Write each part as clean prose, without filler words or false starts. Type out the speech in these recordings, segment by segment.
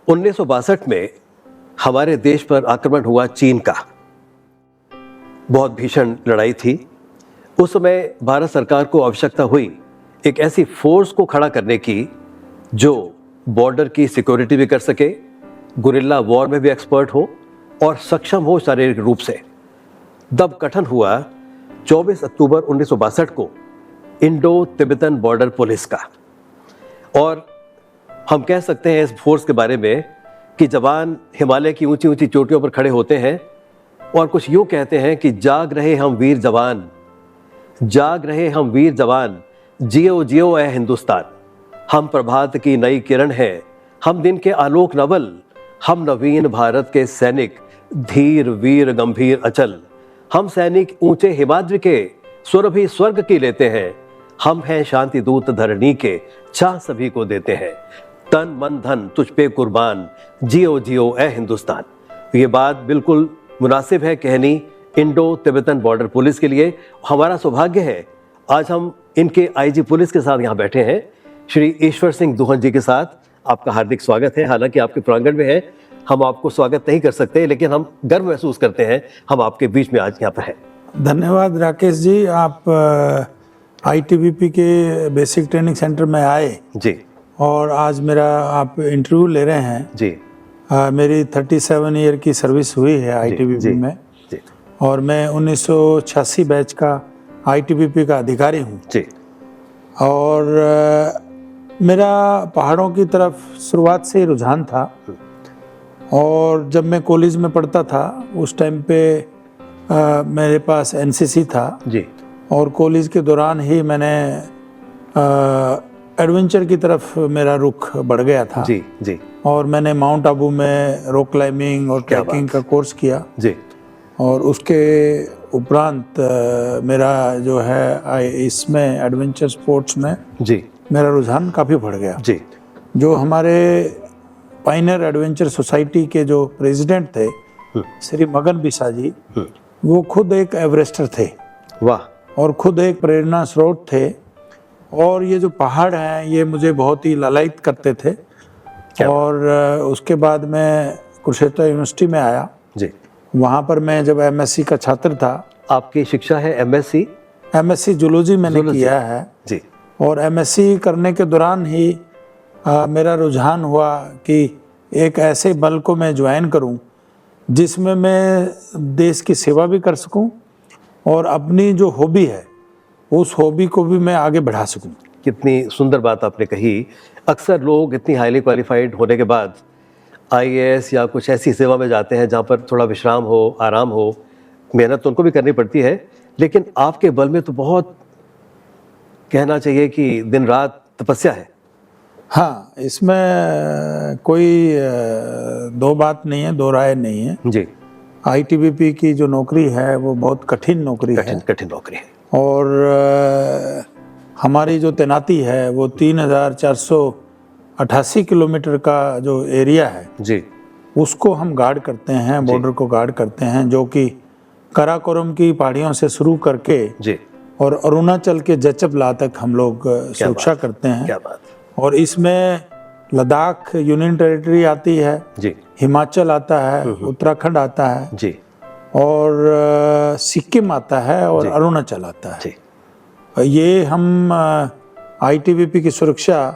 1962 में हमारे देश पर आक्रमण हुआ चीन का। बहुत भीषण लड़ाई थी। उस समय भारत सरकार को आवश्यकता हुई एक ऐसी फोर्स को खड़ा करने की जो बॉर्डर की सिक्योरिटी भी कर सके, गुरिल्ला वॉर में भी एक्सपर्ट हो और सक्षम हो शारीरिक रूप से। तब गठन हुआ 24 अक्टूबर 1962 को इंडो तिब्बतन बॉर्डर पुलिस का। और हम कह सकते हैं इस फोर्स के बारे में कि जवान हिमालय की ऊंची ऊंची चोटियों पर खड़े होते हैं और कुछ यूं कहते हैं कि जाग रहे हम वीर जवान, जाग रहे हम वीर जवान, जियो जियो ऐ हिंदुस्तान। हम प्रभात की नई किरण हैं, हम दिन के आलोक नवल, हम नवीन भारत के सैनिक, धीर वीर गंभीर अचल। हम सैनिक ऊंचे हिमाद्रि के, सुरभि स्वर्ग की लेते हैं। हम हैं शांति दूत धरणी के, छाह सभी को देते हैं। तन मन धन तुझ पे कुर्बान, जियो जियो ऐ हिंदुस्तान। ये बात बिल्कुल मुनासिब है कहनी इंडो तिब्बतन बॉर्डर पुलिस के लिए। हमारा सौभाग्य है आज हम इनके आईजी पुलिस के साथ यहाँ बैठे हैं, श्री ईश्वर सिंह दुहन जी के साथ। आपका हार्दिक स्वागत है। हालांकि आपके प्रांगण में है, हम आपको स्वागत नहीं कर सकते, लेकिन हम गर्व महसूस करते हैं हम आपके बीच में आज यहाँ पर हैं। धन्यवाद राकेश जी। आप आईटीबीपी के बेसिक ट्रेनिंग सेंटर में आए जी, और आज मेरा आप इंटरव्यू ले रहे हैं जी। मेरी 37 ईयर की सर्विस हुई है आईटीबीपी में जी। और मैं 1986 बैच का आईटीबीपी का अधिकारी हूँ जी। और मेरा पहाड़ों की तरफ शुरुआत से ही रुझान था। और जब मैं कॉलेज में पढ़ता था उस टाइम पे मेरे पास एनसीसी था जी। और कॉलेज के दौरान ही मैंने एडवेंचर की तरफ मेरा रुख बढ़ गया था। जी जी। और मैंने माउंट आबू में रॉक क्लाइंबिंग और ट्रैकिंग का कोर्स किया जी। और उसके उपरांत मेरा जो है इसमें एडवेंचर स्पोर्ट्स में जी मेरा रुझान काफ़ी बढ़ गया। जी। जो हमारे पाइनियर एडवेंचर सोसाइटी के जो प्रेसिडेंट थे श्री मगन बिसा जी, वो खुद एक एवरेस्टर थे। वाह। और खुद एक प्रेरणा स्रोत थे। और ये जो पहाड़ हैं ये मुझे बहुत ही लालायित करते थे। और उसके बाद मैं कुरुक्षेत्र यूनिवर्सिटी में आया जी। वहाँ पर मैं जब एमएससी का छात्र था। आपकी शिक्षा है एमएससी? एमएससी जूलॉजी मैंने किया है जी। और एमएससी करने के दौरान ही मेरा रुझान हुआ कि एक ऐसे बल को मैं ज्वाइन करूं जिसमें मैं देश की सेवा भी कर सकूं और अपनी जो हॉबी है उस हॉबी को भी मैं आगे बढ़ा सकूं। कितनी सुंदर बात आपने कही। अक्सर लोग इतनी हाईली क्वालिफाइड होने के बाद आईएएस या कुछ ऐसी सेवा में जाते हैं जहाँ पर थोड़ा विश्राम हो, आराम हो। मेहनत तो उनको भी करनी पड़ती है, लेकिन आपके बल में तो बहुत कहना चाहिए कि दिन रात तपस्या है। हाँ, इसमें कोई दो बात नहीं है, दो राय नहीं है जी। आईटीबीपी की जो नौकरी है वो बहुत कठिन नौकरी है। कठिन नौकरी है। और हमारी जो तैनाती है वो 3488 किलोमीटर का जो एरिया है जी, उसको हम गार्ड करते हैं, बॉर्डर को गार्ड करते हैं, जो कि काराकोरम की पहाड़ियों से शुरू करके जी और अरुणाचल के जचपला तक हम लोग सुरक्षा करते हैं। क्या बात। और इसमें लद्दाख यूनियन टेरिटरी आती है जी, हिमाचल आता है, उत्तराखंड आता है जी, और सिक्किम आता है और अरुणाचल आता है जी। ये हम आईटीबीपी की सुरक्षा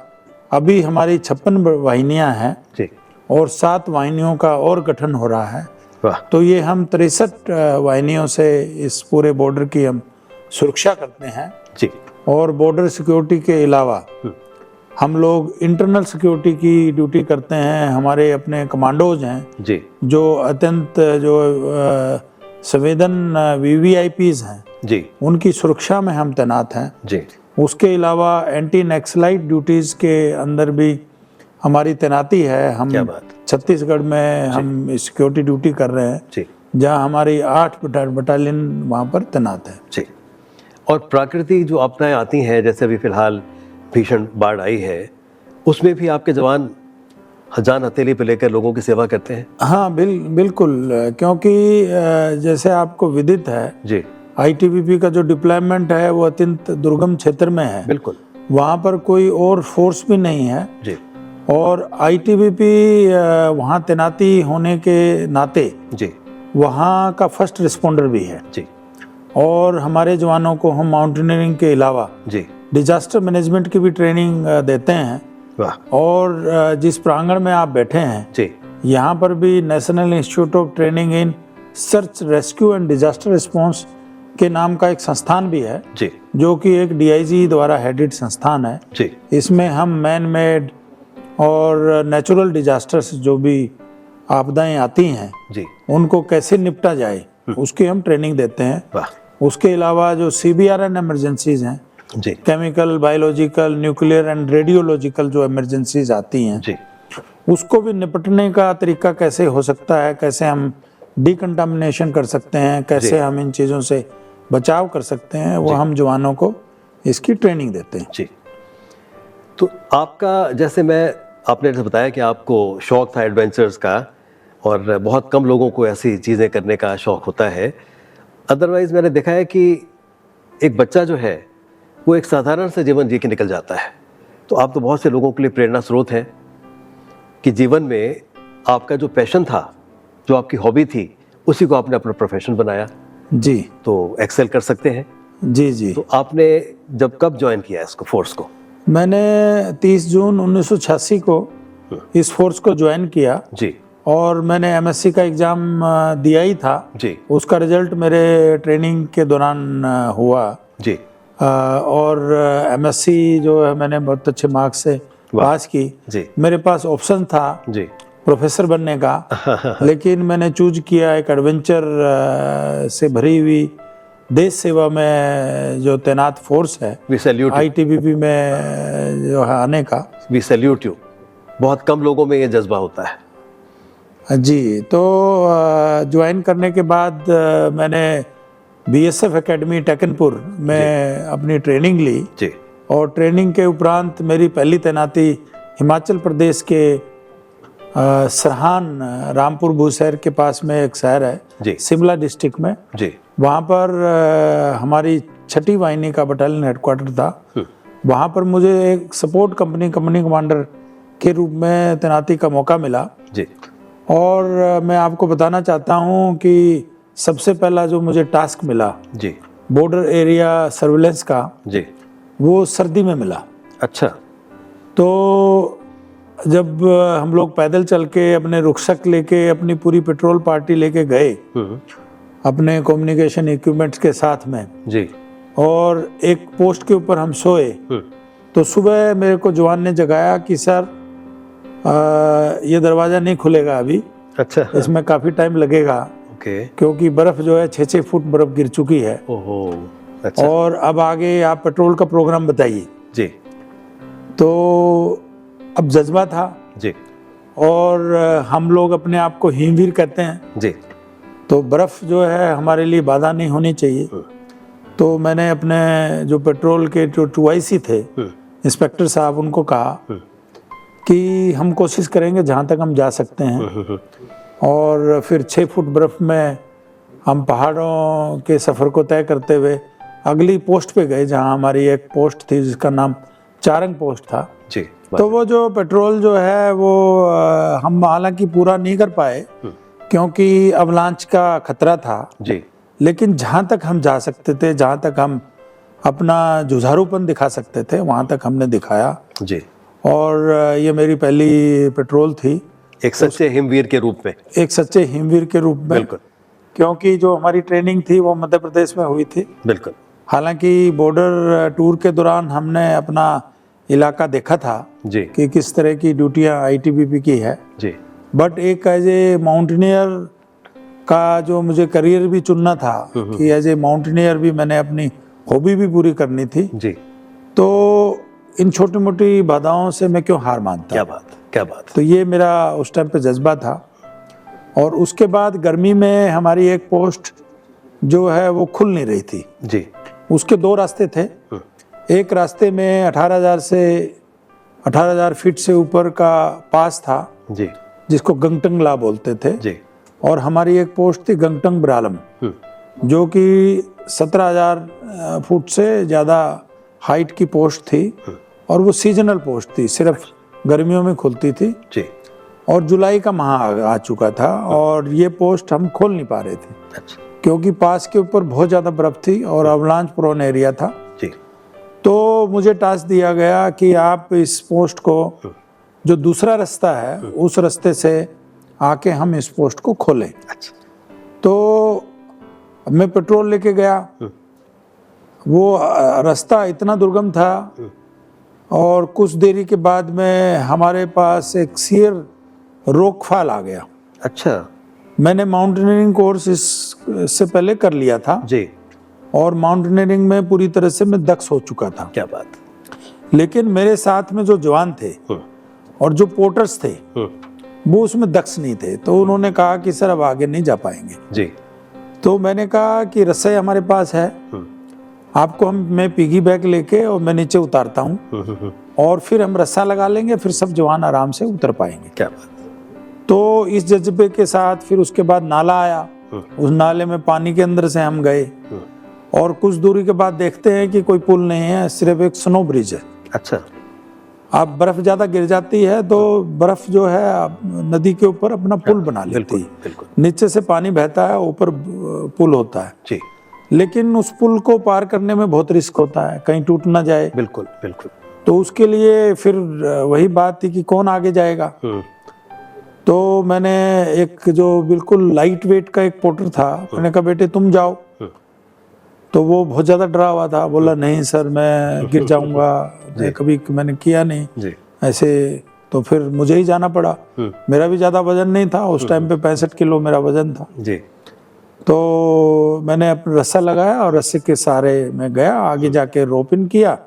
अभी हमारी 56 वाहिनियां हैं जी और 7 वाहिनियों का और गठन हो रहा है। तो ये हम 63 वाहिनियों से इस पूरे बॉर्डर की हम सुरक्षा करते हैं जी। और बॉर्डर सिक्योरिटी के अलावा हम लोग इंटरनल सिक्योरिटी की ड्यूटी करते हैं। हमारे अपने कमांडोज हैं जी, जो अत्यंत जो संवेदन वीवीआईपीज हैं जी, उनकी सुरक्षा में हम तैनात हैं जी। उसके अलावा एंटी नक्सलाइट ड्यूटीज के अंदर भी हमारी तैनाती है। हम छत्तीसगढ़ में हम सिक्योरिटी ड्यूटी कर रहे हैं जी, जहाँ हमारी 8 बटालियन वहाँ पर तैनात है जी। और प्राकृतिक जो आपदाएं आती हैं, जैसे अभी फिलहाल भीषण बाढ़ आई है, उसमें भी आपके जवान जान हथेली पे लेकर लोगों की सेवा करते हैं? हाँ बिल्कुल, क्योंकि जैसे आपको विदित है जी, आईटीबीपी का जो डिप्लॉयमेंट है वो अत्यंत दुर्गम क्षेत्र में है। बिल्कुल। वहाँ पर कोई और फोर्स भी नहीं है जी। और आईटीबीपी वहाँ तैनाती होने के नाते जी वहाँ का फर्स्ट रिस्पॉन्डर भी है जी। और हमारे जवानों को हम माउंटेनियरिंग के अलावा जी डिजास्टर मैनेजमेंट की भी ट्रेनिंग देते हैं। वाह। और जिस प्रांगण में आप बैठे हैं जी यहाँ पर भी national institute of training in search rescue and disaster response के नाम का एक संस्थान भी है जी जो कि एक डीआईजी द्वारा हेडेड संस्थान है जी। इसमें हम मैन मेड और नेचुरल डिजास्टर्स जो भी आपदाएं आती हैं जी उनको कैसे निपटा जाए उसकी हम ट्रेनिंग देते हैं। वाह। उसके अलावा जो CBRN इमरजेंसीज हैं जी chemical, biological, nuclear and radiological जो इमरजेंसीज आती हैं जी उसको भी निपटने का तरीका कैसे हो सकता है, कैसे हम डिकंटामिनेशन कर सकते हैं, कैसे हम इन चीज़ों से बचाव कर सकते हैं, वो हम जवानों को इसकी ट्रेनिंग देते हैं। जी। तो आपका जैसे आपने जैसे बताया कि आपको शौक था एडवेंचर्स का और बहुत कम लोगों को ऐसी चीज़ें करने का शौक होता है। अदरवाइज़ मैंने देखा है कि एक बच्चा जो है वो एक साधारण से जीवन जी के निकल जाता है। तो आप तो बहुत से लोगों के लिए प्रेरणा स्रोत हैं कि जीवन में आपका जो पैशन था, जो आपकी हॉबी थी, उसी को आपने अपना प्रोफेशन बनाया। जी। तो एक्सेल कर सकते हैं। जी जी। तो आपने जब कब ज्वाइन किया इसको, फोर्स को? मैंने 30 जून 1986 को इस फोर्स को ज्वाइन किया जी। और मैंने MSc का एग्ज़ाम दिया ही था जी। उसका रिजल्ट मेरे ट्रेनिंग के दौरान हुआ जी। और MSc जो है मैंने बहुत अच्छे मार्क्स से पास की। जी। मेरे पास ऑप्शन था जी प्रोफेसर बनने का लेकिन मैंने चूज किया एक एडवेंचर से भरी हुई देश सेवा में जो तैनात फोर्स है ITBP में जो है आने का। We salute you. बहुत कम लोगों में ये जज्बा होता है। जी। तो ज्वाइन करने के बाद मैंने BSF एकेडमी टेकनपुर में अपनी ट्रेनिंग ली जी। और ट्रेनिंग के उपरांत मेरी पहली तैनाती हिमाचल प्रदेश के सरहान रामपुर भूशहर के पास में एक शहर है जी। शिमला डिस्ट्रिक्ट में जी। वहाँ पर हमारी 6ठी वाहिनी का बटालियन हेडक्वार्टर था। वहाँ पर मुझे एक सपोर्ट कंपनी कमांडर के रूप में तैनाती का मौका मिला जी। और मैं आपको बताना चाहता हूँ कि सबसे पहला जो मुझे टास्क मिला जी बॉर्डर एरिया सर्विलेंस का जी, वो सर्दी में मिला। अच्छा। तो जब हम लोग पैदल चल के अपने रुकशक लेके अपनी पूरी पेट्रोल पार्टी लेके गए अपने कम्युनिकेशन इक्विपमेंट्स के साथ में जी, और एक पोस्ट के ऊपर हम सोए तो सुबह मेरे को जवान ने जगाया कि सर ये दरवाज़ा नहीं खुलेगा अभी। अच्छा। इसमें काफ़ी टाइम लगेगा क्योंकि बर्फ़ जो है 6-6 फुट बर्फ़ गिर चुकी है। ओहो, अच्छा। और अब आगे आप पेट्रोल का प्रोग्राम बताइए। जी। तो अब जज्बा था जी, और हम लोग अपने आप को हिमवीर कहते हैं जी। तो बर्फ़ जो है हमारे लिए बाधा नहीं होनी चाहिए। तो मैंने अपने जो पेट्रोल के जो 2IC थे इंस्पेक्टर साहब उनको कहा कि हम कोशिश करेंगे जहाँ तक हम जा सकते हैं। और फिर 6 फुट बर्फ़ में हम पहाड़ों के सफ़र को तय करते हुए अगली पोस्ट पे गए जहाँ हमारी एक पोस्ट थी जिसका नाम चारंग पोस्ट था जी। तो वो जो पेट्रोल जो है वो हम हालांकि पूरा नहीं कर पाए क्योंकि अवलांच का खतरा था जी, लेकिन जहाँ तक हम जा सकते थे, जहाँ तक हम अपना जुझारूपन दिखा सकते थे वहाँ तक हमने दिखाया जी। और ये मेरी पहली पेट्रोल थी एक सच्चे हिमवीर के रूप में। एक सच्चे हिमवीर के रूप में, बिल्कुल। क्योंकि जो हमारी ट्रेनिंग थी वो मध्य प्रदेश में हुई थी। बिल्कुल। हालांकि बॉर्डर टूर के दौरान हमने अपना इलाका देखा था जी, कि किस तरह की ड्यूटियां ITBP की है जी। बट एक एज ए माउंटेनियर का जो मुझे करियर भी चुनना था कि एज ए माउंटेनियर भी मैंने अपनी हॉबी भी पूरी करनी थी जी। तो इन छोटी मोटी बाधाओं से मैं क्यों हार मानता। क्या बात, क्या बात। तो ये मेरा उस टाइम पे जज्बा था। और उसके बाद गर्मी में हमारी एक पोस्ट जो है वो खुल नहीं रही थी जी। उसके 2 रास्ते थे। एक रास्ते में 18,000 फीट से ऊपर का पास था जी, जिसको गंगटंग ला बोलते थे जी। और हमारी एक पोस्ट थी गंगटंग ब्रालम जो कि 17,000 फुट से ज़्यादा हाइट की पोस्ट थी और वो सीजनल पोस्ट थी। सिर्फ गर्मियों में खुलती थी जी। और जुलाई का माह आ चुका था और ये पोस्ट हम खोल नहीं पा रहे थे। अच्छा। क्योंकि पास के ऊपर बहुत ज़्यादा बर्फ थी और अवलांच प्रोन एरिया था जी। तो मुझे टास्क दिया गया कि आप इस पोस्ट को, जो दूसरा रास्ता है उस रास्ते से आके हम इस पोस्ट को खोलें। अच्छा। तो मैं पेट्रोल लेके गया, वो रास्ता इतना दुर्गम था और कुछ देरी के बाद में हमारे पास एक शेयर रोकफॉल आ गया। अच्छा। मैंने माउंटेनियरिंग कोर्स इससे पहले कर लिया था जी। और माउंटेनियरिंग में पूरी तरह से मैं दक्ष हो चुका था। क्या बात। लेकिन मेरे साथ में जो जवान थे और जो पोर्टर्स थे वो उसमें दक्ष नहीं थे, तो उन्होंने कहा कि सर अब आगे नहीं जा पाएंगे जी। तो मैंने कहा कि रस्सा हमारे पास है, आपको मैं पिगी बैग लेके और मैं नीचे उतारता हूँ और फिर हम रस्सा लगा लेंगे, फिर सब जवान आराम से उतर पाएंगे। क्या बात। तो इस जज्बे के साथ फिर उसके बाद नाला आया, उस नाले में पानी के अंदर से हम गए और कुछ दूरी के बाद देखते हैं कि कोई पुल नहीं है, सिर्फ एक स्नो ब्रिज है। अच्छा। अब बर्फ ज्यादा गिर जाती है तो बर्फ जो है नदी के ऊपर अपना पुल बना लेती है। बिल्कुल। नीचे से पानी बहता है, ऊपर पुल होता है जी। लेकिन उस पुल को पार करने में बहुत रिस्क होता है, कहीं टूट ना जाए। बिल्कुल बिल्कुल। तो उसके लिए फिर वही बात थी कि कौन आगे जाएगा। तो मैंने एक जो बिल्कुल लाइट वेट का एक पोर्टर था, मैंने कहा बेटे तुम जाओ। तो वो बहुत ज्यादा डरा हुआ था, बोला नहीं सर मैं गिर जाऊंगा, कभी मैंने किया नहीं जी। ऐसे। तो फिर मुझे ही जाना पड़ा, मेरा भी ज्यादा वजन नहीं था उस टाइम पे, 65 किलो मेरा वजन था जी। तो मैंने अपना रस्सा लगाया और रस्से के सहारे मैं गया, आगे जाके रोप इन किया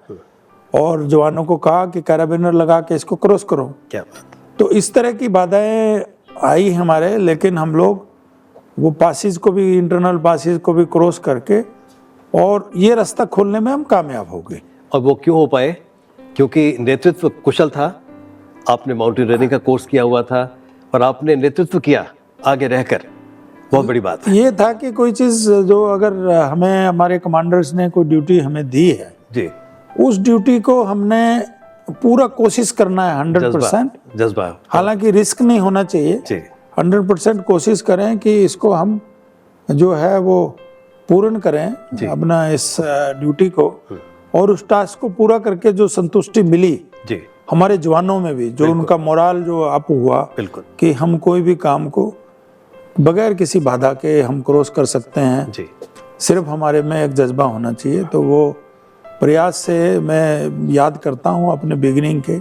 और जवानों को कहा कि कैराबिनर लगा के इसको क्रॉस करो। क्या बात। तो इस तरह की बाधाएं आई हमारे, लेकिन हम लोग वो पासिस को भी, इंटरनल पासिस को भी क्रॉस करके और ये रास्ता खोलने में हम कामयाब हो गए। और वो क्यों हो पाए? क्योंकि नेतृत्व कुशल था, आपने माउंटेनियरिंग का कोर्स किया हुआ था और आपने नेतृत्व किया आगे रहकर, बहुत बड़ी बात है। ये था कि कोई चीज़ जो अगर हमें हमारे कमांडर्स ने कोई ड्यूटी हमें दी है जी, उस ड्यूटी को हमने पूरा कोशिश करना है 100%। जज्बा। हालांकि रिस्क नहीं होना चाहिए जी। 100% कोशिश करें कि इसको हम जो है वो पूर्ण करें अपना इस ड्यूटी को, और उस टास्क को पूरा करके जो संतुष्टि मिली जी हमारे जवानों में भी, जो उनका मोराल जो अप हुआ बिल्कुल कि हम कोई भी काम को बगैर किसी बाधा के हम क्रॉस कर सकते हैं जी, सिर्फ हमारे में एक जज्बा होना चाहिए। तो वो प्रयास से मैं याद करता हूँ अपने बिगिनिंग के,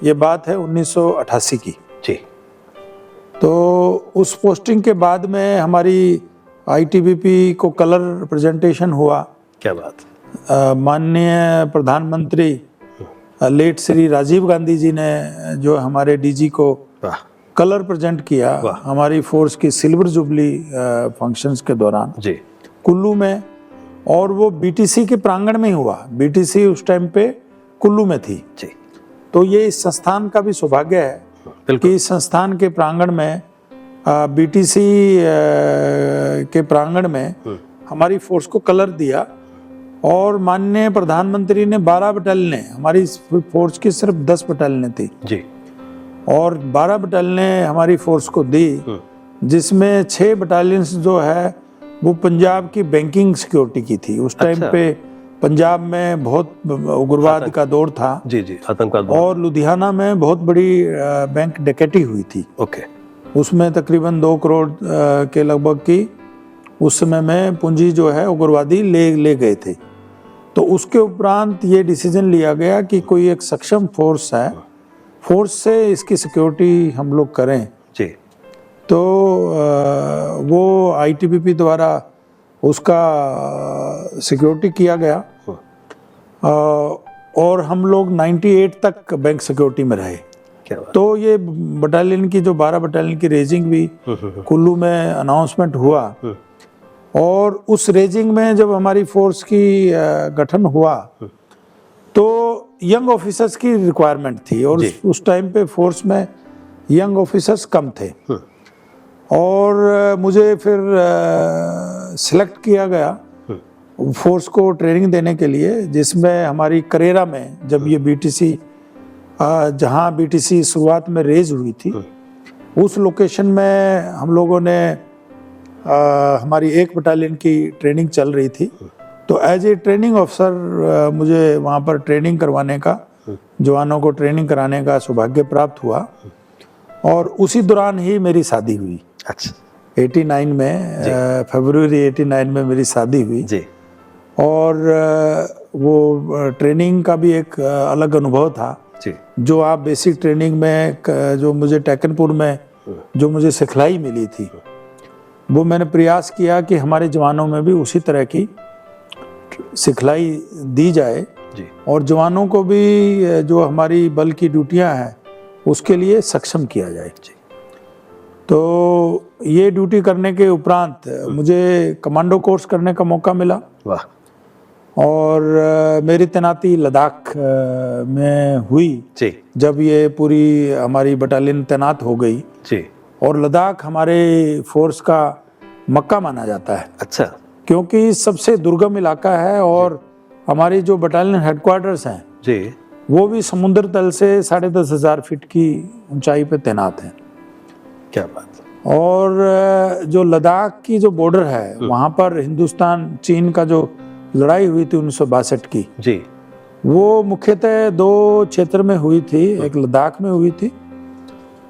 ये बात है 1988 की जी। तो उस पोस्टिंग के बाद में हमारी आईटीबीपी को कलर प्रेजेंटेशन हुआ। क्या बात। माननीय प्रधानमंत्री लेट श्री राजीव गांधी जी ने जो हमारे डीजी को कलर प्रेजेंट किया हमारी फोर्स की सिल्वर जुबली फंक्शंस के दौरान जी कुल्लू में, और वो बीटीसी के प्रांगण में हुआ। बीटीसी उस टाइम पे कुल्लू में थी जी। तो ये इस संस्थान का भी सौभाग्य है कि इस संस्थान के प्रांगण में बीटीसी के प्रांगण में हमारी फोर्स को कलर दिया। और माननीय प्रधानमंत्री ने 12 बटालियनें, हमारी फोर्स की सिर्फ 10 बटालियनें थी जी, और 12 बटालियनें हमारी फोर्स को दी, जिसमें 6 बटालियंस जो है वो पंजाब की बैंकिंग सिक्योरिटी की थी। उस टाइम पे पंजाब में बहुत उग्रवाद का दौर था जी जी, आतंकवाद, और लुधियाना में बहुत बड़ी बैंक डकैती हुई थी। ओके। उसमें तकरीबन 2 करोड़ के लगभग की उस समय में पूंजी जो है उग्रवादी ले गए थे। तो उसके उपरांत ये डिसीजन लिया गया कि कोई एक सक्षम फोर्स है, फोर्स से इसकी सिक्योरिटी हम लोग करें जी। तो वो आईटीबीपी द्वारा उसका सिक्योरिटी किया गया और हम लोग 98 तक बैंक सिक्योरिटी में रहे। तो ये बटालियन की जो 12 बटालियन की रेजिंग भी कुल्लू में अनाउंसमेंट हुआ, और उस रेजिंग में जब हमारी फोर्स की गठन हुआ तो यंग ऑफिसर्स की रिक्वायरमेंट थी, और उस टाइम पे फोर्स में यंग ऑफिसर्स कम थे, और मुझे फिर सिलेक्ट किया गया फोर्स को ट्रेनिंग देने के लिए, जिसमें हमारी करेरा में जब ये बीटीसी जहाँ बीटीसी शुरुआत में रेज हुई थी, उस लोकेशन में हम लोगों ने हमारी 1 बटालियन की ट्रेनिंग चल रही थी। तो एज ए ट्रेनिंग ऑफिसर मुझे वहाँ पर ट्रेनिंग करवाने का, जवानों को ट्रेनिंग कराने का सौभाग्य प्राप्त हुआ और उसी दौरान ही मेरी शादी हुई। अच्छा। 89 में, फरवरी 89 में मेरी शादी हुई जी। और वो ट्रेनिंग का भी एक अलग अनुभव था जी। जो आप बेसिक ट्रेनिंग में जो मुझे टेकनपुर में जो मुझे सिखलाई मिली थी, वो मैंने प्रयास किया कि हमारे जवानों में भी उसी तरह की सिखलाई दी जाए जी। और जवानों को भी जो हमारी बल की ड्यूटियां हैं उसके लिए सक्षम किया जाए जी। तो ये ड्यूटी करने के उपरांत मुझे कमांडो कोर्स करने का मौका मिला। वाह। और मेरी तैनाती लद्दाख में हुई जी। जब ये पूरी हमारी बटालियन तैनात हो गई जी। और लद्दाख हमारे फोर्स का मक्का माना जाता है। अच्छा। क्योंकि सबसे दुर्गम इलाका है और हमारी जो बटालियन हेडक्वार्टर्स हैं जी, वो भी समुद्र तल से 10,500 फीट की ऊंचाई पे तैनात हैं। क्या बात है। और जो लद्दाख की जो बॉर्डर है, वहाँ पर हिंदुस्तान चीन का जो लड़ाई हुई थी 1962 की जी, वो मुख्यतः 2 क्षेत्र में हुई थी। एक लद्दाख में हुई थी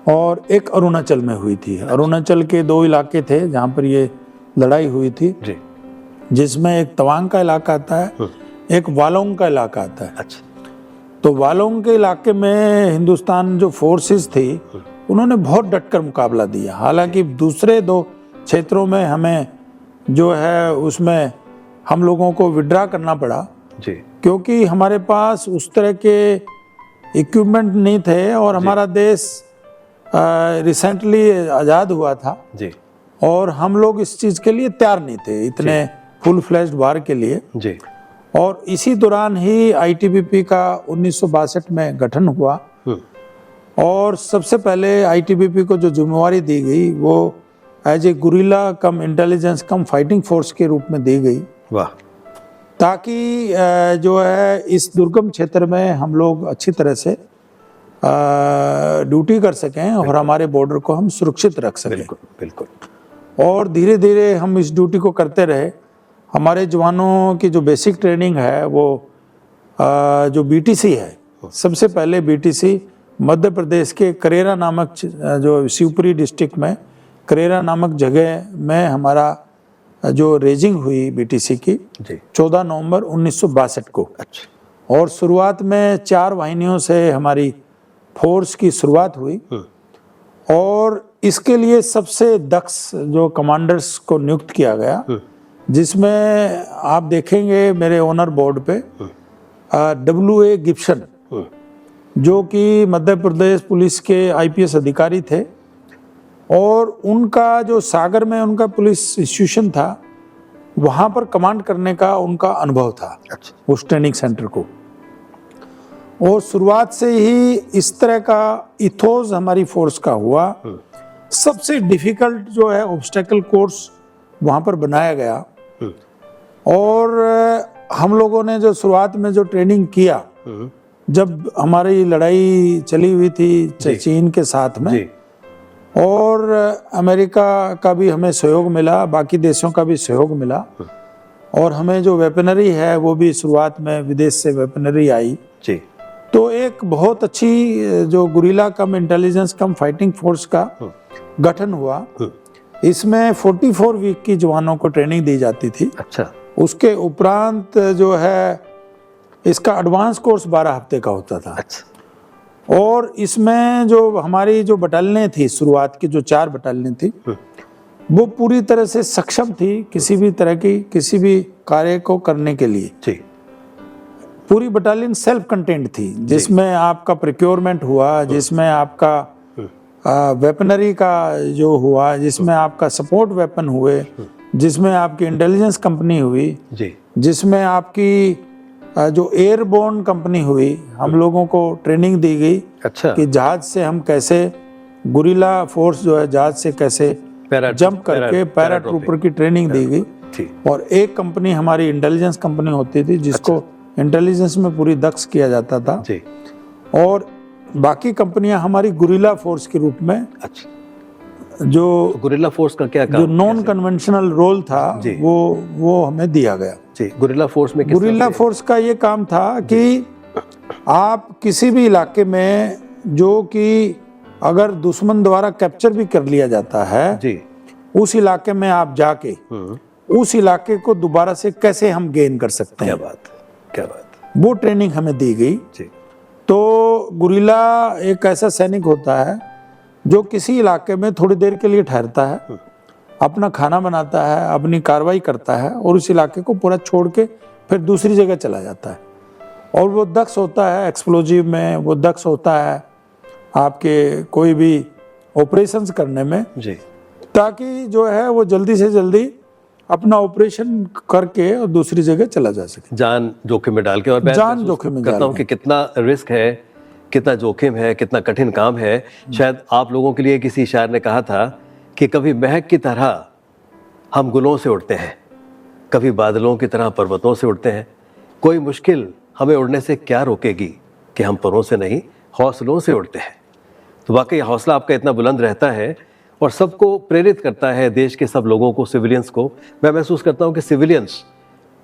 और एक अरुणाचल में हुई थी। अरुणाचल के 2 इलाके थे जहाँ पर ये लड़ाई हुई थी जी। जिसमें एक तवांग का इलाका आता है, एक वालोंग का इलाका आता है। अच्छा। तो वालोंग के इलाके में हिंदुस्तान जो फोर्सेस थी उन्होंने बहुत डटकर मुकाबला दिया। हालांकि दूसरे 2 क्षेत्रों में हमें जो है उसमें हम लोगों को विड्रा करना पड़ा जी, क्योंकि हमारे पास उस तरह के इक्विपमेंट नहीं थे और हमारा देश रिसेंटली आज़ाद हुआ था जी। और हम लोग इस चीज़ के लिए तैयार नहीं थे, इतने फुल फ्लैश्ड वार के लिए जी। और इसी दौरान ही आईटीबीपी का 1962 में गठन हुआ और सबसे पहले आईटीबीपी को जो जिम्मेवारी दी गई वो as a guerrilla cum intelligence cum fighting force के रूप में दी गई। वाह। ताकि जो है इस दुर्गम क्षेत्र में हम लोग अच्छी तरह से ड्यूटी कर सकें और हमारे बॉर्डर को हम सुरक्षित रख सकें। बिल्कुल बिल्कुल। और धीरे धीरे हम इस ड्यूटी को करते रहे। हमारे जवानों की जो बेसिक ट्रेनिंग है वो जो बीटीसी है, सबसे पहले बीटीसी मध्य प्रदेश के करेरा नामक जो शिवपुरी डिस्ट्रिक्ट में करेरा नामक जगह में हमारा जो रेजिंग हुई बीटीसी की 14 नवंबर 1962 को। अच्छा। और शुरुआत में 4 वाहिनियों से हमारी फोर्स की शुरुआत हुई और इसके लिए सबसे दक्ष जो कमांडर्स को नियुक्त किया गया, जिसमें आप देखेंगे मेरे ओनर बोर्ड पे W.A. गिब्सन, जो कि मध्य प्रदेश पुलिस के आईपीएस अधिकारी थे और उनका जो सागर में उनका पुलिस इंस्टीट्यूशन था, वहाँ पर कमांड करने का उनका अनुभव था। अच्छा। उस ट्रेनिंग सेंटर को। और शुरुआत से ही इस तरह का इथोस हमारी फोर्स का हुआ। सबसे डिफिकल्ट जो है ऑब्स्टेकल कोर्स वहाँ पर बनाया गया और हम लोगों ने जो शुरुआत में जो ट्रेनिंग किया, जब हमारी लड़ाई चली हुई थी चीन के साथ में और अमेरिका का भी हमें सहयोग मिला, बाकी देशों का भी सहयोग मिला और हमें जो वेपनरी है वो भी शुरुआत में विदेश से वेपनरी आई जी। तो एक बहुत अच्छी जो guerrilla cum intelligence cum fighting force का गठन हुआ। इसमें 44 वीक की जवानों को ट्रेनिंग दी जाती थी। अच्छा। उसके उपरांत जो है इसका एडवांस कोर्स 12 हफ्ते का होता था। अच्छा। और इसमें जो हमारी जो बटालियनें थी, शुरुआत की जो 4 बटालियनें थी, वो पूरी तरह से सक्षम थी किसी भी तरह की किसी भी कार्य को करने के लिए। जी। पूरी बटालियन सेल्फ कंटेंट थी, जिसमें आपका प्रोक्योरमेंट हुआ, जिसमें आपका वेपनरी का जो हुआ, जिसमें आपका सपोर्ट वेपन हुए, जिसमें आपकी इंटेलिजेंस कंपनी हुई जी, जिसमें आपकी जो एयरबोर्न कंपनी हुई, हम लोगों को ट्रेनिंग दी गई। अच्छा। कि जहाज से हम कैसे गुरिल्ला फोर्स जो है जहाज से कैसे जंप करके पैराट्रूपर की ट्रेनिंग दी गई। और एक कंपनी हमारी इंटेलिजेंस कंपनी होती थी जिसको इंटेलिजेंस में पूरी दक्ष किया जाता था जी। और बाकी कंपनियां हमारी गुरिल्ला फोर्स के रूप में, अच्छा, जो गुरिल्ला फोर्स का क्या काम, जो नॉन कन्वेंशनल रोल था वो हमें दिया गया जी। गुरिल्ला फोर्स में गुरिल्ला फोर्स का ये काम था कि आप किसी भी इलाके में, जो कि अगर दुश्मन द्वारा कैप्चर भी कर लिया जाता है जी, उस इलाके में आप जाके उस इलाके को दोबारा से कैसे हम गेन कर सकते हैं। क्या बात, क्या बात, वो ट्रेनिंग हमें दी गई जी। तो गुरिल्ला एक ऐसा सैनिक होता है जो किसी इलाके में थोड़ी देर के लिए ठहरता है, अपना खाना बनाता है, अपनी कार्रवाई करता है और उस इलाके को पूरा छोड़ के फिर दूसरी जगह चला जाता है। और वो दक्ष होता है एक्सप्लोजिव में, वो दक्ष होता है आपके कोई भी ऑपरेशंस करने में जी, ताकि जो है वो जल्दी से जल्दी अपना ऑपरेशन करके और दूसरी जगह चला जा सके, जान जोखिम में डाल के। और जान जोखिम में करता हूँ कि कितना रिस्क है, कितना जोखिम है, कितना कठिन काम है। शायद आप लोगों के लिए किसी शायर ने कहा था कि कभी महक की तरह हम गुलों से उड़ते हैं, कभी बादलों की तरह पर्वतों से उड़ते हैं। कोई मुश्किल हमें उड़ने से क्या रोकेगी कि हम परों से नहीं हौसलों से उड़ते हैं। तो वाकई हौसला आपका इतना बुलंद रहता है और सबको प्रेरित करता है, देश के सब लोगों को, सिविलियंस को। मैं महसूस करता हूँ कि सिविलियंस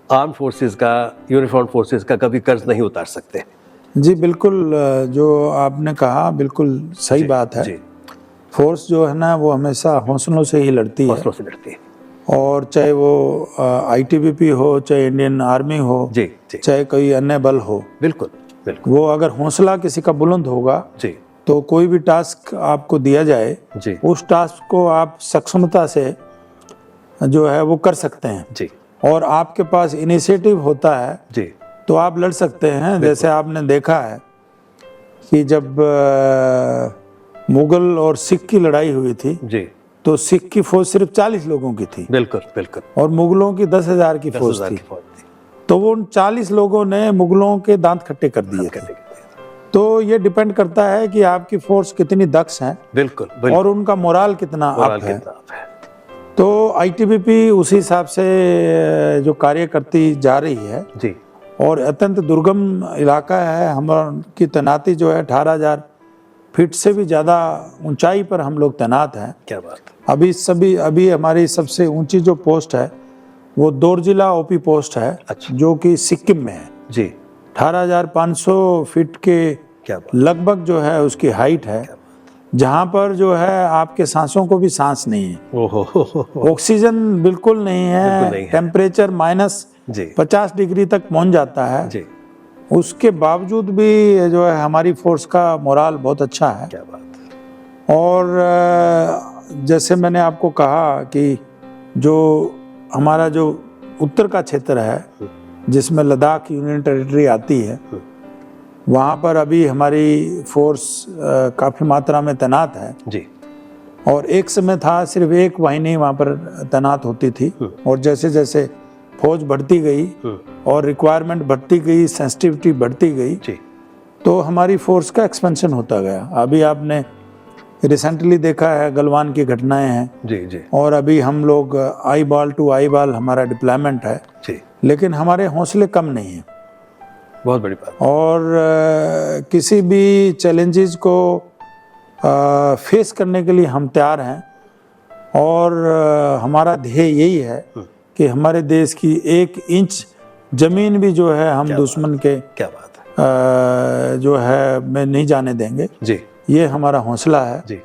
आर्म फोर्सेस का, यूनिफॉर्म फोर्सेस का कभी कर्ज नहीं उतार सकते। जी बिल्कुल, जो आपने कहा बिल्कुल सही बात है जी। फोर्स जो है ना वो हमेशा हौसलों से ही लड़ती है, हौसलों से लड़ती है। और चाहे वो ITBP हो, चाहे इंडियन आर्मी हो जी, जी, चाहे कोई अन्य बल हो, बिल्कुल बिल्कुल, वो अगर हौसला किसी का बुलंद होगा जी, तो कोई भी टास्क आपको दिया जाए जी, उस टास्क को आप सक्षमता से जो है वो कर सकते हैं जी। और आपके पास इनिशिएटिव होता है जी, तो आप लड़ सकते हैं। जैसे आपने देखा है कि जब मुगल और सिख की लड़ाई हुई थी जी, तो सिख की फौज सिर्फ 40 लोगों की थी, बिल्कुल बिल्कुल, और मुगलों की 10,000 की फौज थी। तो वो उन 40 लोगों ने मुगलों के दांत खट्टे कर दिए थे। तो ये डिपेंड करता है कि आपकी फोर्स कितनी दक्ष है, बिल्कुल, बिल्कुल, और उनका मोराल कितना अप है। तो ITBP उसी हिसाब से जो कार्य करती जा रही है जी, और अत्यंत दुर्गम इलाका है। हमारी तैनाती जो है 18,000 फीट से भी ज़्यादा ऊंचाई पर हम लोग तैनात हैं। क्या बात। अभी हमारी सबसे ऊंची जो पोस्ट है वो दोरजिला OP पोस्ट है। अच्छा। जो कि सिक्किम में है जी, 18,500 फीट के लगभग जो है उसकी हाइट है, जहाँ पर जो है आपके सांसों को भी सांस नहीं है, ऑक्सीजन बिल्कुल नहीं है, टेम्परेचर -50 डिग्री तक पहुँच जाता है जी। उसके बावजूद भी जो है हमारी फोर्स का मोराल बहुत अच्छा है। क्या बात। और जैसे मैंने आपको कहा कि जो हमारा जो उत्तर का क्षेत्र है जिसमें लद्दाख यूनियन टेरिटरी आती है, वहाँ पर अभी हमारी फोर्स काफ़ी मात्रा में तैनात है जी। और एक समय था सिर्फ एक वाहिनी वहाँ पर तैनात होती थी, और जैसे जैसे फौज बढ़ती गई और रिक्वायरमेंट बढ़ती गई, सेंसिटिविटी बढ़ती गई जी, तो हमारी फोर्स का एक्सपेंशन होता गया। अभी आपने रिसेंटली देखा है गलवान की घटनाएं हैं जी जी, और अभी हम लोग आईबाल टू आईबाल हमारा डिप्लॉयमेंट है जी, लेकिन हमारे हौसले कम नहीं है। बहुत बड़ी बात। और किसी भी चैलेंजेस को फेस करने के लिए हम तैयार हैं, और हमारा ध्येय यही है कि हमारे देश की 1 इंच जमीन भी जो है हम दुश्मन के क्या बात है जो है में नहीं जाने देंगे जी। ये हमारा हौसला है जी।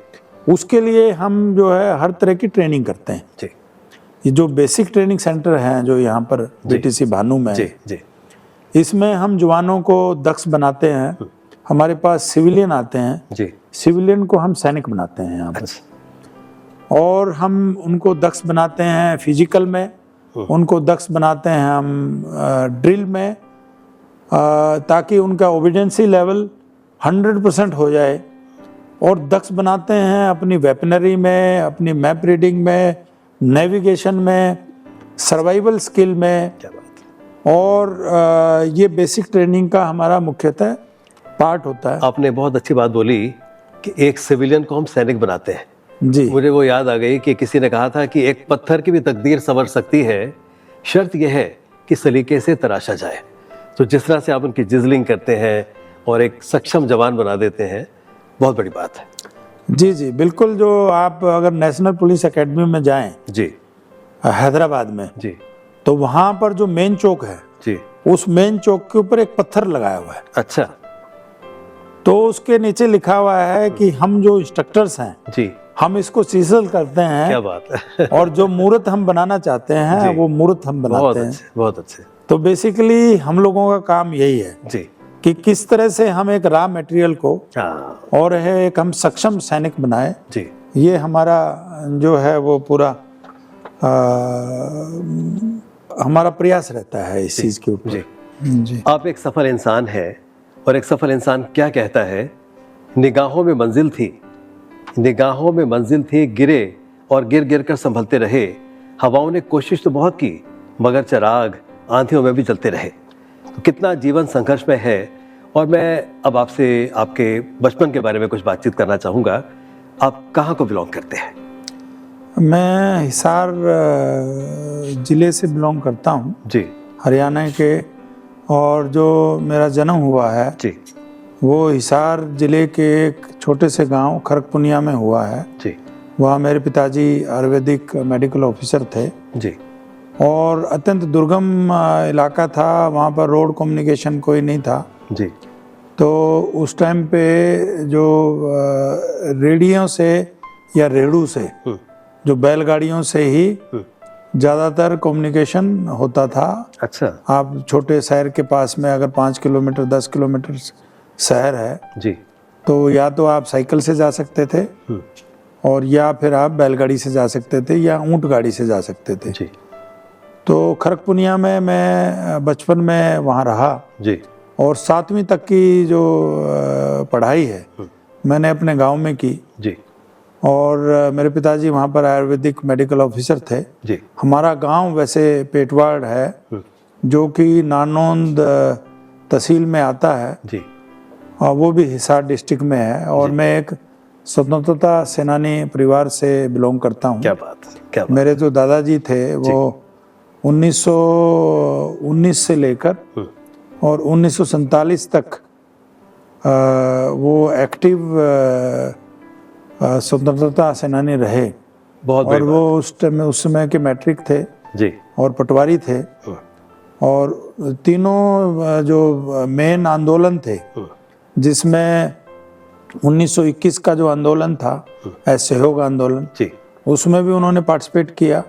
उसके लिए हम जो है हर तरह की ट्रेनिंग करते हैं जी। ये जो बेसिक ट्रेनिंग सेंटर हैं जो यहाँ पर BTC भानु में जी, जी। इसमें हम जवानों को दक्ष बनाते हैं। हमारे पास सिविलियन आते हैं जी, सिविलियन को हम सैनिक बनाते हैं यहाँ पर। और हम उनको दक्ष बनाते हैं फिजिकल में, उनको दक्ष बनाते हैं हम ड्रिल में, ताकि उनका ओबिडेंसी लेवल 100% हो जाए। और दक्ष बनाते हैं अपनी वेपनरी में, अपनी मैप रीडिंग में, नेविगेशन में, सर्वाइवल स्किल में। और ये बेसिक ट्रेनिंग का हमारा मुख्यतः पार्ट होता है। आपने बहुत अच्छी बात बोली कि एक सिविलियन को हम सैनिक बनाते हैं जी। मुझे वो याद आ गई कि किसी ने कहा था कि एक पत्थर की भी तकदीर संवर सकती है, शर्त यह है कि सलीके से तराशा जाए। तो जिस तरह से आप उनकी जिजलिंग करते हैं, और एक सक्षम जवान बना देते हैं, बहुत बड़ी बात है। जी जी बिल्कुल। जो आप अगर नेशनल पुलिस एकेडमी में जाएं जी हैदराबाद में जी, तो वहाँ पर जो मेन चौक है जी, उस मेन चौक के ऊपर एक पत्थर लगाया हुआ है। अच्छा, तो उसके नीचे लिखा हुआ है कि हम जो इंस्ट्रक्टर्स हैं जी, हम इसको सीसल करते हैं, क्या बात है। और जो मूर्त हम बनाना चाहते हैं जी। वो मूर्त हम बहुत बनाते हैं। अच्छे, बहुत अच्छे। तो बेसिकली हम लोगों का काम यही है जी, कि किस तरह से हम एक रॉ मटेरियल को हाँ, और है एक हम सक्षम सैनिक बनाए। जी, ये हमारा जो है वो पूरा हमारा प्रयास रहता है इस चीज के ऊपर। जी। जी आप एक सफल इंसान हैं, और एक सफल इंसान क्या कहता है, निगाहों में मंजिल थी, निगाहों में मंजिल थी, गिरे और गिर गिर कर संभलते रहे, हवाओं ने कोशिश तो बहुत की मगर चिराग आंधियों में भी जलते रहे। तो कितना जीवन संघर्ष में है। और मैं अब आपसे आपके बचपन के बारे में कुछ बातचीत करना चाहूँगा। आप कहाँ को बिलोंग करते हैं? मैं हिसार जिले से बिलोंग करता हूँ, जी, हरियाणा के। और जो मेरा जन्म हुआ है जी, वो हिसार जिले के एक छोटे से गांव खरकपुनिया में हुआ है। जी, वहाँ मेरे पिताजी आयुर्वेदिक मेडिकल ऑफिसर थे, जी, और अत्यंत दुर्गम इलाका था। वहाँ पर रोड कम्युनिकेशन कोई नहीं था। जी, तो उस टाइम पे जो रेडियो से या रेड़ू से, जो बैलगाड़ियों से ही ज़्यादातर कम्युनिकेशन होता था। अच्छा, आप छोटे शहर के पास में अगर 5 किलोमीटर 10 किलोमीटर शहर है जी, तो या तो आप साइकिल से जा सकते थे, और या फिर आप बैलगाड़ी से जा सकते थे या ऊंट गाड़ी से जा सकते थे। जी, तो खरकपुनिया में मैं बचपन में वहाँ रहा, जी, और 7वीं तक की जो पढ़ाई है मैंने अपने गांव में की। जी, और मेरे पिताजी वहाँ पर आयुर्वेदिक मेडिकल ऑफिसर थे। जी, हमारा गांव वैसे पेटवाड़ है, जो कि नानौंद तहसील में आता है, जी, और वो भी हिसार डिस्ट्रिक्ट में है। और मैं एक स्वतंत्रता सेनानी परिवार से बिलोंग करता हूँ। क्या बात, क्या बात। मेरे जो दादाजी थे वो 1919 से लेकर और 1947 तक वो एक्टिव स्वतंत्रता सेनानी रहे। बहुत और वो उस समय के मैट्रिक थे जी, और पटवारी थे। और तीनों जो मेन आंदोलन थे, जिसमें 1921 का जो आंदोलन था असहयोग आंदोलन, जी, उसमें भी उन्होंने पार्टिसिपेट किया।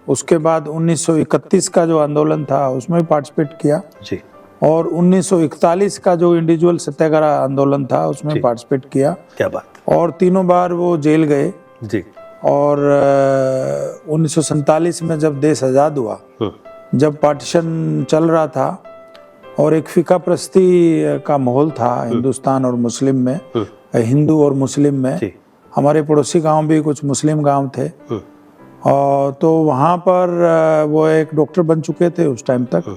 उसके बाद 1931 का जो आंदोलन था उसमें भी पार्टिसिपेट किया, जी, और 1941 का जो इंडिविजुअल सत्याग्रह आंदोलन था उसमें पार्टिसिपेट किया। क्या बात। और तीनों बार वो जेल गए। जी, और 1947 में जब देश आज़ाद हुआ, जब पार्टीशन चल रहा था और एक फीका परस्ती का माहौल था हिंदुस्तान और मुस्लिम में, हिंदू और मुस्लिम में। हमारे पड़ोसी गांव भी कुछ मुस्लिम गांव थे, और तो वहाँ पर वो एक डॉक्टर बन चुके थे उस टाइम तक,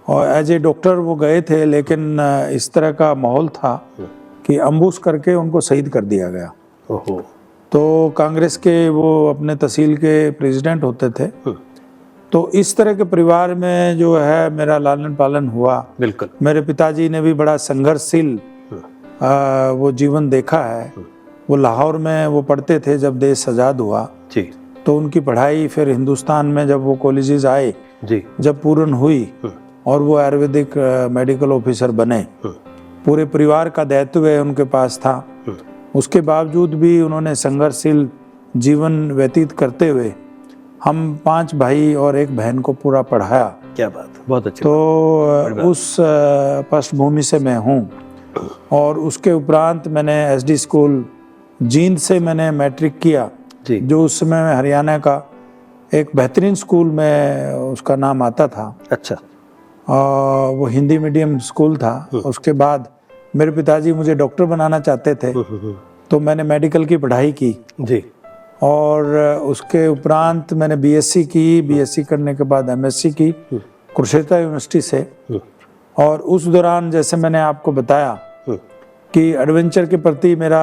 और एज ए डॉक्टर वो गए थे। लेकिन इस तरह का माहौल था कि अम्बुश करके उनको शहीद कर दिया गया। ओहो। तो कांग्रेस के वो अपने तहसील के प्रेसिडेंट होते थे। तो इस तरह के परिवार में जो है मेरा लालन पालन हुआ। बिल्कुल। मेरे पिताजी ने भी बड़ा संघर्षशील वो जीवन देखा है। वो लाहौर में वो पढ़ते थे जब देश आज़ाद हुआ जी। तो उनकी पढ़ाई फिर हिंदुस्तान में जब वो कॉलेजेस आए जी, जब पूर्ण हुई और वो आयुर्वेदिक मेडिकल ऑफिसर बने, पूरे परिवार का दायित्व उनके पास था। उसके बावजूद भी उन्होंने संघर्षशील जीवन व्यतीत करते हुए हम 5 भाई और 1 बहन को पूरा पढ़ाया। क्या बात, बहुत अच्छी तो उस पृष्ठभूमि से मैं हूँ। और उसके उपरांत मैंने एसडी स्कूल जींद से मैंने मैट्रिक किया जी। जो उस समय हरियाणा का एक बेहतरीन स्कूल में उसका नाम आता था। अच्छा। वो हिंदी मीडियम स्कूल था। उसके बाद मेरे पिताजी मुझे डॉक्टर बनाना चाहते थे तो मैंने मेडिकल की पढ़ाई की जी। और उसके उपरांत मैंने बीएससी की। बीएससी करने के बाद एमएससी की कुरुक्षेत्र यूनिवर्सिटी से। और उस दौरान जैसे मैंने आपको बताया कि एडवेंचर के प्रति मेरा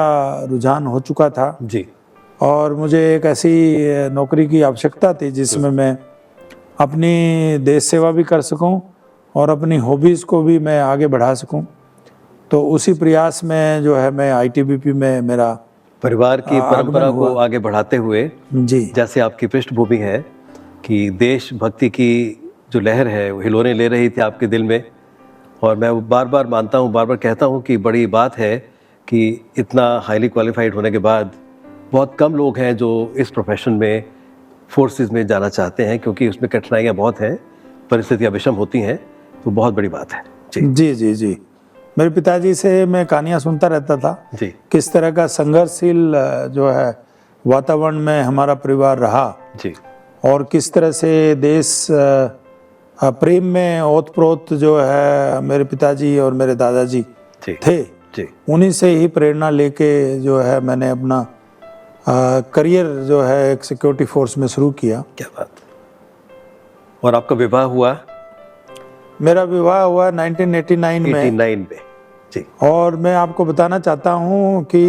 रुझान हो चुका था जी। और मुझे एक ऐसी नौकरी की आवश्यकता थी जिसमें मैं अपनी देश सेवा भी कर सकूं और अपनी हॉबीज़ को भी मैं आगे बढ़ा सकूं। तो उसी प्रयास में जो है मैं आईटीबीपी में मेरा परिवार की परंपरा को आगे बढ़ाते हुए जी जैसे आपकी पृष्ठभूमि है कि देशभक्ति की जो लहर है वो हिलोरें ले रही थी आपके दिल में, और मैं बार बार मानता हूँ, बार बार कहता हूँ कि बड़ी बात है कि इतना हाईली क्वालिफाइड होने के बाद बहुत कम लोग हैं जो इस प्रोफेशन में फोर्सेस में जाना चाहते हैं, क्योंकि उसमें कठिनाइयाँ बहुत हैं, परिस्थितियाँ विषम होती हैं, तो बहुत बड़ी बात है। जी जी जी। मेरे पिताजी से मैं कहानियाँ सुनता रहता था जी, किस तरह का संघर्षशील जो है वातावरण में हमारा परिवार रहा जी, और किस तरह से देश प्रेम में ओतप्रोत जो है मेरे पिताजी और मेरे दादाजी जी, थे। जी, उन्हीं से ही प्रेरणा लेके जो है मैंने अपना करियर जो है एक सिक्योरिटी फोर्स में शुरू किया। क्या बात। और आपका विवाह हुआ? मेरा विवाह हुआ 1989 में 89 में। जी, और मैं आपको बताना चाहता हूँ कि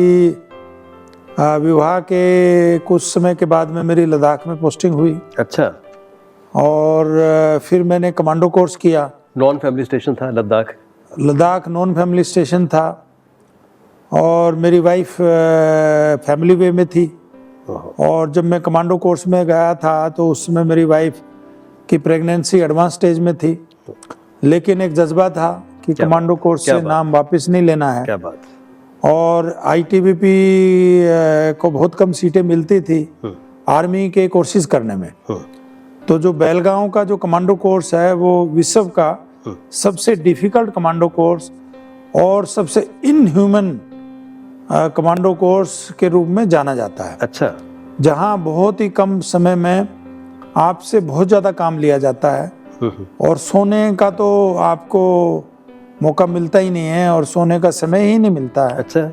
विवाह के कुछ समय के बाद में मेरी लद्दाख में पोस्टिंग हुई अच्छा। और फिर मैंने कमांडो कोर्स किया। नॉन फैमिली स्टेशन था Ladakh? Ladakh non family station था और मेरी वाइफ फैमिली वे में थी। और जब मैं कमांडो कोर्स में गया था तो उस समय मेरी वाइफ की प्रेगनेंसी एडवांस स्टेज में थी, लेकिन एक जज्बा था कि कमांडो कोर्स से नाम वापस नहीं लेना है। क्या बात। और आईटीबीपी को बहुत कम सीटें मिलती थी आर्मी के कोर्सेज करने में। तो जो बेलगांव का जो कमांडो कोर्स है वो विश्व का सबसे डिफिकल्ट कमांडो कोर्स और सबसे इनह्यूमन कमांडो कोर्स के रूप में जाना जाता है। अच्छा। जहां बहुत ही कम समय में आपसे बहुत ज़्यादा काम लिया जाता है और सोने का तो आपको मौका मिलता ही नहीं है और सोने का समय ही नहीं मिलता है। अच्छा।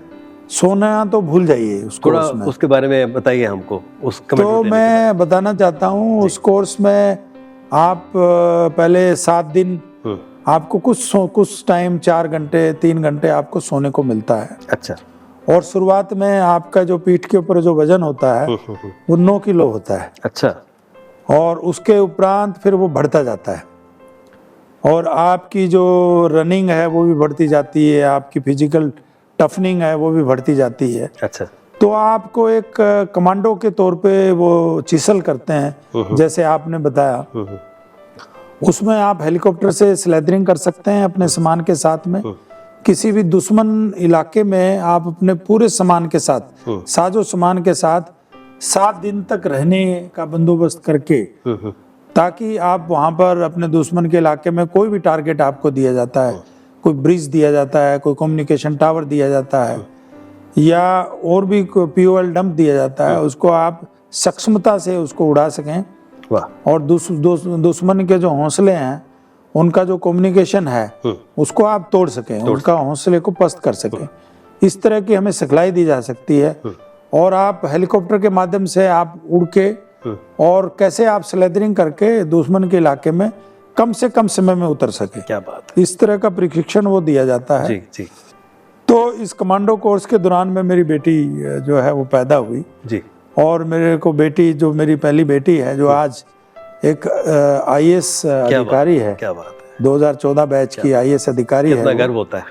सोना तो भूल जाइए उस कोर्स में। उसके बारे में बताइए हमको। उस तो मैं बताना चाहता हूँ उस कोर्स में आप पहले 7 दिन आपको कुछ टाइम 4 घंटे 3 घंटे आपको सोने को मिलता है। अच्छा। और शुरुआत में आपका जो पीठ के ऊपर जो वजन होता है वो 9 किलो होता है। अच्छा। और उसके उपरांत फिर वो बढ़ता जाता है और आपकी जो रनिंग है वो भी बढ़ती जाती है, आपकी फिजिकल टफनिंग है वो भी बढ़ती जाती है। अच्छा। तो आपको एक कमांडो के तौर पे वो चिसल करते हैं जैसे आपने बताया। उसमें आप हेलीकॉप्टर से स्लेदरिंग कर सकते हैं अपने सामान के साथ में। किसी भी दुश्मन इलाके में आप अपने पूरे सामान के साथ साजो सामान के साथ 7 दिन तक रहने का बंदोबस्त करके, ताकि आप वहाँ पर अपने दुश्मन के इलाके में कोई भी टारगेट आपको दिया जाता है, कोई ब्रिज दिया जाता है, कोई कम्युनिकेशन टावर दिया जाता है या और भी कोई POL डंप दिया जाता है, उसको आप सक्षमता से उसको उड़ा सकें। वाह। और दुश्मन के जो हौसले हैं उनका जो कम्युनिकेशन है उसको आप तोड़ सकें, उनका हौसले को पस्त कर सकें। इस तरह की हमें सिखलाई दी जा सकती है और आप हेलीकॉप्टर के माध्यम से आप उड़ के और कैसे आप स्लेदरिंग करके दुश्मन के इलाके में कम से कम समय में उतर सके। क्या बात है। इस तरह का प्रशिक्षण वो दिया जाता है। जी जी। तो इस कमांडो कोर्स के दौरान में मेरी बेटी जो है वो पैदा हुई जी। और मेरे को बेटी जो मेरी पहली बेटी है जो आज एक IAS अधिकारी है। क्या बात है। 2014 बैच की IAS अधिकारी है। कितना गर्व होता है।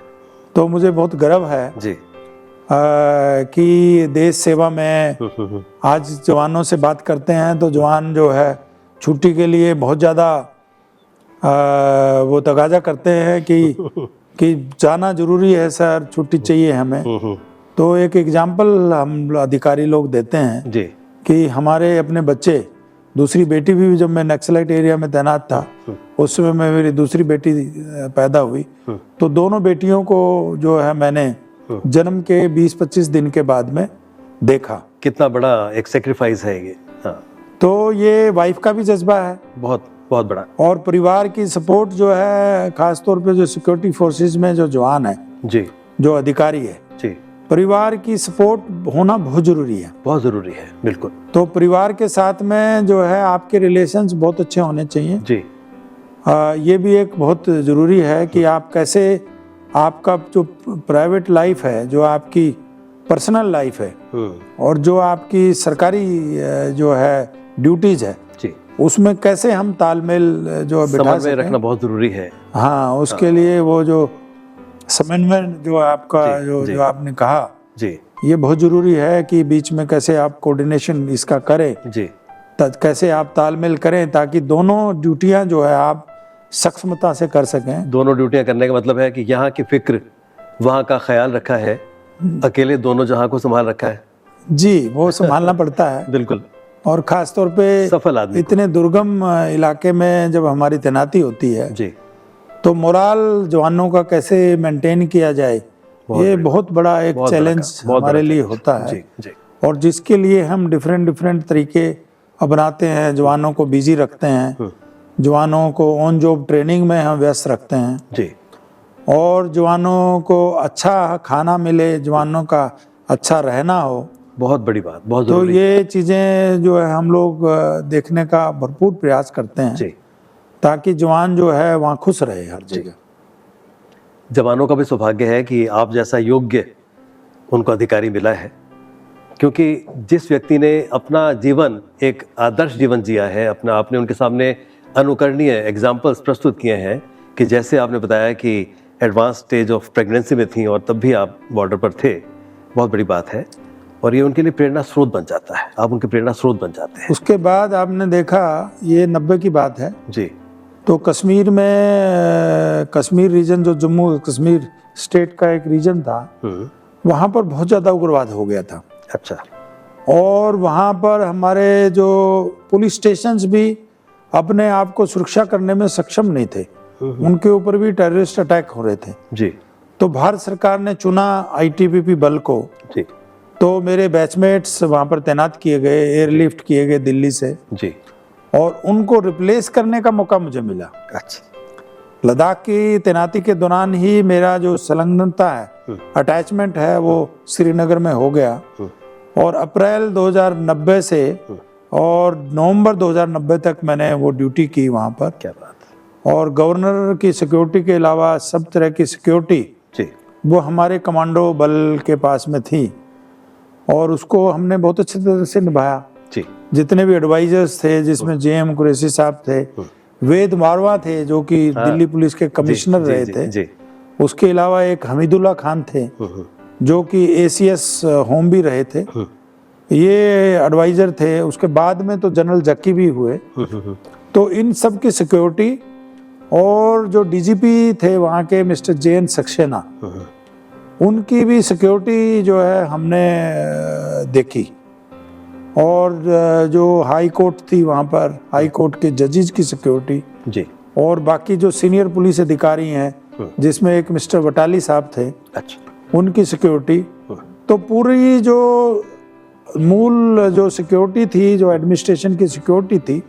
तो मुझे बहुत गर्व है जी कि देश सेवा में आज जवानों से बात करते हैं तो जवान जो है छुट्टी के लिए बहुत ज़्यादा वो तगाजा करते हैं कि जाना जरूरी है सर, छुट्टी चाहिए हमें। तो एक एग्जाम्पल हम अधिकारी लोग देते हैं जी कि हमारे अपने बच्चे, दूसरी बेटी भी जब मैं नक्सलाइट एरिया में तैनात था उस समय में मेरी दूसरी बेटी पैदा हुई, तो दोनों बेटियों को जो है मैंने जन्म के 20-25 दिन के बाद में देखा। कितना बड़ा एक सेक्रीफाइस है ये। हाँ। तो ये वाइफ का भी जज्बा है, बहुत बहुत बड़ा। और परिवार की सपोर्ट जो है, खास तौर पे जो सिक्योरिटी फोर्सेस में जो जवान है जी, जो अधिकारी है जी, परिवार की सपोर्ट होना बहुत जरूरी है। बहुत जरूरी है, बिल्कुल। तो परिवार के साथ में जो है आपके रिलेशंस बहुत अच्छे होने चाहिए जी। ये भी एक बहुत ज़रूरी है कि आप कैसे आपका जो प्राइवेट लाइफ है, जो आपकी पर्सनल लाइफ है और जो आपकी सरकारी जो है ड्यूटीज़ है जी, उसमें कैसे हम तालमेल जो बिठा समन्वय रखना बहुत ज़रूरी है। हाँ, उसके लिए वो जो समन्वय जो आपका जो आपने कहा जी, ये बहुत जरूरी है कि बीच में कैसे आप कोऑर्डिनेशन इसका करें जी, कैसे आप तालमेल करें ताकि दोनों ड्यूटियां जो है आप सक्षमता से कर सकें। दोनों ड्यूटियां करने का मतलब है कि यहाँ की फिक्र वहाँ का ख्याल रखा है, अकेले दोनों जहाँ को संभाल रखा है। जी, वो संभालना पड़ता है बिल्कुल। और खास तौर पे सफल आदमी इतने दुर्गम इलाके में जब हमारी तैनाती होती है जी, तो मोराल जवानों का कैसे मेंटेन किया जाए ये बहुत बड़ा एक चैलेंज हमारे लिए होता है। जी, जी। और जिसके लिए हम डिफरेंट तरीके अपनाते हैं, जवानों को बिजी रखते हैं, जवानों को ऑन जॉब ट्रेनिंग में हम व्यस्त रखते हैं जी, और जवानों को अच्छा खाना मिले, जवानों का अच्छा रहना हो। बहुत बड़ी बात, बहुत तो जरूरी। ये चीज़ें जो है हम लोग देखने का भरपूर प्रयास करते हैं जी, ताकि जवान जो है वहाँ खुश रहे हर जगह। जवानों का भी सौभाग्य है कि आप जैसा योग्य उनको अधिकारी मिला है, क्योंकि जिस व्यक्ति ने अपना जीवन एक आदर्श जीवन जिया है, अपना आपने उनके सामने अनुकरणीय एग्जाम्पल्स प्रस्तुत किए हैं कि जैसे आपने बताया कि एडवांस स्टेज ऑफ प्रेगनेंसी में थी और तब भी आप बॉर्डर पर थे, बहुत बड़ी बात है और ये उनके लिए प्रेरणा स्रोत बन जाता है, आप उनके प्रेरणा स्रोत बन जाते हैं। उसके बाद आपने देखा ये 90 की बात है जी, तो कश्मीर में कश्मीर रीजन जो जम्मू कश्मीर स्टेट का एक रीजन था वहाँ पर बहुत ज़्यादा उग्रवाद हो गया था। अच्छा। और वहाँ पर हमारे जो पुलिस स्टेशंस भी अपने आप को सुरक्षा करने में सक्षम नहीं थे, उनके ऊपर भी टेररिस्ट अटैक हो रहे थे। जी, तो भारत सरकार ने चुना आईटीबीपी बल को। जी, तो मेरे बैचमेट्स वहाँ पर तैनात किए गए, एयरलिफ्ट किए गए दिल्ली से जी, और उनको रिप्लेस करने का मौका मुझे मिला। अच्छा। लद्दाख की तैनाती के दौरान ही मेरा जो संलग्नता है, अटैचमेंट है, वो श्रीनगर में हो गया और अप्रैल 2090 से और नवंबर 2090 तक मैंने वो ड्यूटी की वहाँ पर। क्या बात है। और गवर्नर की सिक्योरिटी के अलावा सब तरह की सिक्योरिटी जी, वो हमारे कमांडो बल के पास में थी और उसको हमने बहुत अच्छी तरह से निभाया। जी, जितने भी एडवाइजर्स थे, जिसमें जेएम कुरैशी साहब थे, वेद मारवा थे जो कि दिल्ली पुलिस के कमिश्नर रहे थे, जी, उसके अलावा एक हमीदुल्ला खान थे जो कि एसीएस होम भी रहे थे, ये एडवाइजर थे। उसके बाद में तो जनरल जक्की भी हुए। तो इन सब की सिक्योरिटी और जो डीजीपी थे वहाँ के मिस्टर जेएन सक्सेना, उनकी भी सिक्योरिटी जो है हमने देखी। और जो हाई कोर्ट थी वहाँ पर, हाई कोर्ट के जजेस की सिक्योरिटी जी, और बाकी जो सीनियर पुलिस अधिकारी हैं जिसमें एक मिस्टर वटाली साहब थे, अच्छा, उनकी सिक्योरिटी। तो पूरी जो मूल जो सिक्योरिटी थी, जो एडमिनिस्ट्रेशन की सिक्योरिटी थी,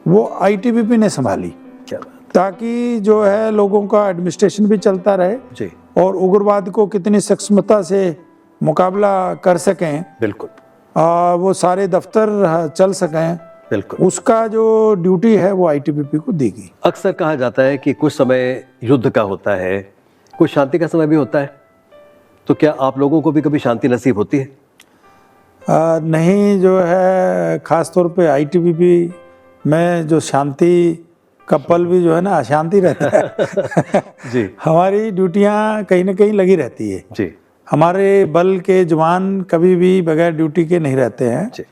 वो आईटीबीपी ने संभाली। क्या बात। ताकि जो है लोगों का एडमिनिस्ट्रेशन भी चलता रहे जी, और उग्रवाद को कितनी सक्षमता से मुकाबला कर सकें, बिल्कुल, वो सारे दफ्तर चल सकें, बिल्कुल। उसका जो ड्यूटी है वो आईटीबीपी को दी गई। अक्सर कहा जाता है कि कुछ समय युद्ध का होता है, कुछ शांति का समय भी होता है, तो क्या आप लोगों को भी कभी शांति नसीब होती है? नहीं, जो है खास तौर पे आईटीबीपी में जो शांति का पल भी जो है ना अशांति रहता है। जी, हमारी ड्यूटियां कहीं ना कहीं लगी रहती है। जी, हमारे बल के जवान कभी भी बगैर ड्यूटी के नहीं रहते हैं। जी,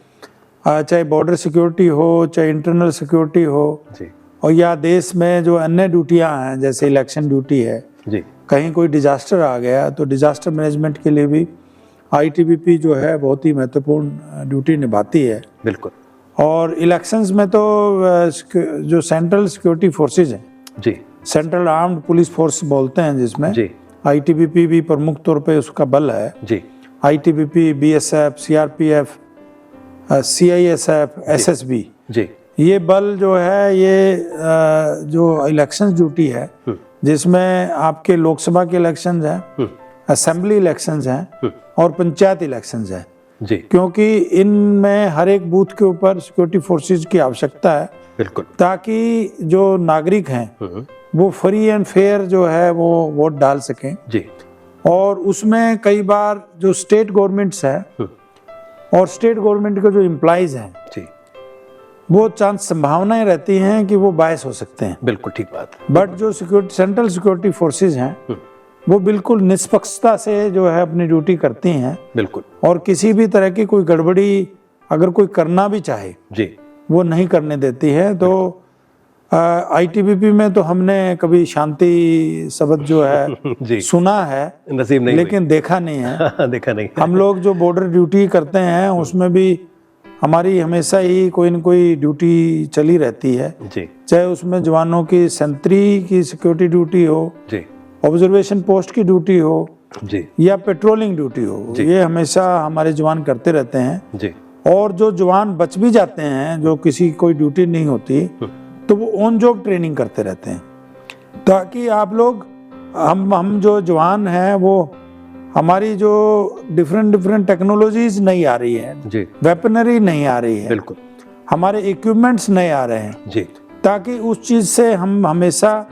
चाहे बॉर्डर सिक्योरिटी हो, चाहे इंटरनल सिक्योरिटी हो, जी, और या देश में जो अन्य ड्यूटियां हैं जैसे इलेक्शन ड्यूटी है, जी, कहीं कोई डिजास्टर आ गया तो डिजास्टर मैनेजमेंट के लिए भी आईटीबीपी जो है बहुत ही महत्वपूर्ण ड्यूटी निभाती है। बिल्कुल। और इलेक्शंस में तो जो सेंट्रल सिक्योरिटी फोर्सेज हैं, जी, सेंट्रल आर्म्ड पुलिस फोर्स बोलते हैं, जिसमें जी आईटीबीपी भी प्रमुख तौर पे उसका बल है। जी, ITBP, BSF, CRPF, CISF, SSB, जी, ये बल जो है ये जो इलेक्शन ड्यूटी है, जिसमें आपके लोकसभा के इलेक्शंस हैं, असेंबली इलेक्शंस हैं और पंचायत इलेक्शंस हैं। जी, क्योंकि इनमें हर एक बूथ के ऊपर सिक्योरिटी फोर्सेज की आवश्यकता है। बिल्कुल, ताकि जो नागरिक हैं वो फ्री एंड फेयर जो है वो वोट डाल सकें। जी, और उसमें कई बार जो स्टेट गवर्नमेंट्स हैं और स्टेट गवर्नमेंट के जो एम्प्लॉइज हैं, जी, वो चांस संभावनाएं रहती हैं कि वो बायस हो सकते हैं। बिल्कुल ठीक बात। बट जो सिक्योरिटी सेंट्रल सिक्योरिटी फोर्सेज हैं वो बिल्कुल निष्पक्षता से जो है अपनी ड्यूटी करती हैं। बिल्कुल। और किसी भी तरह की कोई गड़बड़ी अगर कोई करना भी चाहे जी, वो नहीं करने देती है। तो आईटीबीपी में तो हमने कभी शांति शब्द जो है जी, सुना है, नसीब नहीं लेकिन देखा नहीं है। देखा नहीं। हम लोग जो बॉर्डर ड्यूटी करते हैं उसमें भी हमारी हमेशा ही कोई न कोई ड्यूटी चली रहती है जी, चाहे उसमें जवानों की सेंट्री की सिक्योरिटी ड्यूटी हो, जी, ऑब्जर्वेशन पोस्ट की ड्यूटी हो जी, या पेट्रोलिंग ड्यूटी हो, ये हमेशा हमारे जवान करते रहते हैं। जी, और जो जवान बच भी जाते हैं, जो किसी कोई ड्यूटी नहीं होती, तो वो ऑन जॉब ट्रेनिंग करते रहते हैं ताकि आप लोग हम जो जवान हैं वो हमारी जो डिफरेंट टेक्नोलॉजीज नहीं आ रही है, जी, वेपनरी नहीं आ रही है, बिल्कुल, हमारे इक्विपमेंट्स नहीं आ रहे हैं, जी, ताकि उस चीज से हम हमेशा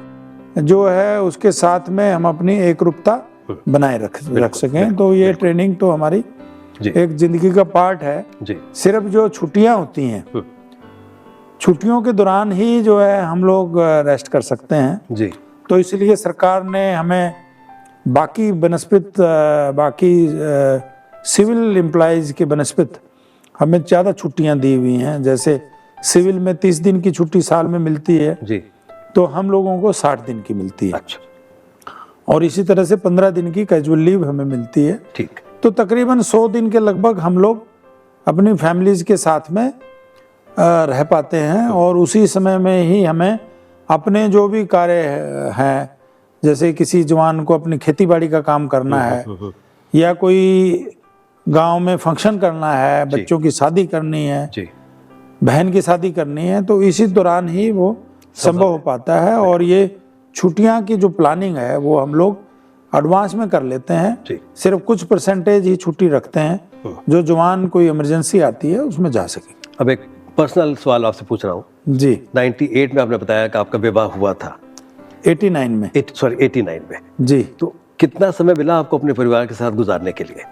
जो है उसके साथ में हम अपनी एकरूपता बनाए रख सकें। तो ये ट्रेनिंग तो हमारी जी, एक जिंदगी का पार्ट है। जी, सिर्फ जो छुट्टियां होती हैं, छुट्टियों के दौरान ही जो है हम लोग रेस्ट कर सकते हैं। जी, तो इसलिए सरकार ने हमें बाकी बाकी सिविल एम्प्लॉयज के बनस्पत हमें ज़्यादा छुट्टियां दी हुई हैं। जैसे सिविल में 30 दिन की छुट्टी साल में मिलती है, जी, तो हम लोगों को 60 दिन की मिलती है। अच्छा, और इसी तरह से 15 दिन की कैजुअल लीव हमें मिलती है। ठीक, तो तकरीबन 100 दिन के लगभग हम लोग अपनी फैमिलीज के साथ में रह पाते हैं। और उसी समय में ही हमें अपने जो भी कार्य हैं, जैसे किसी जवान को अपनी खेती बाड़ी का काम करना है या कोई गांव में फंक्शन करना है, बच्चों की शादी करनी है, जी, बहन की शादी करनी है, तो इसी दौरान ही वो संभव हो पाता है। और ये छुट्टियां की जो प्लानिंग है वो हम लोग एडवांस में कर लेते हैं। जी, सिर्फ कुछ परसेंटेज ही छुट्टी रखते हैं जो जवान कोई इमरजेंसी आती है उसमें जा सके। अब एक पर्सनल सवाल आपसे पूछ रहा हूँ। जी, 98 में आपने बताया कि आपका विवाह हुआ था। 89 में। 89 में। जी, तो कितना समय मिला आपको अपने परिवार के साथ गुजारने के लिए?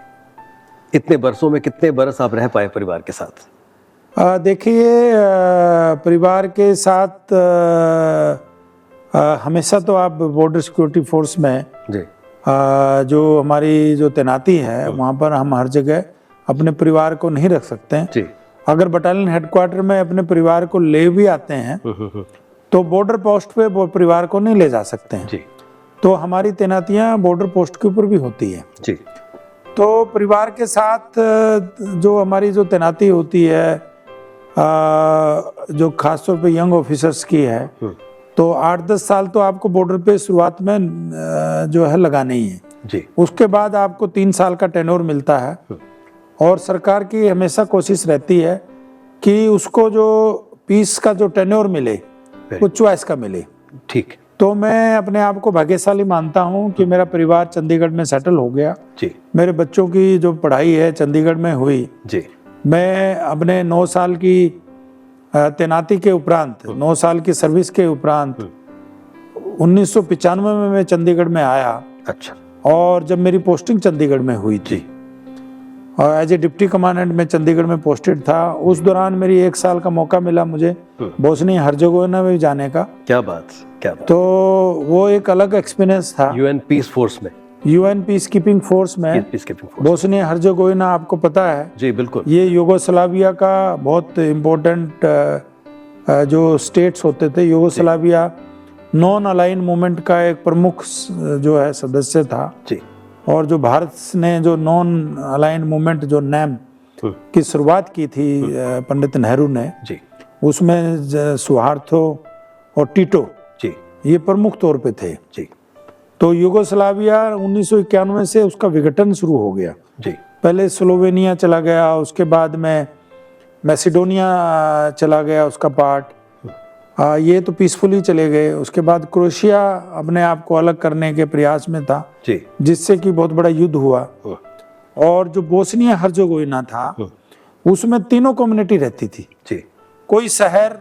इतने बरसों में कितने बरस आप रह पाए परिवार के साथ? देखिए, परिवार के साथ हमेशा तो आप बॉर्डर सिक्योरिटी फोर्स में जी, जो हमारी जो तैनाती है वहाँ पर हम हर जगह अपने परिवार को नहीं रख सकते हैं। जी, अगर बटालियन हेडक्वार्टर में अपने परिवार को ले भी आते हैं तो बॉर्डर पोस्ट पे वो परिवार को नहीं ले जा सकते हैं। जी, तो हमारी तैनातियां बॉर्डर पोस्ट के ऊपर भी होती है। जी, तो परिवार के साथ जो हमारी जो तैनाती होती है, जो खासतौर पे यंग ऑफिसर्स की है, तो 8-10 साल तो आपको बॉर्डर पे शुरुआत में जो है लगाने ही है। जी, उसके बाद आपको 3 साल का टेन्योर मिलता है। और सरकार की हमेशा कोशिश रहती है कि उसको जो पीस का जो टेन्योर मिले वो चॉइस का मिले। ठीक, तो मैं अपने आप को भाग्यशाली मानता हूं कि मेरा परिवार चंडीगढ़ में सेटल हो गया। जी, मेरे बच्चों की जो पढ़ाई है चंडीगढ़ में हुई। जी, मैं अपने 9 साल की तैनाती के उपरांत, 9 साल की सर्विस के उपरांत 1995 में मैं चंडीगढ़ में आया। अच्छा, और जब मेरी पोस्टिंग चंडीगढ़ में हुई थी और एज ए डिप्टी कमांडेंट में चंडीगढ़ में पोस्टेड था, उस दौरान मेरी 1 साल का मौका मिला मुझे बोस्निया हर्जेगोविना में जाने का। क्या बात, क्या बात। तो वो एक अलग एक्सपीरियंस था। यूएन पीस फोर्स में, यूएन पीस कीपिंग फोर्स में, peace keeping force, Bosnia Herzegovina आपको पता है। जी, बिल्कुल, ये ये यूगोस्लाविया का बहुत इम्पोर्टेंट जो स्टेट्स होते थे। यूगोस्लाविया नॉन अलाइन मूवमेंट का एक प्रमुख जो है सदस्य था। जी, और जो भारत ने जो नॉन अलाइन मूवमेंट जो नैम की शुरुआत की थी पंडित नेहरू ने, जी, उसमें सुहार्थो और टीटो जी, ये प्रमुख तौर पे थे। जी, तो यूगोस्लाविया 1991 से उसका विघटन शुरू हो गया। जी, पहले स्लोवेनिया चला गया, उसके बाद में मैसिडोनिया चला गया उसका पार्ट। ये तो पीसफुली चले गए। उसके बाद क्रोएशिया अपने आप को अलग करने के प्रयास में था, जी, जिससे कि बहुत बड़ा युद्ध हुआ। और जो बोस्निया हर्जेगोविना था उसमें तीनों कम्युनिटी रहती थी। जी, कोई शहर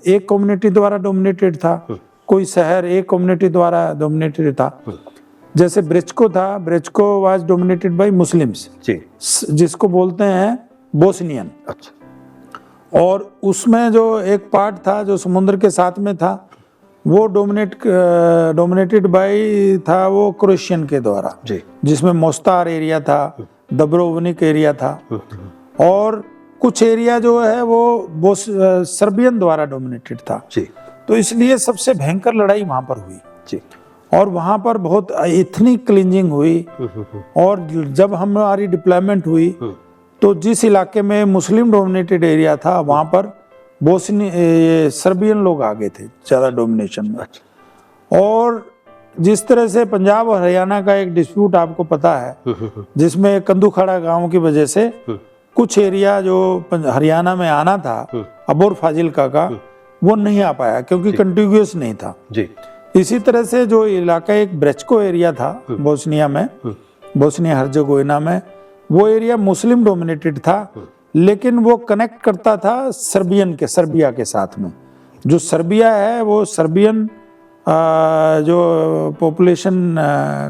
एक कम्युनिटी द्वारा डोमिनेटेड था, कोई शहर एक कम्युनिटी द्वारा डोमिनेटेड था। जैसे ब्रेचको था, ब्रेचको वाज डोमिनेटेड बाय मुस्लिम्स, जी, जिसको बोलते हैं बोस्नियन। अच्छा, और उसमें जो एक पार्ट था जो समुद्र के साथ में था, वो डोमिनेटेड बाय था वो क्रोएशियन के द्वारा जी, जिसमें मोस्तार एरिया था, दब्रोवनिक एरिया था और कुछ एरिया जो है वो सर्बियन द्वारा डोमिनेटेड था जी, तो इसलिए सबसे भयंकर लड़ाई वहां पर हुई जी, और वहां पर बहुत एथनिक क्लिंजिंग हुई और जब हमारी डिप्लॉयमेंट हुई तो जिस इलाके में मुस्लिम डोमिनेटेड एरिया था वहां पर सर्बियन लोग आ गए थे ज्यादा डोमिनेशन में। और जिस तरह से पंजाब और हरियाणा का एक डिस्प्यूट आपको पता है जिसमें कंदूखाड़ा गांव की वजह से कुछ एरिया जो हरियाणा में आना था अबोर फाजिल्का का वो नहीं आ पाया क्योंकि कंटिग्यूअस नहीं था जी। इसी तरह से जो इलाका एक ब्रेचको एरिया था बोस्निया में, बोस्निया हर्जेगोविना में, वो एरिया मुस्लिम डोमिनेटेड था लेकिन वो कनेक्ट करता था सर्बिया के साथ में। जो सर्बिया है वो सर्बियन जो पॉपुलेशन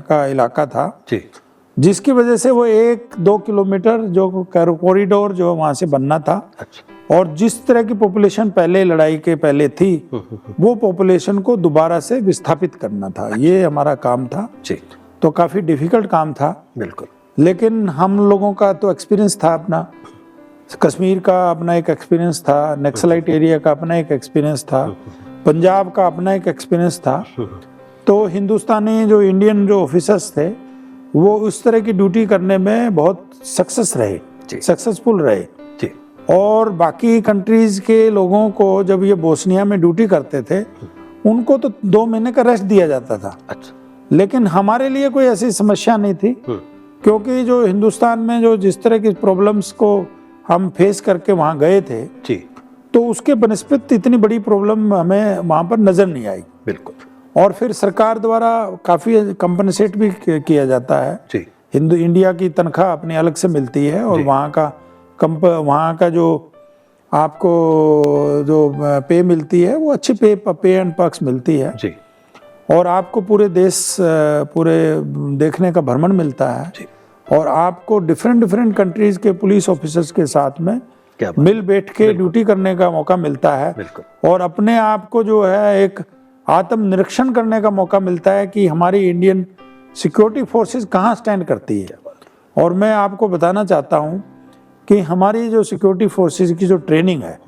का इलाका था जी, जिसकी वजह से वो 1-2 किलोमीटर जो कॉरिडोर जो वहां से बनना था। अच्छा, और जिस तरह की पॉपुलेशन पहले लड़ाई के पहले थी वो पॉपुलेशन को दोबारा से विस्थापित करना था। ये हमारा काम था जी, तो काफी डिफिकल्ट काम था बिल्कुल। लेकिन हम लोगों का तो एक्सपीरियंस था अपना, कश्मीर का अपना एक एक्सपीरियंस था, नक्सलाइट एरिया का अपना एक एक्सपीरियंस था, पंजाब का अपना एक एक्सपीरियंस था। तो हिंदुस्तानी जो इंडियन जो ऑफिसर्स थे वो उस तरह की ड्यूटी करने में बहुत सक्सेसफुल रहे जी, और बाकी कंट्रीज के लोगों को जब ये बोस्निया में ड्यूटी करते थे उनको तो 2 महीने का रेस्ट दिया जाता था। अच्छा, लेकिन हमारे लिए कोई ऐसी समस्या नहीं थी क्योंकि जो हिंदुस्तान में जो जिस तरह की प्रॉब्लम्स को हम फेस करके वहाँ गए थे जी, तो उसके बनिस्बत इतनी बड़ी प्रॉब्लम हमें वहाँ पर नजर नहीं आई। बिल्कुल। और फिर सरकार द्वारा काफी कंपनसेट भी किया जाता है जी, इंडिया की तनख्वाह अपनी अलग से मिलती है और वहाँ का जो आपको जो पे मिलती है वो अच्छी पे एंड पर्क्स मिलती है जी, और आपको पूरे देखने का भ्रमण मिलता है जी, और आपको डिफरेंट कंट्रीज के पुलिस ऑफिसर्स के साथ में मिल बैठ के ड्यूटी करने का मौका मिलता है और अपने आप को जो है एक आत्म निरीक्षण करने का मौका मिलता है कि हमारी इंडियन सिक्योरिटी फोर्सेस कहाँ स्टैंड करती है। और मैं आपको बताना चाहता हूँ कि हमारी जो सिक्योरिटी फोर्सेस की जो ट्रेनिंग है,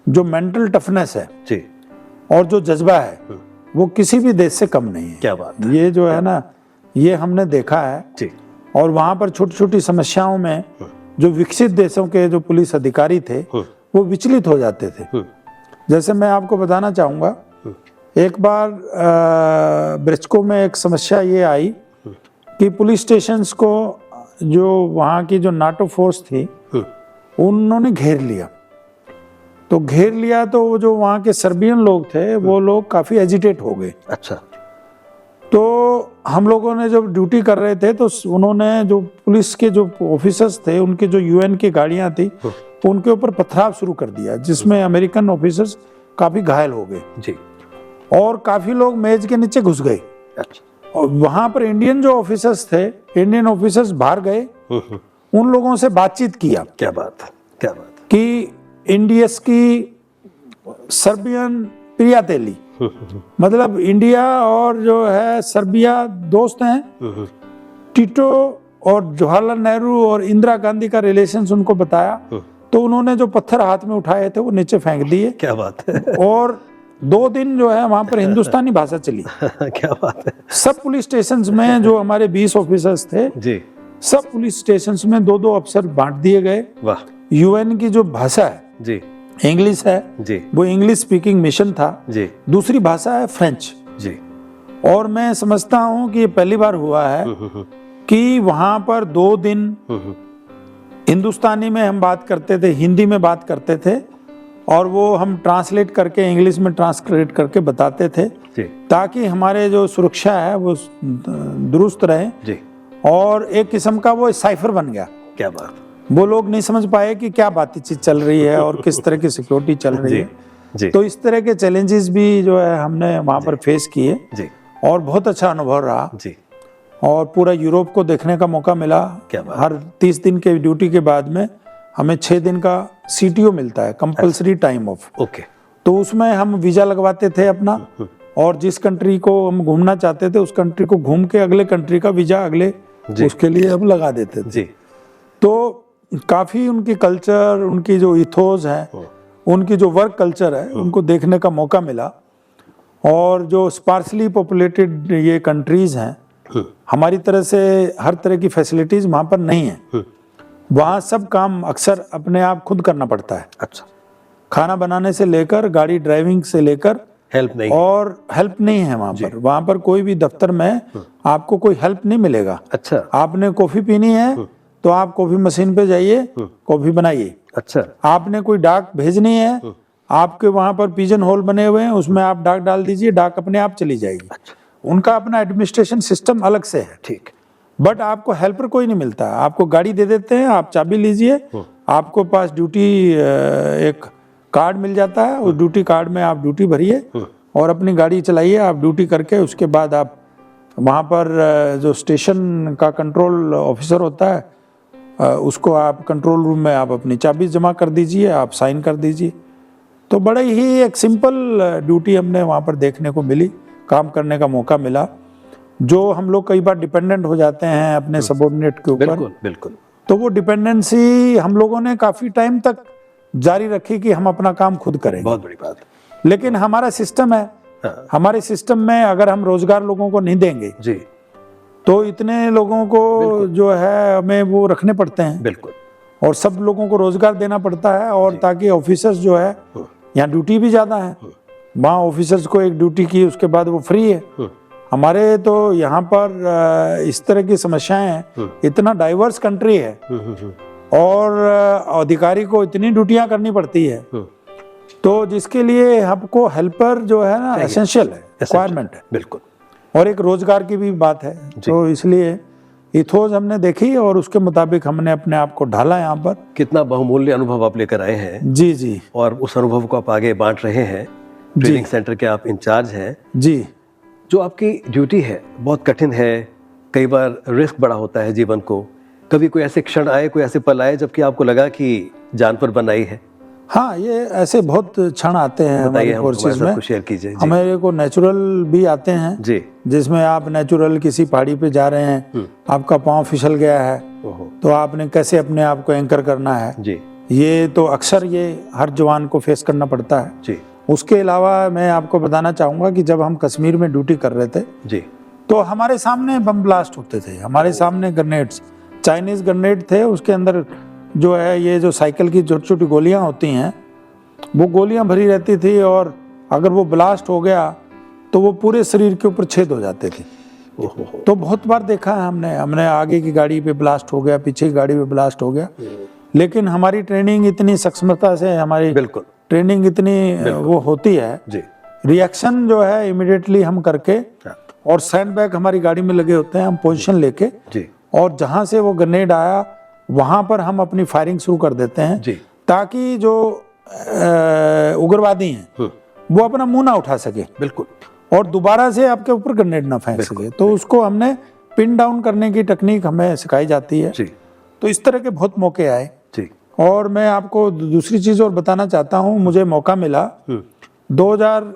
जो मेंटल टफनेस है जी, और जो जज्बा है वो किसी भी देश से कम नहीं है। क्या बात है। ये जो है ना ये हमने देखा है जी, और वहाँ पर छोटी छोटी समस्याओं में जो विकसित देशों के जो पुलिस अधिकारी थे वो विचलित हो जाते थे। जैसे मैं आपको बताना चाहूँगा, एक बार ब्रेचको में एक समस्या ये आई कि पुलिस स्टेशंस को जो वहाँ की जो नाटो फोर्स थी उन्होंने घेर लिया। तो घेर लिया तो वो जो वहाँ के सर्बियन लोग थे वो लोग काफ़ी एजिटेट हो गए। अच्छा, तो हम लोगों ने जब ड्यूटी कर रहे थे तो उन्होंने जो पुलिस के जो ऑफिसर्स थे उनके जो यूएन की गाड़ियां थी उनके ऊपर पथराव शुरू कर दिया जिसमें अमेरिकन ऑफिसर्स काफ़ी घायल हो गए जी, और काफ़ी लोग मेज के नीचे घुस गए। अच्छा, और वहां पर इंडियन जो ऑफिसर्स थे, इंडियन ऑफिसर्स बाहर गए, उन लोगों से बातचीत किया। क्या बात है, क्या बात है। कि इंडियस की सर्बियन प्रियातेली मतलब इंडिया और जो है सर्बिया दोस्त हैं। टिटो और जवाहरलाल नेहरू और इंदिरा गांधी का रिलेशंस उनको बताया तो उन्होंने जो पत्थर हाथ में उठाए थे वो नीचे फेंक दिए। क्या बात है। और 2 दिन जो है वहां पर हिंदुस्तानी भाषा चली। क्या बात है। सब पुलिस स्टेशंस में जो हमारे 20 ऑफिसर्स थे जी, सब पुलिस स्टेशंस में 2-2 अफसर बांट दिए गए। वाह, यूएन की जो भाषा है जी, इंग्लिश है जी, वो इंग्लिश स्पीकिंग मिशन था जी, दूसरी भाषा है फ्रेंच जी, और मैं समझता हूँ कि ये पहली बार हुआ है कि वहां पर 2 दिन हिंदुस्तानी में हम बात करते थे, हिंदी में बात करते थे और वो हम ट्रांसलेट करके इंग्लिश में ट्रांसलेट करके बताते थे जी, ताकि हमारे जो सुरक्षा है वो दुरुस्त रहे जी, और एक किस्म का वो साइफर बन गया। क्या बात। वो लोग नहीं समझ पाए कि क्या बातचीत चल रही है और किस तरह की सिक्योरिटी चल रही है। जी, तो इस तरह के चैलेंजेस भी जो है हमने वहाँ पर फेस किए जी, और बहुत अच्छा अनुभव रहा जी, और पूरा यूरोप को देखने का मौका मिला। क्या बात। हर 30 दिन के ड्यूटी के बाद में हमें 6 दिन का CTO मिलता है, कंपल्सरी टाइम ऑफ। ओके, तो उसमें हम वीजा लगवाते थे अपना और जिस कंट्री को हम घूमना चाहते थे उस कंट्री को घूम के अगले कंट्री का वीजा अगले उसके लिए हम लगा देते थे। तो काफ़ी उनकी कल्चर, उनकी जो इथोस है, उनकी जो वर्क कल्चर है, उनको देखने का मौका मिला। और जो स्पार्सली पॉपुलेटेड ये कंट्रीज़ हैं, हमारी तरह से हर तरह की फैसिलिटीज़ वहाँ पर नहीं है। वहाँ सब काम अक्सर अपने आप खुद करना पड़ता है। अच्छा। खाना बनाने से लेकर गाड़ी ड्राइविंग से लेकर हेल्प नहीं, और हेल्प नहीं है वहाँ पर। वहाँ पर कोई भी दफ्तर में आपको कोई हेल्प नहीं मिलेगा। अच्छा। आपने कॉफ़ी पीनी है तो आप कॉफ़ी मशीन पे जाइए, कॉफ़ी बनाइए। अच्छा। आपने कोई डाक भेजनी है, आपके वहाँ पर पिजन होल बने हुए हैं, उसमें आप डाक डाल दीजिए, डाक अपने आप चली जाएगी। अच्छा। उनका अपना एडमिनिस्ट्रेशन सिस्टम अलग से है। ठीक। बट आपको हेल्पर कोई नहीं मिलता। आपको गाड़ी दे देते हैं, आप चाबी लीजिए, आपको पास ड्यूटी एक कार्ड मिल जाता है, उस ड्यूटी कार्ड में आप ड्यूटी भरिए और अपनी गाड़ी चलाइए। आप ड्यूटी करके उसके बाद आप वहाँ पर जो स्टेशन का कंट्रोल ऑफिसर होता है उसको आप कंट्रोल रूम में आप अपनी चाबी जमा कर दीजिए, आप साइन कर दीजिए। तो बड़े ही एक सिंपल ड्यूटी हमने वहाँ पर देखने को मिली, काम करने का मौका मिला। जो हम लोग कई बार डिपेंडेंट हो जाते हैं अपने सबऑर्डिनेट के ऊपर। बिल्कुल बिल्कुल। तो वो डिपेंडेंसी हम लोगों ने काफ़ी टाइम तक जारी रखी कि हम अपना काम खुद करेंगे। बहुत बड़ी बात। लेकिन हमारा सिस्टम है, हमारे सिस्टम में अगर हम रोजगार लोगों को नहीं देंगे जी, तो इतने लोगों को जो है हमें वो रखने पड़ते हैं। बिल्कुल। और सब लोगों को रोजगार देना पड़ता है। और ताकि ऑफिसर्स जो है, यहाँ ड्यूटी भी ज़्यादा है, वहाँ ऑफिसर्स को एक ड्यूटी की उसके बाद वो फ्री है। हमारे तो यहाँ पर इस तरह की समस्याएं हैं, इतना डाइवर्स कंट्री है और अधिकारी को इतनी ड्यूटियां करनी पड़ती है, तो जिसके लिए हमको हेल्पर जो है ना एसेंशियल है, रिक्वायरमेंट है। बिल्कुल। और एक रोजगार की भी बात है, तो इसलिए इथोस हमने देखी और उसके मुताबिक हमने अपने आप को ढाला यहाँ पर। कितना बहुमूल्य अनुभव आप लेकर आए हैं। जी जी। और उस अनुभव को आप आगे बांट रहे हैं। ट्रेनिंग सेंटर के आप इंचार्ज हैं जी। जो आपकी ड्यूटी है बहुत कठिन है, कई बार रिस्क बड़ा होता है जीवन को। कभी कोई ऐसे क्षण आए, कोई ऐसे पल आए जबकि आपको लगा कि जान पर बन आई है? हाँ, ये ऐसे बहुत क्षण आते हैं हमारी फोर्सेस में। शेयर कीजिए। हमारे को नेचुरल भी आते हैं जी, जिसमें आप नेचुरल किसी पहाड़ी पे जा रहे हैं, आपका पाँव फिसल गया है, तो आपने कैसे अपने आप को एंकर करना है जी। ये तो अक्सर ये हर जवान को फेस करना पड़ता है जी। उसके अलावा मैं आपको बताना चाहूँगा कि जब हम कश्मीर में ड्यूटी कर रहे थे जी, तो हमारे सामने बम ब्लास्ट होते थे, हमारे सामने ग्रेनेड्स, चाइनीज ग्रेनेड थे, उसके अंदर जो है ये जो साइकिल की छोटी छोटी गोलियां होती हैं वो गोलियां भरी रहती थी, और अगर वो ब्लास्ट हो गया तो वो पूरे शरीर के ऊपर छेद हो जाते थे। तो बहुत बार देखा है हमने आगे की गाड़ी पे ब्लास्ट हो गया, पीछे की गाड़ी पे ब्लास्ट हो गया। लेकिन हमारी ट्रेनिंग इतनी सक्षमता से, हमारी बिल्कुल ट्रेनिंग इतनी वो होती है जी, रिएक्शन जो है इमिडिएटली हम करके, और सैंड बैग हमारी गाड़ी में लगे होते हैं, हम पोजीशन लेके जी, और जहां से वो ग्रेनेड आया वहां पर हम अपनी फायरिंग शुरू कर देते हैं जी, ताकि जो उग्रवादी हैं वो अपना मुंह ना उठा सके बिल्कुल, और दोबारा से आपके ऊपर ग्रेनेड ना फेंक सके। तो उसको हमने पिन डाउन करने की टेक्निक हमें सिखाई जाती है जी। तो इस तरह के बहुत मौके आए जी। और मैं आपको दूसरी चीज और बताना चाहता हूँ, मुझे मौका मिला 2000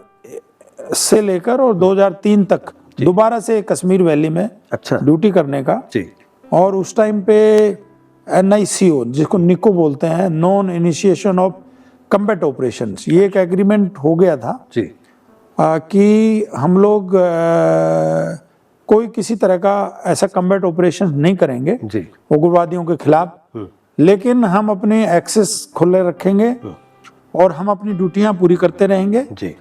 से लेकर और 2003 तक दोबारा से कश्मीर वैली में अच्छा ड्यूटी करने का जी। और उस टाइम पे NICO, जिसको निको बोलते हैं, non initiation of combat operations, ये एक एग्रीमेंट हो गया था जी, कि हम लोग कोई किसी तरह का ऐसा कम्बैट ऑपरेशन नहीं करेंगे जी उग्रवादियों के खिलाफ, लेकिन हम अपने एक्सेस खुले रखेंगे और हम अपनी ड्यूटियां पूरी करते रहेंगे जी।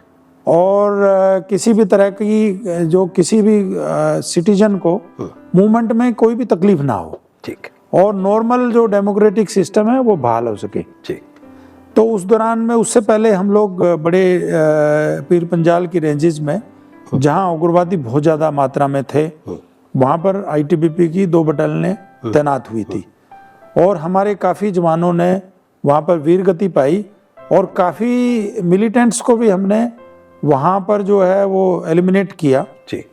और किसी भी तरह की जो किसी भी सिटीजन को मूवमेंट में कोई भी तकलीफ ना हो ठीक, और नॉर्मल जो डेमोक्रेटिक सिस्टम है वो बहाल हो सके जी। तो उस दौरान में, उससे पहले हम लोग बड़े पीर पंजाल की रेंजेस में, जहां उग्रवादी बहुत ज़्यादा मात्रा में थे, वहां पर ITBP की 2 बटालियनें तैनात हुई थी, और हमारे काफ़ी जवानों ने वहां पर वीरगति पाई, और काफ़ी मिलिटेंट्स को भी हमने वहां पर जो है वो एलिमिनेट किया जी।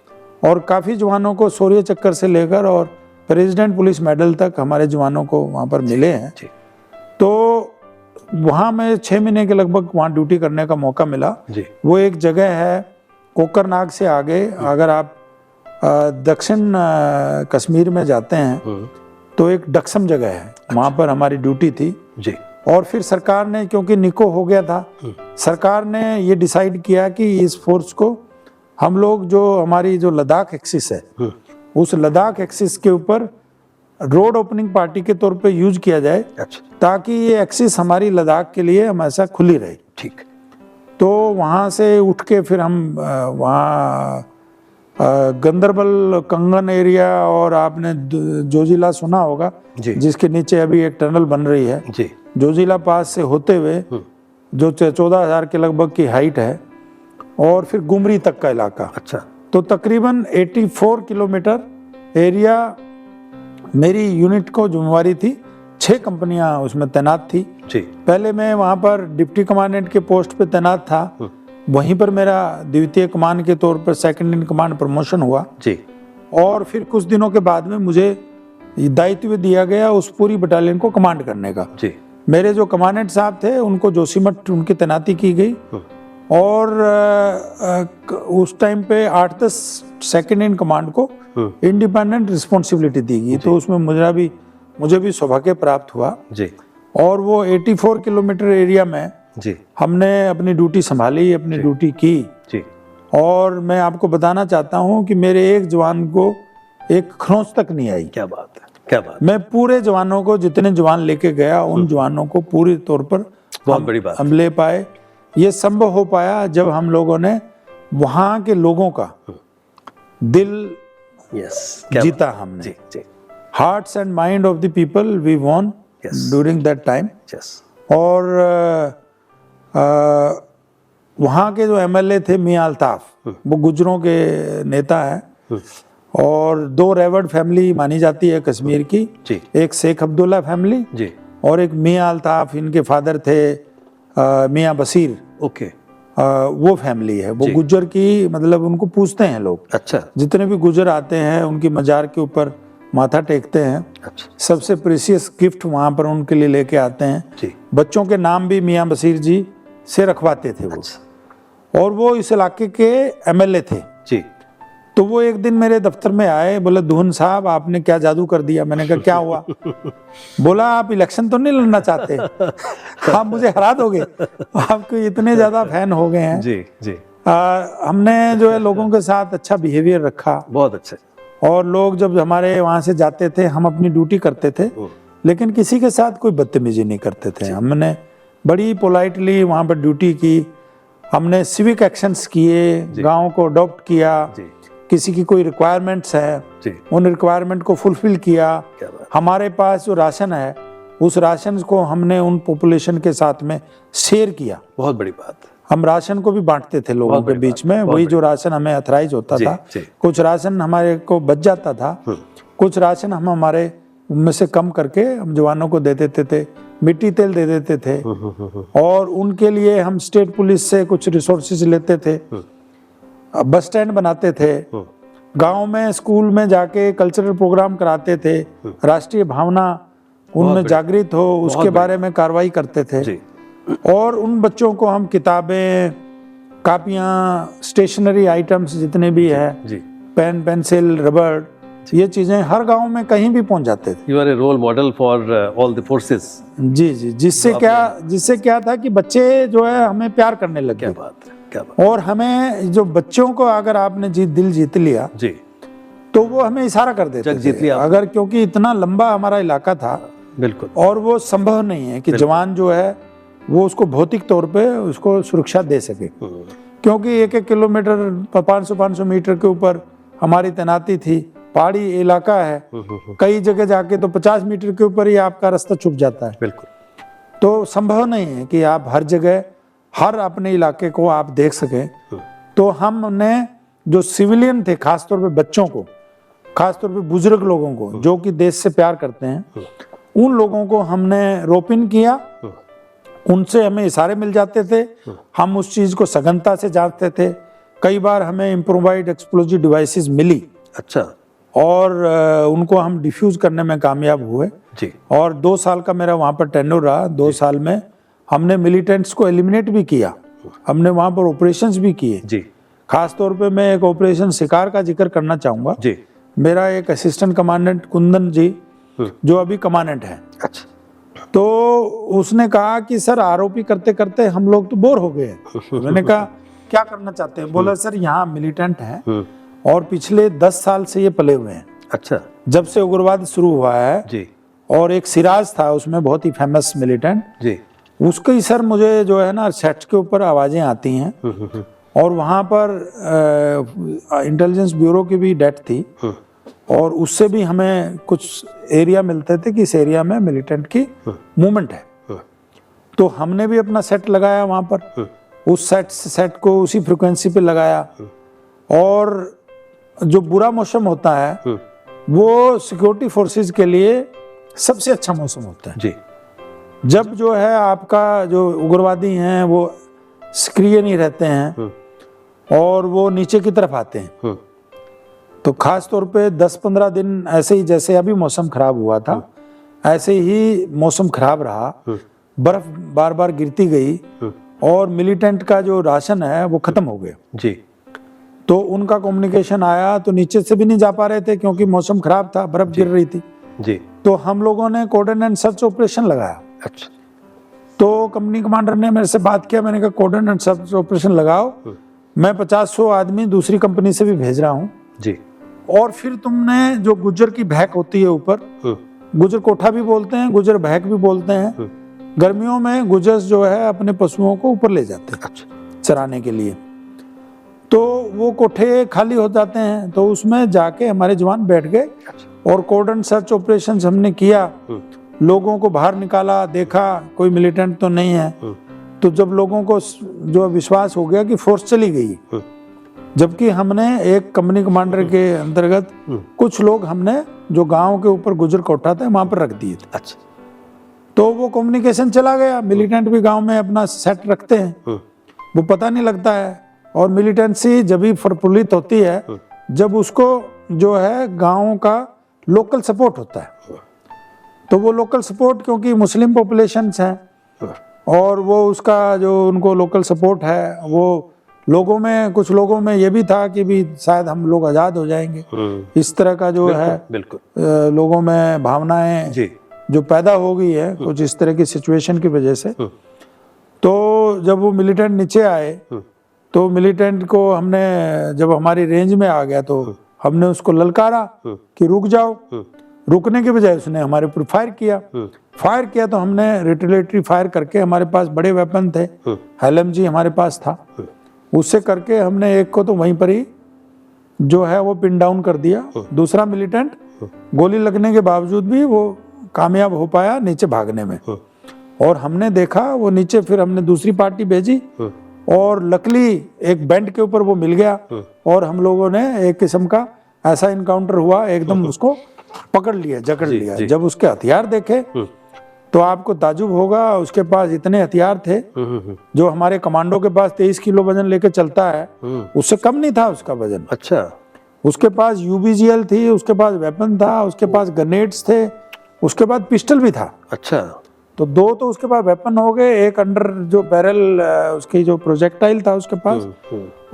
और काफ़ी जवानों को शौर्य चक्कर से लेकर और प्रेसिडेंट पुलिस मेडल तक हमारे जवानों को वहां पर मिले हैं जी। तो वहां में 6 महीने के लगभग वहां ड्यूटी करने का मौका मिला जी। वो एक जगह है कोकरनाग से आगे अगर आप दक्षिण कश्मीर में जाते हैं तो एक डक्सम जगह है, वहाँ पर हमारी ड्यूटी थी जी। और फिर सरकार ने, क्योंकि निको हो गया था, सरकार ने ये डिसाइड किया कि इस फोर्स को हम लोग जो हमारी जो लद्दाख एक्सिस है, उस लद्दाख एक्सिस के ऊपर रोड ओपनिंग पार्टी के तौर पे यूज किया जाए। अच्छा। ताकि ये एक्सिस हमारी लद्दाख के लिए हमेशा खुली रहे। ठीक। तो वहाँ से उठ के फिर हम वहाँ गंदरबल कंगन एरिया, और आपने जोजिला सुना होगा जिसके नीचे अभी एक टनल बन रही है जी। जोजिला पास से होते हुए जो 14,000 के लगभग की हाइट है, और फिर गुमरी तक का इलाका। अच्छा। तो तकरीबन 84 किलोमीटर एरिया मेरी यूनिट को जिम्मेवारी थी। 6 कंपनियां उसमें तैनात थी जी। पहले मैं वहाँ पर डिप्टी कमांडेंट के पोस्ट पे तैनात था, वहीं पर मेरा द्वितीय कमान के तौर पर सेकंड इन कमांड प्रमोशन हुआ जी। और फिर कुछ दिनों के बाद में मुझे दायित्व दिया गया उस पूरी बटालियन को कमांड करने का जी। मेरे जो कमांडेंट साहब थे उनको जोशीमठ उनकी तैनाती की गई, और उस टाइम पे 8-10 सेकंड इन कमांड को इंडिपेंडेंट रिस्पॉन्सिबिलिटी दी गई। तो उसमें मुझे भी सौभाग्य प्राप्त हुआ जी। और वो 84 किलोमीटर एरिया में जी हमने अपनी ड्यूटी संभाली, अपनी ड्यूटी की जी। और मैं आपको बताना चाहता हूँ कि मेरे एक जवान को एक खरोंच तक नहीं आई। क्या बात है, क्या बात। मैं पूरे जवानों को, जितने जवान लेके गया, उन जवानों को पूरी तौर पर बहुत बड़ी बात हम ले पाए। ये संभव हो पाया जब हम लोगों ने वहाँ के लोगों का दिल जीता हमने। जी, जी। Hearts and mind of the people we won during that time. और वहाँ के जो एमएलए थे मियां अल्ताफ, वो गुजरों के नेता हैं, और 2 रेवड फैमिली मानी जाती है कश्मीर की जी। एक शेख अब्दुल्ला फैमिली जी, और एक मियां अल्ताफ, इनके फादर थे मियां बशीर। ओके। वो फैमिली है, वो गुज्जर की, मतलब उनको पूछते हैं लोग। अच्छा। जितने भी गुज्जर आते हैं उनकी मजार के ऊपर माथा टेकते हैं। अच्छा। सबसे प्रीशियस गिफ्ट वहाँ पर उनके लिए लेके आते हैं जी। बच्चों के नाम भी मियां बशीर जी से रखवाते थे वो। अच्छा। और वो इस इलाके के एमएलए थे जी। तो वो एक दिन मेरे दफ्तर में आए, बोले दुहन साहब आपने क्या जादू कर दिया। मैंने कहा क्या हुआ? बोला आप इलेक्शन तो नहीं लड़ना चाहते, आप मुझे हरा दोगे, आपके इतने ज्यादा फैन हो गए हैं जी जी। हमने जो है लोगों के साथ अच्छा बिहेवियर रखा, बहुत अच्छा। और लोग जब हमारे वहाँ से जाते थे, हम अपनी ड्यूटी करते थे, लेकिन किसी के साथ कोई बदतमीजी नहीं करते थे। हमने बड़ी पोलाइटली वहाँ पर ड्यूटी की, हमने सिविक एक्शंस किए, गाँव को अडॉप्ट किया, किसी की कोई रिक्वायरमेंट्स है उन रिक्वायरमेंट को फुलफिल किया। हमारे पास जो राशन है उस राशन को हमने उन पॉपुलेशन के साथ में शेयर किया। बहुत बड़ी बात। हम राशन को भी बांटते थे लोगों के बीच में, वही जो राशन हमें अथराइज होता था। कुछ राशन हमारे को बच जाता था, कुछ राशन हम हमारे उनमें से कम करके हम जवानों को दे देते थे, मिट्टी तेल दे देते थे, और उनके लिए हम स्टेट पुलिस से कुछ रिसोर्सेज लेते थे, बस स्टैंड बनाते थे, गांव में स्कूल में जाके कल्चरल प्रोग्राम कराते थे, राष्ट्रीय भावना उनमें जागृत हो उसके बारे में कार्रवाई करते थे। और उन बच्चों को हम किताबें, कापियां, स्टेशनरी आइटम्स जितने भी है, पेन, पेंसिल, रबड़, ये चीजें हर गांव में कहीं भी पहुंच जाते थे। You are a role model for all the forces. जी जी। जिससे क्या था कि बच्चे जो है हमें प्यार करने लगे। क्या बात है, क्या बात। और हमें जो बच्चों को अगर आपने दिल जीत लिया जी, तो वो हमें इशारा कर देते थे। अगर क्योंकि इतना लंबा हमारा इलाका था, बिल्कुल, और वो संभव नहीं है कि जवान जो है वो उसको भौतिक तौर पे उसको सुरक्षा दे सके, क्योंकि 1-1 किलोमीटर 500-500 मीटर के ऊपर हमारी तैनाती थी। पहाड़ी इलाका है, कई जगह जाके तो 50 मीटर के ऊपर ही आपका रास्ता छुप जाता है। बिल्कुल। तो संभव नहीं है कि आप हर जगह हर अपने इलाके को आप देख सकें। तो हमने जो सिविलियन थे, खासतौर पे बच्चों को, खासतौर पे बुजुर्ग लोगों को जो कि देश से प्यार करते हैं, उन लोगों को हमने रोप इन किया। उनसे हमें इशारे मिल जाते थे, हम उस चीज को सघनता से जांचते थे। कई बार हमें इम्प्रोवाइज्ड एक्सप्लोजिव डिवाइसेस मिली। अच्छा। और उनको हम डिफ्यूज करने में कामयाब हुए जी। और 2 साल का मेरा वहाँ पर टेन्योर रहा। 2 साल में हमने मिलिटेंट्स को एलिमिनेट भी किया, हमने वहाँ पर ऑपरेशंस भी किए जी। खास तौर पे मैं एक ऑपरेशन शिकार का जिक्र करना चाहूँगा जी। मेरा एक असिस्टेंट कमांडेंट कुंदन जी जो अभी कमांडेंट है, अच्छा, तो उसने कहा कि सर आरओपी करते करते हम लोग तो बोर हो गए हैं। मैंने कहा क्या करना चाहते हैं? बोला सर यहाँ मिलिटेंट हैं और पिछले 10 साल से ये पले हुए हैं। अच्छा, जब से उग्रवाद शुरू हुआ है जी और एक सिराज था उसमें बहुत ही फेमस मिलिटेंट, जी, उसकी सर मुझे जो है ना सेट के ऊपर आवाजें आती हैं और वहाँ पर इंटेलिजेंस ब्यूरो की भी डेट थी और उससे भी हमें कुछ एरिया मिलते थे कि इस एरिया में मिलिटेंट की मूवमेंट है। तो हमने भी अपना सेट लगाया वहाँ पर, उस सेट को उसी फ्रिक्वेंसी पे लगाया। और जो बुरा मौसम होता है वो सिक्योरिटी फोर्सेस के लिए सबसे अच्छा मौसम होता है जी। जब जो है आपका जो उग्रवादी हैं वो सक्रिय नहीं रहते हैं और वो नीचे की तरफ आते हैं। तो खास तौर पे 10-15 दिन ऐसे ही, जैसे अभी मौसम खराब हुआ था ऐसे ही मौसम खराब रहा, बर्फ बार बार गिरती गई और मिलिटेंट का जो राशन है वो खत्म हो गया जी। तो उनका कम्युनिकेशन आया तो नीचे से भी नहीं जा पा रहे थे क्योंकि मौसम खराब था, बर्फ गिर रही थी जी। तो हम लोगों ने कॉर्डन एंड सर्च ऑपरेशन लगाया। अच्छा, तो कंपनी कमांडर ने मेरे से बात किया, मैंने कहा कॉर्डन एंड सर्च ऑपरेशन लगाओ, मैं 50-100 आदमी दूसरी कंपनी से भी भेज रहा हूँ जी। और फिर तुमने जो गुज्जर की भैक होती है ऊपर, गुज्जर कोठा भी बोलते हैं, गुज्जर भैक भी बोलते हैं, गर्मियों में गुज्जर जो है अपने पशुओं को ऊपर ले जाते हैं अच्छा, चराने के लिए। तो वो कोठे खाली हो जाते हैं तो उसमें जाके हमारे जवान बैठ गए और कॉर्डन सर्च ऑपरेशन हमने किया, लोगों को बाहर निकाला, देखा कोई मिलिटेंट तो नहीं है। तो जब लोगों को जो विश्वास हो गया कि फोर्स चली गई, जबकि हमने एक कंपनी कमांडर के अंतर्गत कुछ लोग हमने जो गांव के ऊपर गुजर कोठा था वहां पर रख दिए थे। अच्छा, तो वो कम्युनिकेशन चला गया, मिलिटेंट भी गांव में अपना सेट रखते हैं, वो पता नहीं लगता है। और मिलिटेंसी जब भी प्रफुल्लित होती है जब उसको जो है गाँव का लोकल सपोर्ट होता है। तो वो लोकल सपोर्ट क्योंकि मुस्लिम पॉपुलेशंस हैं और वो उसका जो उनको लोकल सपोर्ट है वो लोगों में, कुछ लोगों में ये भी था कि भी शायद हम लोग आज़ाद हो जाएंगे, इस तरह का जो है बिल्कुल लोगों में भावनाएं जो पैदा हो गई है कुछ इस तरह की सिचुएशन की वजह से। तो जब वो मिलिटेंट नीचे आए तो मिलिटेंट को हमने, जब हमारी रेंज में आ गया तो हमने उसको ललकारा कि रुक जाओ। रुकने के बजाय उसने हमारे ऊपर फायर किया तो हमने रिटेलिएटरी फायर करके, हमारे पास बड़े वेपन थे, LMG हमारे पास था, उससे करके हमने एक को तो वहीं पर ही जो है वो पिन डाउन कर दिया। दूसरा मिलिटेंट गोली लगने के बावजूद भी वो कामयाब हो पाया नीचे भागने में और हमने देखा वो नीचे, फिर हमने दूसरी पार्टी भेजी और लकली एक बेंड के ऊपर वो मिल गया और हम लोगों ने एक किस्म का ऐसा इनकाउंटर हुआ, एकदम उसको पकड़ लिया, जकड़ लिया। जब उसके हथियार देखे तो आपको ताजुब होगा, उसके पास इतने हथियार थे जो हमारे कमांडो के पास 23 किलो वजन लेके चलता है उससे कम नहीं था उसका वजन। अच्छा, उसके पास UBGL थी, उसके पास वेपन था, उसके पास ग्रेनेड्स थे, उसके बाद पिस्टल भी था। अच्छा, तो 2 तो उसके पास वेपन हो गए, एक अंडर जो बैरल उसकी जो प्रोजेक्टाइल था उसके पास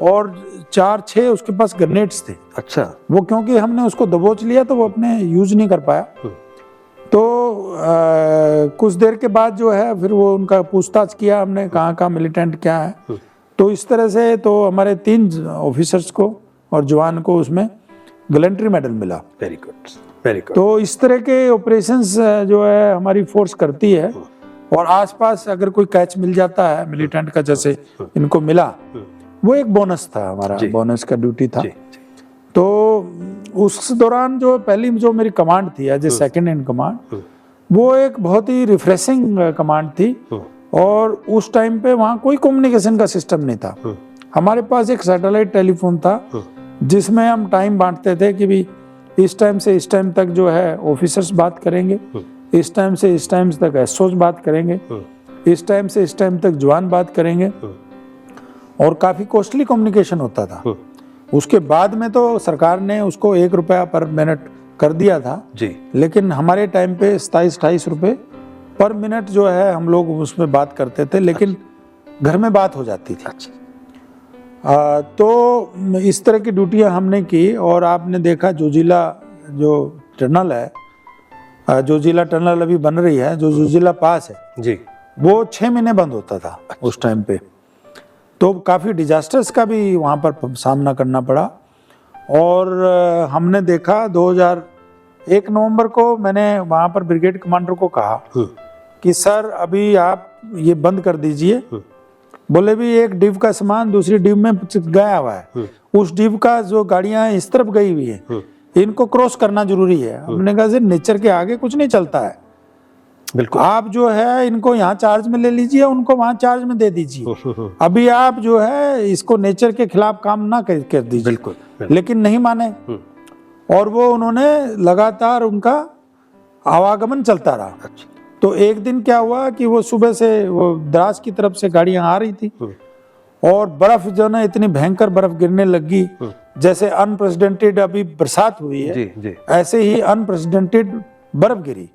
और 4-6 उसके पास ग्रेनेड्स थे। अच्छा, वो क्योंकि हमने उसको दबोच लिया तो वो अपने यूज नहीं कर पाया। तो कुछ देर के बाद जो है फिर वो उनका पूछताछ किया हमने, कहाँ मिलिटेंट क्या है। तो इस तरह से तो हमारे 3 ऑफिसर्स को और जवान को उसमें गैलेंट्री मेडल मिला। Very good, very good. तो इस तरह के ऑपरेशंस जो है हमारी फोर्स करती है और आसपास अगर कोई कैच मिल जाता है मिलिटेंट का, जैसे इनको मिला, वो एक बोनस था, हमारा बोनस का ड्यूटी था। तो उस दौरान जो पहली जो मेरी कमांड थी as a second in command, वो एक बहुत ही रिफ्रेशिंग कमांड थी और उस टाइम पे वहाँ कोई कम्युनिकेशन का सिस्टम नहीं था। हमारे पास एक सैटेलाइट टेलीफोन था जिसमें हम टाइम बांटते थे कि भी इस टाइम से इस टाइम तक जो है ऑफिसर्स बात करेंगे, इस टाइम से इस टाइम तक एसओज बात करेंगे, इस टाइम से इस टाइम तक जवान बात करेंगे और काफी कॉस्टली कम्युनिकेशन होता था। उसके बाद में तो सरकार ने उसको 1 रुपया पर मिनट कर दिया था जी, लेकिन हमारे टाइम पे 27-28 रुपए पर मिनट जो है हम लोग उसमें बात करते थे, लेकिन घर में बात हो जाती थी। तो इस तरह की ड्यूटियां हमने की। और आपने देखा जोजिला जो टनल है, जोजिला टनल अभी बन रही है, जो जोजिला पास है जी, वो 6 महीने बंद होता था उस टाइम पे। तो काफ़ी डिजास्टर्स का भी वहाँ पर सामना करना पड़ा। और हमने देखा 2001 नवंबर को मैंने वहाँ पर ब्रिगेड कमांडर को कहा कि सर अभी आप ये बंद कर दीजिए। बोले भी एक डिव का सामान दूसरी डिव में गया हुआ है, उस डिव का जो गाड़ियां इस तरफ गई हुई है इनको क्रॉस करना जरूरी है। हमने कहा सर नेचर के आगे कुछ नहीं चलता है, बिल्कुल आप जो है इनको यहाँ चार्ज में ले लीजिए, उनको वहाँ चार्ज में दे दीजिए। अभी आप जो है इसको नेचर के खिलाफ काम ना कर दीजिए। बिल्कुल। लेकिन नहीं माने और वो उन्होंने लगातार उनका आवागमन चलता रहा। अच्छा। तो एक दिन क्या हुआ कि वो सुबह से वो द्रास की तरफ से गाड़ियां आ रही थी और बर्फ जो ना इतनी भयंकर बर्फ गिरने लगी, जैसे अनप्रेसिडेंटेड अभी बरसात हुई है जी। ऐसे ही अनप्रेसिडेंटेड बर्फ गिरी।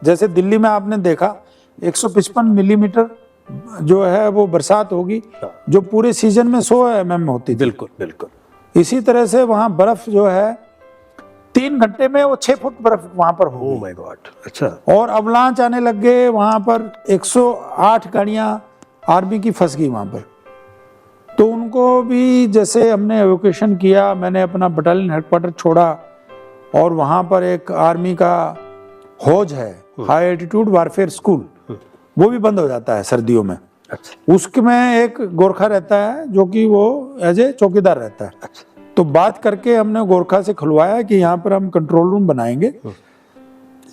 जैसे दिल्ली में आपने देखा 155 मिलीमीटर जो है वो बरसात होगी, जो पूरे सीजन में 100 mm होती थी। बिल्कुल बिल्कुल। इसी तरह से वहां बर्फ जो है 3 घंटे में वो 6 फुट बर्फ वहां पर हो। Oh my God. अच्छा। और अवलांच आने लग गए वहां पर। 108 गाड़ियां आर्मी की फंस गई वहां पर। तो उनको भी जैसे हमने एवोकेशन किया, मैंने अपना बटालियन हेडक्वार्टर छोड़ा और वहां पर एक आर्मी का हौज है, हाई एल्टीट्यूड वारफेयर स्कूल, वो भी बंद हो जाता है सर्दियों में। अच्छा। उसमें एक गोरखा रहता है जो कि वो एज ए चौकीदार रहता है। अच्छा। तो बात करके हमने गोरखा से खुलवाया कि यहाँ पर हम कंट्रोल रूम बनाएंगे,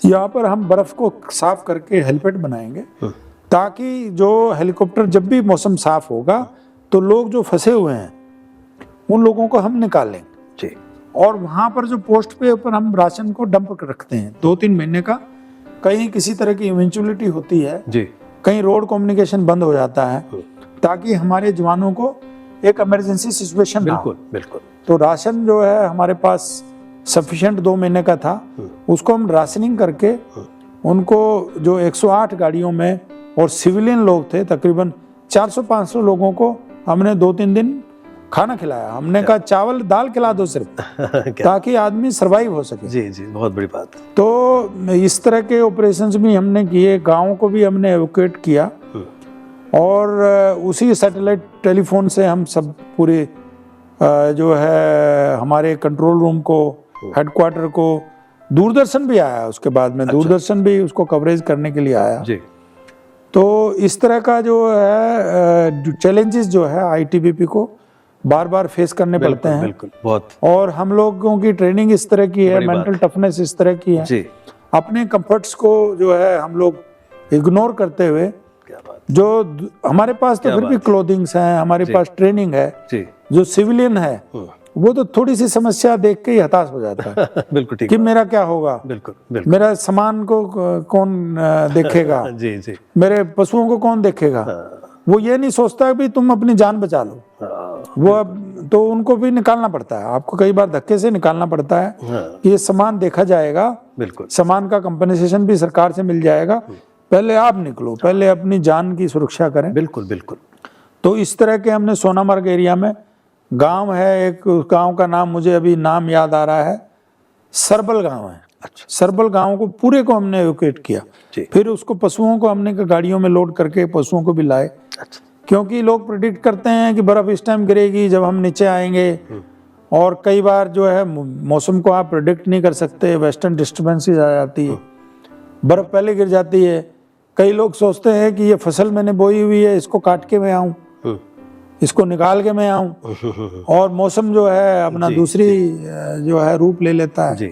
यहाँ पर हम बर्फ को साफ करके हेलीपैड बनाएंगे, ताकि जो हेलीकॉप्टर जब भी मौसम साफ होगा तो लोग जो फंसे हुए हैं उन लोगों को हम निकाल लेंगे जी। और वहाँ पर जो पोस्ट पे ऊपर हम राशन को डंप रखते हैं 2-3 महीने का। कहीं किसी तरह की इवेंचुअलिटी होती है जी, कहीं रोड कम्युनिकेशन बंद हो जाता है, ताकि हमारे जवानों को एक इमरजेंसी सिचुएशन ना हो। बिल्कुल बिल्कुल। तो राशन जो है हमारे पास सफिशिएंट 2 महीने का था, उसको हम राशनिंग करके उनको जो 108 गाड़ियों में और सिविलियन लोग थे तकरीबन 400-500 लोगों को हमने 2-3 दिन खाना खिलाया। हमने कहा चावल दाल खिला दो सिर्फ ताकि आदमी सरवाइव हो सके। जी जी, बहुत बड़ी बात। तो इस तरह के ऑपरेशंस भी हमने किए, गाँव को भी हमने एवोक्यूएट किया और उसी सैटेलाइट टेलीफोन से हम सब पूरे जो है हमारे कंट्रोल रूम को, हेडक्वार्टर को, दूरदर्शन भी आया उसके बाद में। अच्छा। दूरदर्शन भी उसको कवरेज करने के लिए आया जी। तो इस तरह का जो है चैलेंजेस जो है आईटीबीपी को बार बार फेस करने पड़ते हैं। बिल्कुल, बहुत। और हम लोगों की ट्रेनिंग इस तरह की है, मेंटल टफनेस इस तरह की है जी। अपने कंफर्ट्स को जो है हम लोग इग्नोर करते हुए, क्या बात। जो हमारे पास तो फिर भी क्लोथिंग्स हैं, हमारे पास ट्रेनिंग है जी। जो सिविलियन है वो तो थोड़ी सी समस्या देख के ही हताश हो जाता है बिल्कुल ठीक, कि मेरा क्या होगा, बिल्कुल, बिल्कुल। मेरा सामान को कौन देखेगा जी जी, मेरे पशुओं को कौन देखेगा। वो ये नहीं सोचता कि तुम अपनी जान बचा लो। वो अब तो उनको भी निकालना पड़ता है, आपको कई बार धक्के से निकालना पड़ता है कि ये सामान देखा जाएगा, बिल्कुल, सामान का कंपनसेशन भी सरकार से मिल जाएगा, पहले आप निकलो, पहले अपनी जान की सुरक्षा करें। बिल्कुल बिल्कुल। तो इस तरह के हमने सोनामर्ग एरिया में गांव है, एक गांव का नाम मुझे अभी नाम याद आ रहा है, सरबल गांव है। अच्छा। सरबल गांव को पूरे को हमने एवोक्यूएट किया, फिर उसको पशुओं को हमने गाड़ियों में लोड करके पशुओं को भी लाए। अच्छा। क्योंकि लोग प्रेडिक्ट करते हैं कि बर्फ इस टाइम गिरेगी जब हम नीचे आएंगे, और कई बार जो है मौसम को आप प्रेडिक्ट नहीं कर सकते, वेस्टर्न डिस्टर्बेंसेस आ जाती है, बर्फ पहले गिर जाती है। कई लोग सोचते हैं कि ये फसल मैंने बोई हुई है, इसको काट के मैं आऊं, इसको निकाल के मैं आऊं, और मौसम जो है अपना दूसरी जो है रूप ले लेता है जी।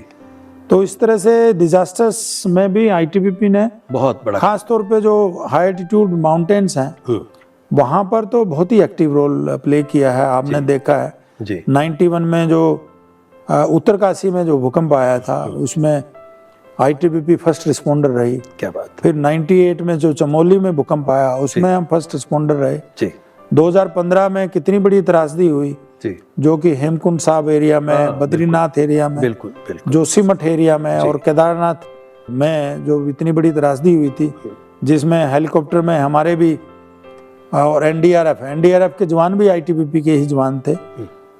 तो इस तरह से डिजास्टर्स में भी आईटीबीपी ने बहुत बड़ा, खास तौर पे जो हाई एल्टीट्यूड माउंटेन्स हैं वहां पर तो बहुत ही एक्टिव रोल प्ले किया है। आपने देखा है जी। 91 में जो उत्तरकाशी में जो भूकंप आया था उसमें आईटीबीपी फर्स्ट रिस्पॉन्डर रही। क्या बात। फिर 98 में जो चमोली में भूकंप आया उसमें हम फर्स्ट रिस्पॉन्डर रहे जी। 2015 में कितनी बड़ी त्रासदी हुई जी, जो कि हेमकुंड साहब एरिया में, बद्रीनाथ एरिया में, बिल्कुल, बिल्कुल, जोशीमठ एरिया में और केदारनाथ में जो इतनी बड़ी त्रासदी हुई थी, जिसमें हेलीकॉप्टर में हमारे भी और एनडीआरएफ के जवान भी आईटीबीपी के ही जवान थे।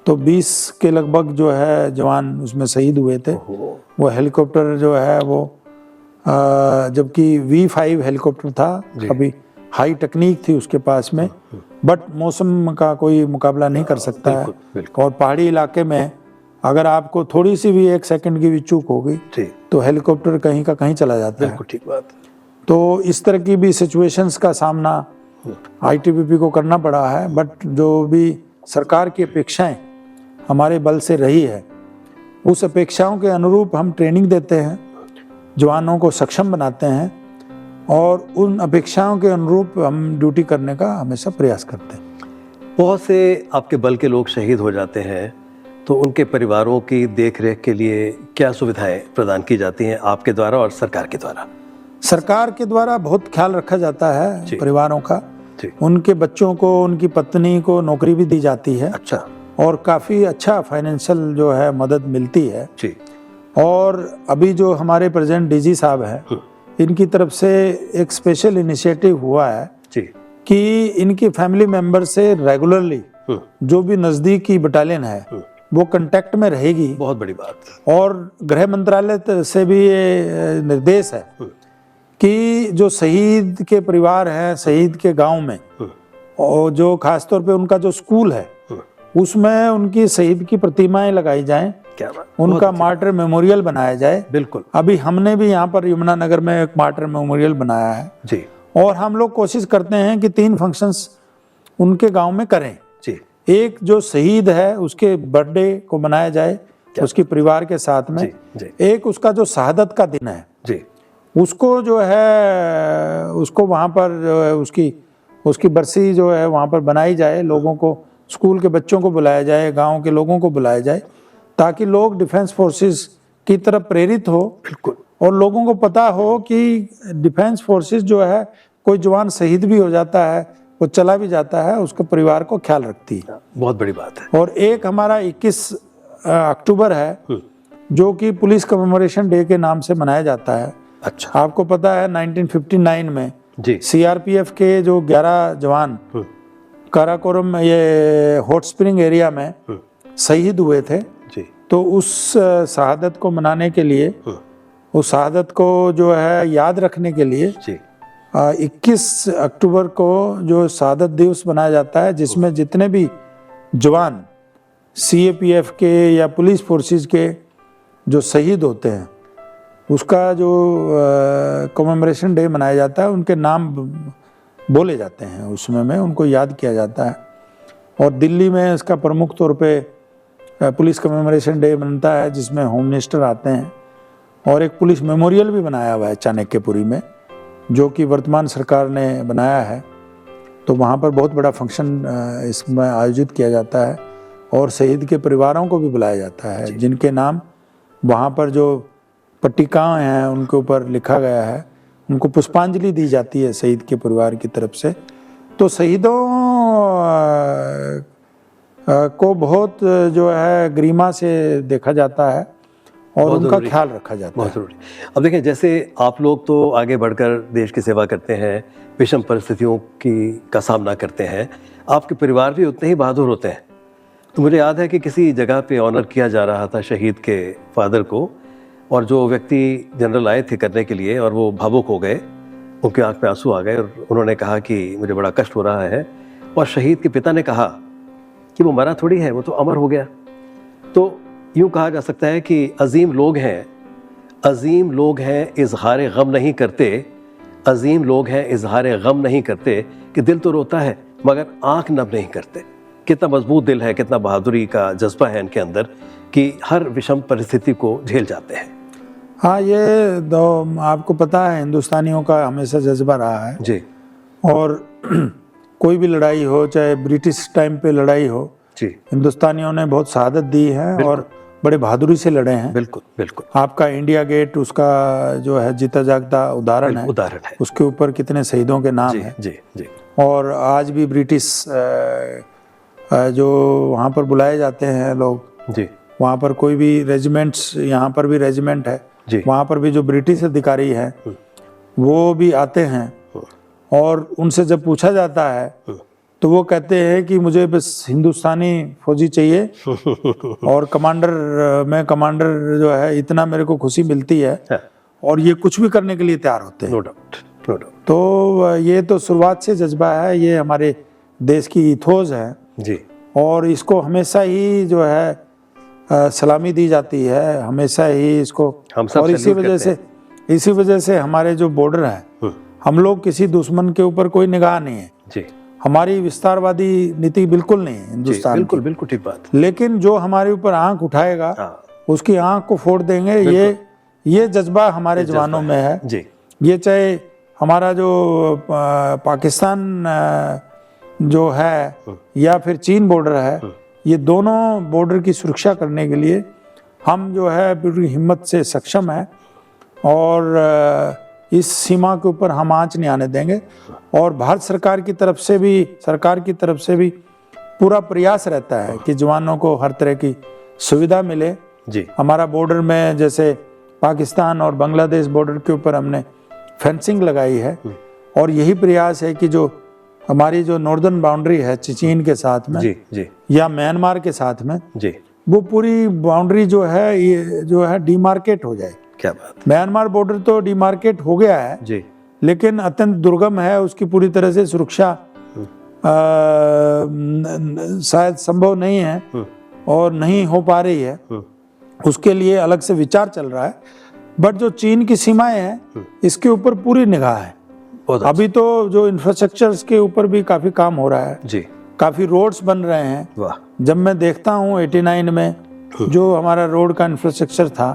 तो 20 के लगभग जो है जवान उसमें शहीद हुए थे। वो हेलीकॉप्टर जो है वो जबकि V5 हेलीकॉप्टर था, अभी हाई टेक्निक थी उसके पास में, बट मौसम का कोई मुकाबला नहीं कर सकता है। और पहाड़ी इलाके में अगर आपको थोड़ी सी भी 1 सेकंड की भी चूक होगी तो हेलीकॉप्टर कहीं का कहीं चला जाता है। ठीक बात। तो इस तरह की भी सिचुएशंस का सामना आईटीबीपी को करना पड़ा है, बट जो भी सरकार की अपेक्षाएं हमारे बल से रही है उस अपेक्षाओं के अनुरूप हम ट्रेनिंग देते हैं, जवानों को सक्षम बनाते हैं और उन अपेक्षाओं के अनुरूप हम ड्यूटी करने का हमेशा प्रयास करते हैं। बहुत से आपके बल के लोग शहीद हो जाते हैं, तो उनके परिवारों की देखरेख के लिए क्या सुविधाएं प्रदान की जाती हैं आपके द्वारा और सरकार के द्वारा? सरकार के द्वारा बहुत ख्याल रखा जाता है परिवारों का। उनके बच्चों को, उनकी पत्नी को नौकरी भी दी जाती है। अच्छा। और काफ़ी अच्छा फाइनेंशियल जो है मदद मिलती है जी। और अभी जो हमारे प्रेसिडेंट डीजी साहब हैं, इनकी तरफ से एक स्पेशल इनिशिएटिव हुआ है जी कि इनकी फैमिली मेंबर से रेगुलरली जो भी नज़दीकी बटालियन है वो कांटेक्ट में रहेगी। बहुत बड़ी बात। और गृह मंत्रालय से भी ये निर्देश है कि जो शहीद के परिवार हैं, शहीद के गांव में, और जो खासतौर पे उनका जो स्कूल है उसमें उनकी शहीद की प्रतिमाएं लगाई जाएं, क्या बात, उनका मार्टर मेमोरियल बनाया जाए। बिल्कुल। अभी हमने भी यहाँ पर यमुनानगर में एक मार्टर मेमोरियल बनाया है जी। और हम लोग कोशिश करते हैं कि 3 फंक्शंस उनके गांव में करें जी। एक जो शहीद है उसके बर्थडे को मनाया जाए उसके परिवार के साथ में जी। एक उसका जो शहादत का दिन है जी, उसको जो है उसको वहाँ पर जो है उसकी बरसी जो है वहाँ पर बनाई जाए, लोगों को, स्कूल के बच्चों को बुलाया जाए, गांव के लोगों को बुलाया जाए, ताकि लोग डिफेंस फोर्सेस की तरफ प्रेरित हो। बिल्कुल। और लोगों को पता हो कि डिफेंस फोर्सेस जो है, कोई जवान शहीद भी हो जाता है, वो चला भी जाता है, उसके परिवार को ख्याल रखती है। बहुत बड़ी बात है। और एक हमारा 21 अक्टूबर है जो कि पुलिस कमेमोरेशन डे के नाम से मनाया जाता है। अच्छा। आपको पता है 1959 में जी सीआरपीएफ के जो 11 जवान काराकोरम ये हॉट स्प्रिंग एरिया में शहीद हुए थे जी। तो उस शहादत को मनाने के लिए, उस शहादत को जो है याद रखने के लिए जी 21 अक्टूबर को जो शहादत दिवस मनाया जाता है, जिसमें जितने भी जवान सीएपीएफ के या पुलिस फोर्सेस के जो शहीद होते हैं उसका जो कमेमोरेशन डे मनाया जाता है, उनके नाम बोले जाते हैं उसमें में, उनको याद किया जाता है। और दिल्ली में इसका प्रमुख तौर पे पुलिस कमेमोरेशन डे मनता है जिसमें होम मिनिस्टर आते हैं, और एक पुलिस मेमोरियल भी बनाया हुआ है चाणक्यपुरी में जो कि वर्तमान सरकार ने बनाया है। तो वहाँ पर बहुत बड़ा फंक्शन इसमें आयोजित किया जाता है और शहीद के परिवारों को भी बुलाया जाता है, जिनके नाम वहाँ पर जो पट्टिकाएँ हैं उनके ऊपर लिखा गया है, उनको पुष्पांजलि दी जाती है शहीद के परिवार की तरफ से। तो शहीदों को बहुत जो है गरिमा से देखा जाता है और उनका ख्याल रखा जाता है। बहुत जरूरी। अब देखें, जैसे आप लोग तो आगे बढ़कर देश की सेवा करते हैं, विषम परिस्थितियों का सामना करते हैं, आपके परिवार भी उतने ही बहादुर होते हैं। तो मुझे याद है कि किसी जगह पे ऑनर किया जा रहा था शहीद के फादर को, और जो व्यक्ति जनरल आए थे करने के लिए और वो भावुक हो गए, उनके आंख में आंसू आ गए और उन्होंने कहा कि मुझे बड़ा कष्ट हो रहा है। और शहीद के पिता ने कहा कि वो मरा थोड़ी है, वो तो अमर हो गया। तो यूँ कहा जा सकता है कि अजीम लोग हैं इजहार गम नहीं करते, अजीम लोग हैं इजहार गम नहीं करते, कि दिल तो रोता है मगर आंख नम नहीं करते। कितना मजबूत दिल है, कितना बहादुरी का जज्बा है इनके अंदर कि हर विषम परिस्थिति को झेल जाते हैं। हाँ, ये आपको पता है हिंदुस्तानियों का हमेशा जज्बा रहा है जी। और कोई भी लड़ाई हो, चाहे ब्रिटिश टाइम पे लड़ाई हो जी, हिंदुस्तानियों ने बहुत शहादत दी है और बड़े बहादुरी से लड़े हैं। बिल्कुल बिल्कुल। आपका इंडिया गेट उसका जो है जीता जागता उदाहरण है, उसके ऊपर कितने शहीदों के नाम हैं जी जी। और आज भी ब्रिटिश जो वहाँ पर बुलाए जाते हैं लोग जी, वहाँ पर कोई भी रेजिमेंट्स, यहाँ पर भी रेजिमेंट है, वहाँ पर भी जो ब्रिटिश अधिकारी हैं वो भी आते हैं और उनसे जब पूछा जाता है तो वो कहते हैं कि मुझे बस हिंदुस्तानी फौजी चाहिए और मैं कमांडर जो है इतना मेरे को खुशी मिलती है और ये कुछ भी करने के लिए तैयार होते हैं। No doubt, no doubt. तो ये तो शुरुआत से जज्बा है, ये हमारे देश की इथोस है जी। और इसको हमेशा ही जो है सलामी दी जाती है, हमेशा ही इसको। और इसी वजह से हमारे जो बॉर्डर है, हम लोग किसी दुश्मन के ऊपर कोई निगाह नहीं है जी। हमारी विस्तारवादी नीति बिल्कुल नहीं है हिंदुस्तान। बिल्कुल बिल्कुल ठीक बात। लेकिन जो हमारे ऊपर आंख उठाएगा उसकी आंख को फोड़ देंगे, ये जज्बा हमारे जवानों में है जी। ये चाहे हमारा जो पाकिस्तान जो है या फिर चीन बॉर्डर है, ये दोनों बॉर्डर की सुरक्षा करने के लिए हम जो है पूरी हिम्मत से सक्षम है और इस सीमा के ऊपर हम आंच नहीं आने देंगे। और भारत सरकार की तरफ से भी पूरा प्रयास रहता है कि जवानों को हर तरह की सुविधा मिले जी। हमारा बॉर्डर में जैसे पाकिस्तान और बांग्लादेश बॉर्डर के ऊपर हमने फेंसिंग लगाई है और यही प्रयास है कि जो हमारी जो नॉर्दर्न बाउंड्री है चीन के साथ में जी। या म्यांमार के साथ में जी। वो पूरी बाउंड्री जो है ये जो है डिमार्केट हो जाए। क्या बात। म्यांमार बॉर्डर तो डिमार्केट हो गया है जी। लेकिन अत्यंत दुर्गम है, उसकी पूरी तरह से सुरक्षा शायद संभव नहीं है और नहीं हो पा रही है, उसके लिए अलग से विचार चल रहा है। बट जो चीन की सीमाएं हैं इसके ऊपर पूरी निगाह है। अभी तो जो इंफ्रास्ट्रक्चर्स के ऊपर भी काफी काम हो रहा है जी। काफी रोड्स बन रहे हैं। वाह। जब मैं देखता हूँ 89 में जो हमारा रोड का इंफ्रास्ट्रक्चर था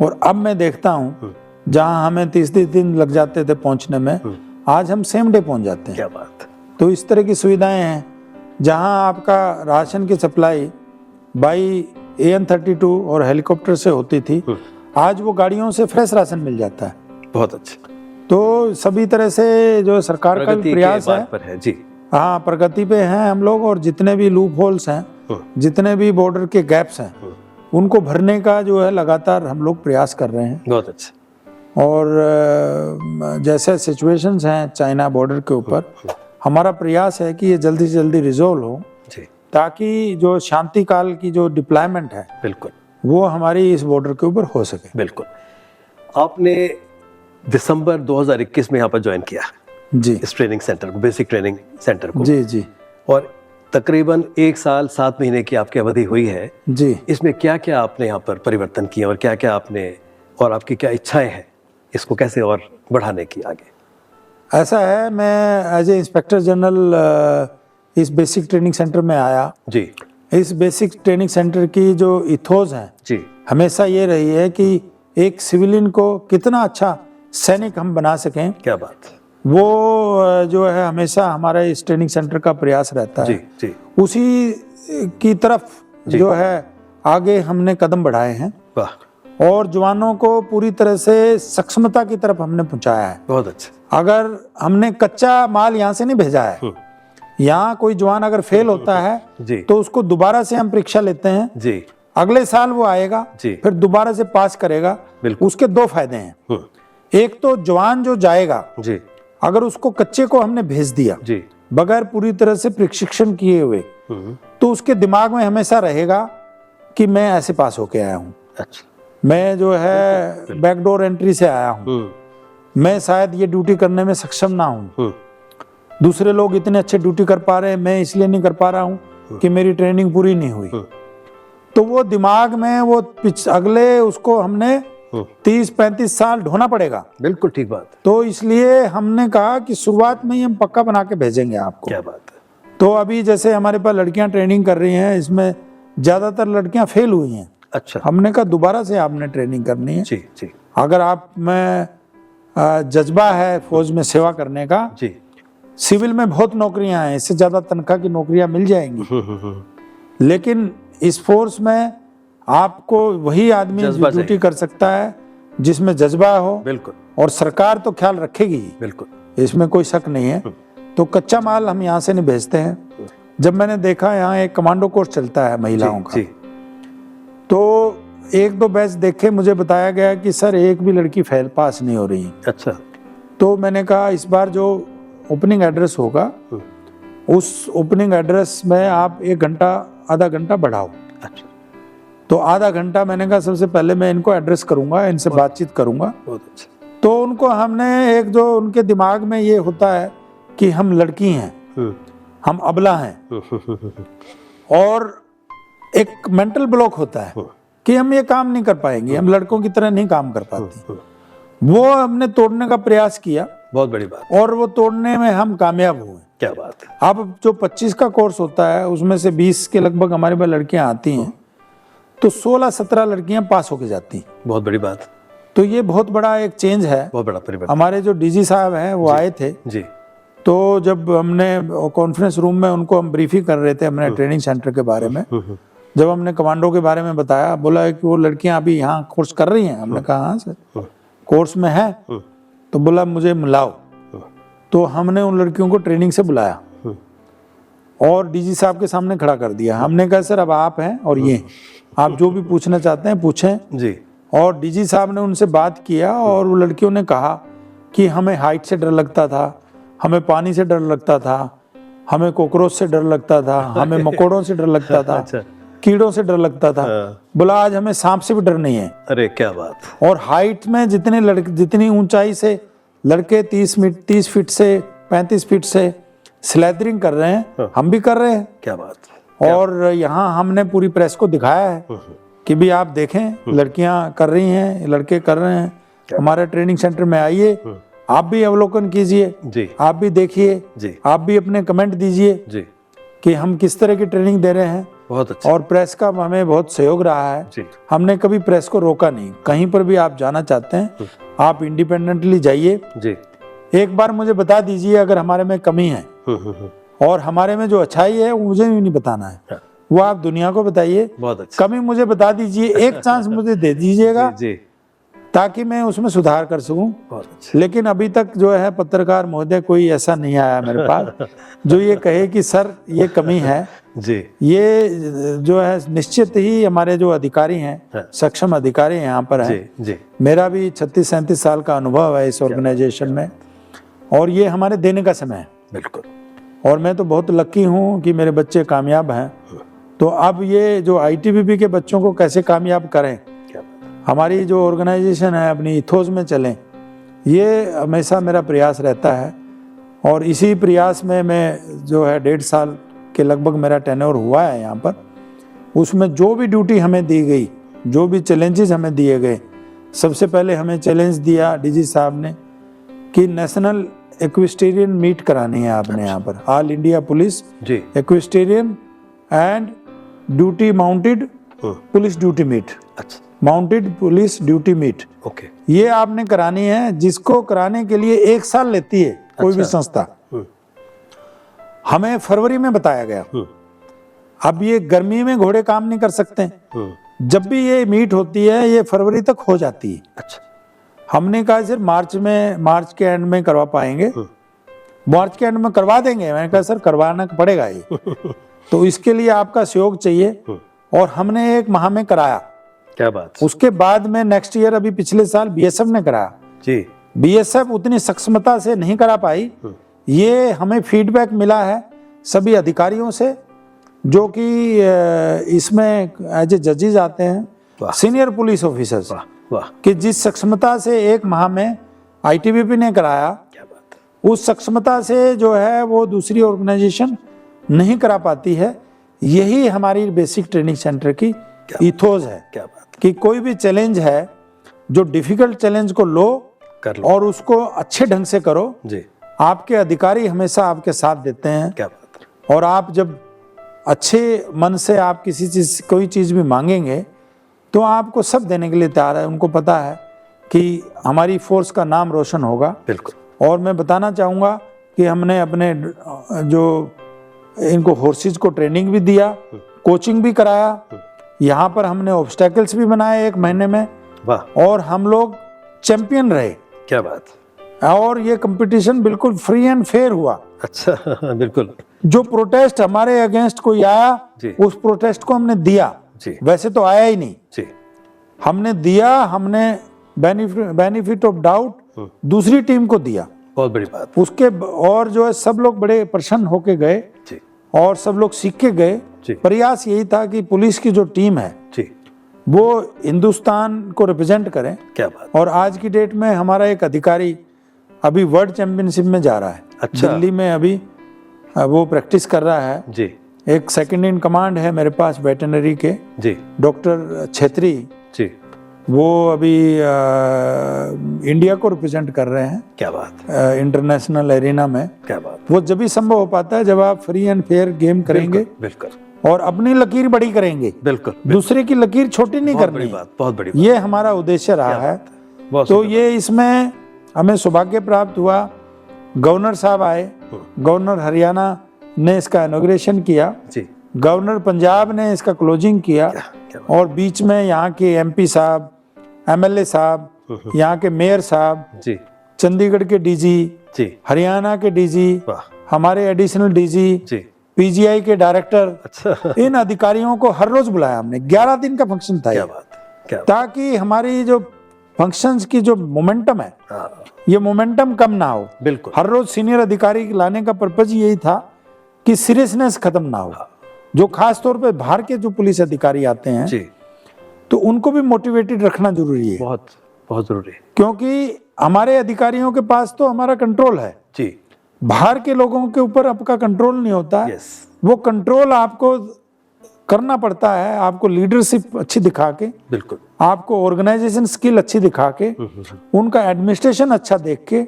और अब मैं देखता हूँ जहाँ हमें 30 दिन लग जाते थे पहुंचने में, आज हम सेम डे पहुंच जाते हैं। क्या बात। तो इस तरह की सुविधाएं हैं। जहाँ आपका राशन की सप्लाई बाई AN-32 और हेलीकॉप्टर से होती थी, आज वो गाड़ियों से फ्रेश राशन मिल जाता है। बहुत अच्छा। तो सभी तरह से जो सरकार का प्रयास है जी। हाँ, प्रगति पे हैं हम लोग और जितने भी लूप होल्स हैं, जितने भी बॉर्डर के गैप्स हैं, उनको भरने का जो है लगातार हम लोग प्रयास कर रहे हैं। बहुत अच्छा। और जैसे सिचुएशंस हैं चाइना बॉर्डर के ऊपर, हमारा प्रयास है कि ये जल्दी से जल्दी रिजोल्व हो जी, ताकि जो शांति काल की जो डिप्लॉयमेंट है बिल्कुल वो हमारी इस बॉर्डर के ऊपर हो सके। बिल्कुल। आपने दिसंबर 2021 में यहाँ पर ज्वाइन किया जी इस ट्रेनिंग सेंटर को, बेसिक ट्रेनिंग सेंटर को। जी जी। और तकरीबन 1 साल 7 महीने की आपकी अवधि हुई है जी। इसमें क्या क्या आपने यहाँ पर परिवर्तन किए और क्या क्या आपने और आपकी क्या इच्छाएं हैं इसको कैसे और बढ़ाने की आगे? ऐसा है, मैं एज ए इंस्पेक्टर जनरल इस बेसिक ट्रेनिंग सेंटर में आया जी। इस बेसिक ट्रेनिंग सेंटर की जो इथोस है जी, हमेशा ये रही है कि एक सिविलियन को कितना अच्छा सैनिक हम बना सकें। क्या बात। वो जो है हमेशा हमारा इस ट्रेनिंग सेंटर का प्रयास रहता है। जी जी। उसी की तरफ जो है आगे हमने कदम बढ़ाए हैं। वाह। और जवानों को पूरी तरह से सक्षमता की तरफ हमने पहुंचाया है। बहुत अच्छा। अगर हमने कच्चा माल यहाँ से नहीं भेजा है, यहाँ कोई जवान अगर फेल होता है जी, तो उसको दोबारा से हम परीक्षा लेते हैं जी। अगले साल वो आएगा जी, फिर दोबारा से पास करेगा। उसके 2 फायदे हैं। एक तो जवान जो जाएगा जी, अगर उसको कच्चे को हमने भेज दिया जी, बगैर पूरी तरह से प्रशिक्षण किए हुए, तो उसके दिमाग में हमेशा रहेगा कि मैं ऐसे पास होके आया हूँ। अच्छा। मैं जो है बैकडोर एंट्री से आया हूँ, मैं शायद ये ड्यूटी करने में सक्षम ना हूँ, दूसरे लोग इतने अच्छे ड्यूटी कर पा रहे हैं, मैं इसलिए नहीं कर पा रहा हूँ कि मेरी ट्रेनिंग पूरी नहीं हुई। तो वो दिमाग में वो अगले उसको हमने 30-35 साल ढोना पड़ेगा। बिल्कुल ठीक बात। तो इसलिए हमने कहा कि शुरुआत में ही हम पक्का बना के भेजेंगे आपको। क्या बात है। तो अभी जैसे हमारे पास लड़कियां ट्रेनिंग कर रही हैं, इसमें ज्यादातर लड़कियां फेल हुई हैं। अच्छा। हमने कहा दोबारा से आपने ट्रेनिंग करनी है। जी जी। अगर आप में जज्बा है फौज में सेवा करने का, जी, सिविल में बहुत नौकरियां हैं, इससे ज्यादा तनख्वाह की नौकरियां मिल जाएंगी, लेकिन इस फोर्स में आपको वही आदमी ड्यूटी कर सकता है जिसमें जज्बा हो। बिल्कुल। और सरकार तो ख्याल रखेगी ही, बिल्कुल, इसमें इसमें कोई शक नहीं है। तो कच्चा माल हम यहाँ से नहीं भेजते हैं। जब मैंने देखा यहाँ एक कमांडो कोर्स चलता है महिलाओं का, तो 1-2 बैच देखे, मुझे बताया गया कि सर एक भी लड़की फेल पास नहीं हो रही। अच्छा। तो मैंने कहा इस बार जो ओपनिंग एड्रेस होगा, उस ओपनिंग एड्रेस में आप 1 घंटा आधा घंटा बढ़ाओ। अच्छा। तो आधा घंटा मैंने कहा सबसे पहले मैं इनको एड्रेस करूंगा, इनसे बातचीत करूंगा। बहुत अच्छा। तो उनको हमने एक जो उनके दिमाग में ये होता है कि हम लड़की हैं, हम अबला हैं, और एक मेंटल ब्लॉक होता है कि हम ये काम नहीं कर पाएंगे, हम लड़कों की तरह नहीं काम कर पाते, वो हमने तोड़ने का प्रयास किया। बहुत बड़ी बात। और वो तोड़ने में हम कामयाब हुए। क्या बात है। अब जो 25 का कोर्स होता है उसमें से 20 के लगभग हमारे पास लड़कियां आती हैं, तो 16-17 लड़कियां पास होके जाती हैं। बहुत बड़ी बात। तो ये बहुत बड़ा एक चेंज है, बहुत बड़ा परिवर्तन। हमारे जो डीजी साहब हैं वो आए थे जी। तो जब हमने कॉन्फ्रेंस रूम में उनको हम ब्रीफिंग कर रहे थे अपने ट्रेनिंग सेंटर के बारे में, जब हमने कमांडो के बारे में बताया, बोला कि वो लड़कियां अभी यहाँ कोर्स कर रही हैं। हमने कहा हाँ सर कोर्स में है। तो बोला मुझे मिलाओ। तो हमने उन लड़कियों को ट्रेनिंग से बुलाया और डीजी साहब के सामने खड़ा कर दिया। हमने कहा सर अब आप हैं और ये आप जो भी पूछना चाहते हैं पूछें जी। और डीजी साहब ने उनसे बात किया और वो लड़कियों ने कहा कि हमें हाइट से डर लगता था, हमें पानी से डर लगता था, हमें कॉकरोच से डर लगता था, हमें मकोड़ों से डर लगता था, अच्छा। कीड़ों से डर लगता था। बोला आज हमें सांप से भी डर नहीं है। अरे क्या बात। और हाइट में जितनी ऊंचाई से लड़के 30 फीट से 35 फीट से स्लैदरिंग कर रहे हैं, हम भी कर रहे हैं। क्या बात। और यहाँ हमने पूरी प्रेस को दिखाया है कि भी आप देखें लड़कियां कर रही हैं, लड़के कर रहे हैं, हमारे ट्रेनिंग सेंटर में आइए, आप भी अवलोकन कीजिए जी, आप भी देखिए जी, आप भी अपने कमेंट दीजिए जी कि हम किस तरह की ट्रेनिंग दे रहे हैं। बहुत अच्छा। और प्रेस का हमें बहुत सहयोग रहा है जी। हमने कभी प्रेस को रोका नहीं। कहीं पर भी आप जाना चाहते हैं आप इंडिपेंडेंटली जाइए जी। एक बार मुझे बता दीजिए अगर हमारे में कमी है और हमारे में जो अच्छाई है वो मुझे भी नहीं बताना है, वो आप दुनिया को बताइए। बहुत अच्छा। कमी मुझे बता दीजिए, एक चांस मुझे दे दीजिएगा जी, ताकि मैं उसमें सुधार कर सकूं। अच्छा। लेकिन अभी तक जो है पत्रकार महोदय कोई ऐसा नहीं आया मेरे पास जो ये कहे कि सर ये कमी है जी। ये जो है निश्चित ही हमारे जो अधिकारी हैं, सक्षम अधिकारी यहाँ पर हैं जी। मेरा भी 36-37 साल का अनुभव है इस ऑर्गेनाइजेशन में और ये हमारे देने का समय है। बिल्कुल। और मैं तो बहुत लकी हूँ कि मेरे बच्चे कामयाब हैं। तो अब ये जो ITBP के बच्चों को कैसे कामयाब करें, हमारी जो ऑर्गेनाइजेशन है अपनी इथोस में चलें, ये हमेशा मेरा प्रयास रहता है। और इसी प्रयास में मैं जो है 1.5 साल के लगभग मेरा टेन्योर हुआ है यहाँ पर, उसमें जो भी ड्यूटी हमें दी गई, जो भी चैलेंजेस हमें दिए गए, सबसे पहले हमें चैलेंज दिया डीजी साहब ने कि नेशनल इक्विस्टेरियन मीट करानी है आपने यहाँ पर, all India police equestrian and duty mounted police duty meet, mounted police duty meet, okay, ये आपने करानी है, जिसको कराने के लिए 1 साल लेती है कोई भी संस्था। हमें फरवरी में बताया गया। अब ये गर्मी में घोड़े काम नहीं कर सकते, जब भी ये मीट होती है ये फरवरी तक हो जाती है। अच्छा। हमने कहा सिर्फ मार्च के एंड में करवा पाएंगे, मार्च के एंड में करवा देंगे। मैंने कहा सर करवाना पड़ेगा ये तो इसके लिए आपका सहयोग चाहिए। और हमने 1 माह में कराया। क्या बात। उसके बाद में नेक्स्ट ईयर अभी पिछले साल BSF ने कराया जी। BSF उतनी सक्षमता से नहीं करा पाई, ये हमें फीडबैक मिला है सभी अधिकारियों से जो कि इसमें एज ए जजेस आते हैं, सीनियर पुलिस ऑफिसर्स, कि जिस सक्षमता से 1 माह में ITBP ने कराया, क्या बात, उस सक्षमता से जो है वो दूसरी ऑर्गेनाइजेशन नहीं करा पाती है। यही हमारी बेसिक ट्रेनिंग सेंटर की इथोस है। क्या बात। कि कोई भी चैलेंज है, जो डिफिकल्ट चैलेंज को लो और उसको अच्छे ढंग से करो जी। आपके अधिकारी हमेशा आपके साथ देते हैं। क्या बात। और आप जब अच्छे मन से आप किसी चीज कोई चीज भी मांगेंगे तो आपको सब देने के लिए तैयार है। उनको पता है कि हमारी फोर्स का नाम रोशन होगा। बिल्कुल। और मैं बताना चाहूँगा कि हमने अपने जो इनको हॉर्सेज को ट्रेनिंग भी दिया, कोचिंग भी कराया, यहाँ पर हमने ऑब्स्टेकल्स भी बनाए 1 महीने में। वाह। और हम लोग चैंपियन रहे। क्या बात। और ये कंपटीशन बिल्कुल फ्री एंड फेयर हुआ। अच्छा। बिल्कुल। जो प्रोटेस्ट हमारे अगेंस्ट कोई आया उस प्रोटेस्ट को हमने दिया जी। वैसे तो आया ही नहीं जी। हमने दिया, हमने बेनिफिट ऑफ डाउट दूसरी टीम को दिया। बहुत बड़ी बात। उसके और जो है सब लोग बड़े प्रसन्न होके गए जी और सब लोग सीख के गए। जी प्रयास यही था कि पुलिस की जो टीम है जी, वो हिंदुस्तान को रिप्रेजेंट करें। क्या बात। और आज की डेट में हमारा एक अधिकारी अभी वर्ल्ड चैंपियनशिप में जा रहा है। अच्छा। दिल्ली में अभी वो प्रैक्टिस कर रहा है। जी एक सेकंड इन कमांड है मेरे पास वेटरनरी के, जी डॉक्टर छेत्री। जी, वो अभी इंडिया को रिप्रेजेंट कर रहे हैं। क्या बात, इंटरनेशनल एरिना में। क्या बात। वो जब भी संभव हो पाता है जब आप फ्री एंड फेयर गेम करेंगे, बिल्कुल और अपनी लकीर बड़ी करेंगे, बिल्कुल, दूसरे की लकीर छोटी नहीं बहुत करनी। बड़ी बात, बहुत बड़ी बात। ये हमारा उद्देश्य रहा है। तो ये इसमें हमें सौभाग्य प्राप्त हुआ। गवर्नर साहब आए, गवर्नर हरियाणा ने इसका इनॉग्रेशन किया जी, गवर्नर पंजाब ने इसका क्लोजिंग किया, और बीच में यहाँ के एमपी साहब, एमएलए साहब, यहाँ के मेयर साहब जी, चंडीगढ़ के डीजी जी, हरियाणा के डीजी, वाह, हमारे एडिशनल डीजी जी, पीजीआई के डायरेक्टर, अच्छा, इन अधिकारियों को हर रोज बुलाया हमने। 11 दिन का फंक्शन था क्या ये, बात, क्या बात। ताकि हमारी जो फंक्शंस की जो मोमेंटम है, हाँ, ये मोमेंटम कम ना हो। बिल्कुल, हर रोज सीनियर अधिकारी लाने का पर्पज यही था कि सीरियसनेस खत्म ना हो। जो खास तौर पे बाहर के जो पुलिस अधिकारी आते हैं जी, तो उनको भी मोटिवेटेड रखना जरूरी है, बहुत बहुत जरूरी है। क्योंकि हमारे अधिकारियों के पास तो हमारा कंट्रोल है, जी, बाहर के लोगों के ऊपर आपका कंट्रोल नहीं होता। यस, वो कंट्रोल आपको करना पड़ता है, आपको लीडरशिप अच्छी दिखा के, बिल्कुल, आपको ऑर्गेनाइजेशन स्किल अच्छी दिखा के, उनका एडमिनिस्ट्रेशन अच्छा देख के,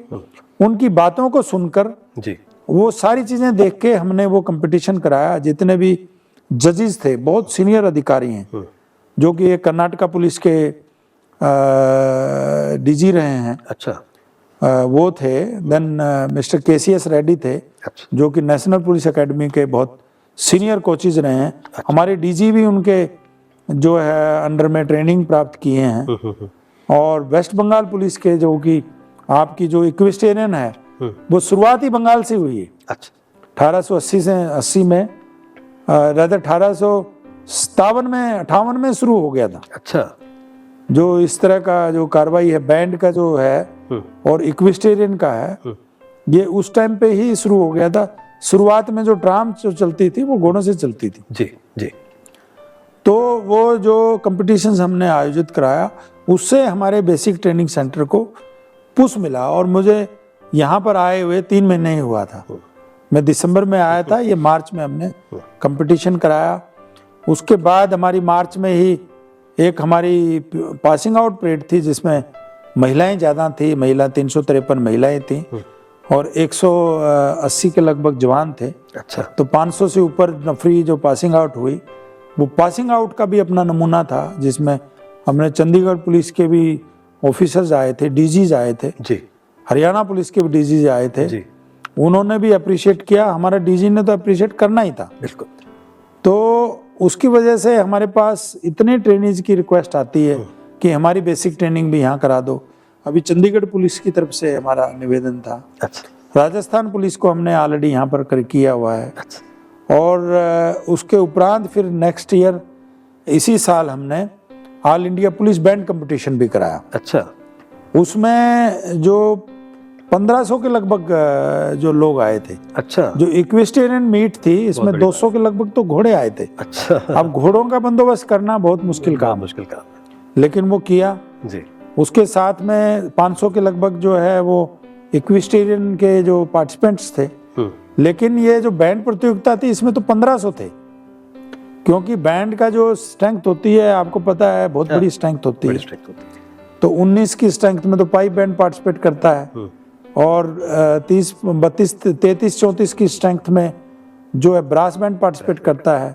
उनकी बातों को सुनकर, जी, वो सारी चीजें देख के हमने वो कंपटीशन कराया। जितने भी जजेस थे बहुत सीनियर अधिकारी हैं, जो कि एक कर्नाटका पुलिस के डीजी रहे हैं, अच्छा, वो थे। देन मिस्टर केसीएस रेड्डी थे, अच्छा, जो कि नेशनल पुलिस एकेडमी के बहुत सीनियर कोचेज रहे हैं। हमारे डीजी भी उनके जो है अंडर में ट्रेनिंग प्राप्त किए हैं। और वेस्ट बंगाल पुलिस के जो कि आपकी जो इक्विस्टेरियन है, वो शुरुआत ही बंगाल से हुई है। अच्छा, 1880 से 80 में, रादर 1857 में 58 में शुरू हो गया था। अच्छा, जो इस तरह का जो कार्रवाई है, बैंड का जो है और इक्विस्टेरियन का है, ये उस टाइम पे ही शुरू हो गया था। शुरुआत में जो ट्राम जो चलती थी वो घोड़ों से चलती थी। जी जी, तो वो जो कंपटीशंस हमने आयोजित कराया, उससे हमारे बेसिक ट्रेनिंग सेंटर को पुश मिला। और मुझे यहाँ पर आए हुए 3 महीने ही हुआ था। मैं दिसंबर में आया था, ये मार्च में हमने कंपटीशन कराया। उसके बाद हमारी मार्च में ही एक हमारी पासिंग आउट परेड थी, जिसमें महिलाएं ज़्यादा थी। महिला 353 महिलाएं थी और 180 के लगभग जवान थे। अच्छा, तो 500 से ऊपर नफरी जो पासिंग आउट हुई, वो पासिंग आउट का भी अपना नमूना था, जिसमें हमने चंडीगढ़ पुलिस के भी ऑफिसर्स आए थे, डीजीज आए थे, जी, हरियाणा पुलिस के भी डीजीज आए थे। जी, उन्होंने भी अप्रिशिएट किया, हमारा डीजी ने तो अप्रिशिएट करना ही था। बिल्कुल, तो उसकी वजह से हमारे पास इतने ट्रेनिज की रिक्वेस्ट आती है कि हमारी बेसिक ट्रेनिंग भी यहाँ करा दो। अभी चंडीगढ़ पुलिस की तरफ से हमारा निवेदन था। अच्छा, राजस्थान पुलिस को हमने ऑलरेडी यहाँ पर किया हुआ है। अच्छा, और उसके उपरांत फिर नेक्स्ट ईयर इसी साल हमने all India police band competition भी कराया। अच्छा, उसमें जो 1500 के लगभग जो लोग आए थे। अच्छा, जो इक्विस्टेरियन मीट थी, इसमें 200 के लगभग तो घोड़े आए थे। अच्छा, अब घोड़ों का बंदोबस्त करना बहुत मुश्किल काम, मुश्किल काम, लेकिन वो किया। जी, उसके साथ में 500 के लगभग जो है वो इक्विस्टेरियन के जो पार्टिसिपेंट्स थे। लेकिन ये जो बैंड प्रतियोगिता थी, इसमें तो 1500 थे, क्योंकि बैंड का जो स्ट्रेंथ होती है आपको पता है, बहुत बड़ी स्ट्रेंथ होती है। तो 19 की स्ट्रेंथ में तो पाइप बैंड पार्टिसिपेट करता है, और 30, 32, 33, 34 की स्ट्रेंथ में जो है ब्रास बैंड पार्टिसिपेट करता है।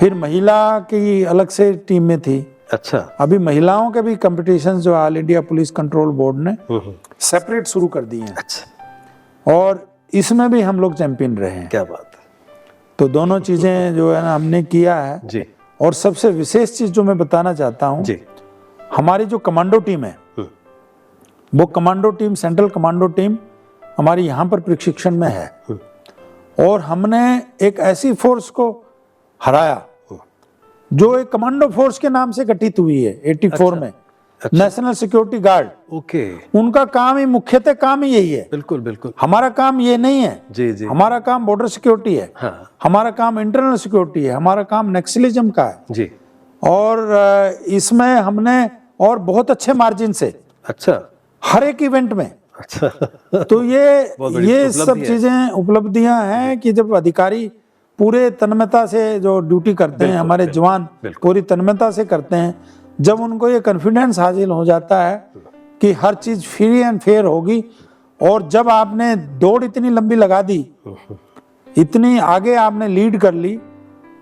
फिर महिला की अलग से टीम में थी। अच्छा, अभी महिलाओं के भी कंपटीशन जो all India police control board ने सेपरेट शुरू कर दिए हैं। अच्छा, और इसमें भी हम लोग चैंपियन रहे हैं। क्या बात है। तो दोनों चीजें जो है ना हमने किया है। जी, और सबसे विशेष चीज जो मैं बताना चाहता हूँ, जी, हमारी जो कमांडो टीम है, वो commando team, central commando team हमारी यहाँ पर प्रशिक्षण में है। और हमने एक ऐसी फोर्स को हराया जो एक कमांडो फोर्स के नाम से गठित हुई है 84 में। National security guard. ओके। उनका काम ही मुख्यतः काम ही यही है। बिल्कुल बिल्कुल। हमारा काम ये नहीं है। जी जी। हमारा काम बॉर्डर सिक्योरिटी है। हाँ। हमारा काम इंटरनल सिक्योरिटी है। हमारा काम नक्सलिज्म का है जी। और इसमें हमने और बहुत अच्छे मार्जिन से, अच्छा, हर एक इवेंट में। अच्छा। तो ये सब चीजें उपलब्धियां हैं कि जब अधिकारी पूरे तन्मयता से जो ड्यूटी करते हैं, हमारे जवान पूरी तन्मयता से करते हैं, जब उनको ये कॉन्फिडेंस हासिल हो जाता है कि हर चीज फ्री एंड फेयर होगी, और जब आपने दौड़ इतनी लंबी लगा दी, इतनी आगे आपने लीड कर ली,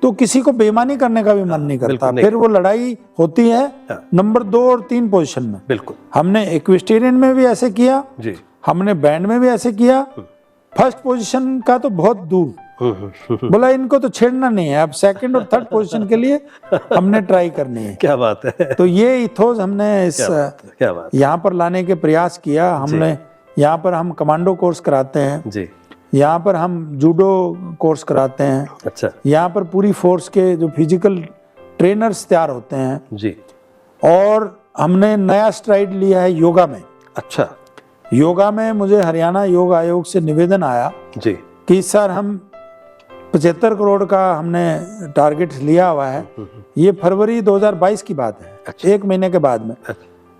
तो किसी को बेईमानी करने का भी मन नहीं करता। फिर वो लड़ाई होती है नंबर 2 और 3 पोजीशन में। बिल्कुल। हमने इक्विस्टेरियन में भी ऐसे किया जी, हमने बैंड में भी ऐसे किया। फर्स्ट पोजीशन का तो बहुत दूर, बोला इनको तो छेड़ना नहीं है, अब सेकंड और थर्ड पोजीशन के लिए हमने ट्राई करनी है। क्या बात है। तो ये इथोस हमने इस यहाँ पर लाने के प्रयास किया। हमने यहाँ पर हम कमांडो कोर्स कराते हैं जी, यहाँ पर हम जूडो कोर्स कराते हैं। अच्छा। यहाँ पर पूरी फोर्स के जो फिजिकल ट्रेनर्स तैयार होते हैं जी। और हमने नया स्ट्राइड लिया है योगा में। अच्छा। योगा में मुझे हरियाणा योग आयोग से निवेदन आया जी कि सर हम 75 करोड़ का हमने टारगेट लिया हुआ है। ये फरवरी 2022 की बात है। अच्छा। 1 महीने के बाद में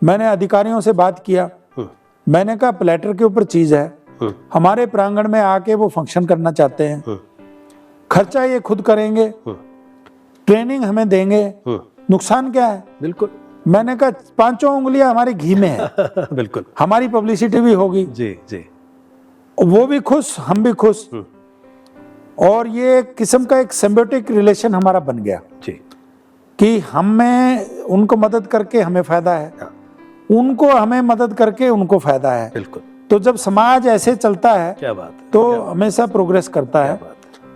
मैंने अधिकारियों से बात किया। मैंने कहा प्लेटर के ऊपर चीज है, हमारे प्रांगण में आके वो फंक्शन करना चाहते हैं, खर्चा ये खुद करेंगे, ट्रेनिंग हमें देंगे, नुकसान क्या है? बिल्कुल। मैंने कहा 5 उंगलियां हमारी घी में है। बिल्कुल। हमारी पब्लिसिटी भी होगी जी जी, वो भी खुश, हम भी खुश, और ये एक किस्म का एक सिम्बियोटिक रिलेशन हमारा बन गया जी, कि हमें उनको मदद करके हमें फायदा है, उनको हमें मदद करके उनको फायदा है। बिल्कुल। तो जब समाज ऐसे चलता है, क्या बात है, तो हमेशा प्रोग्रेस करता है।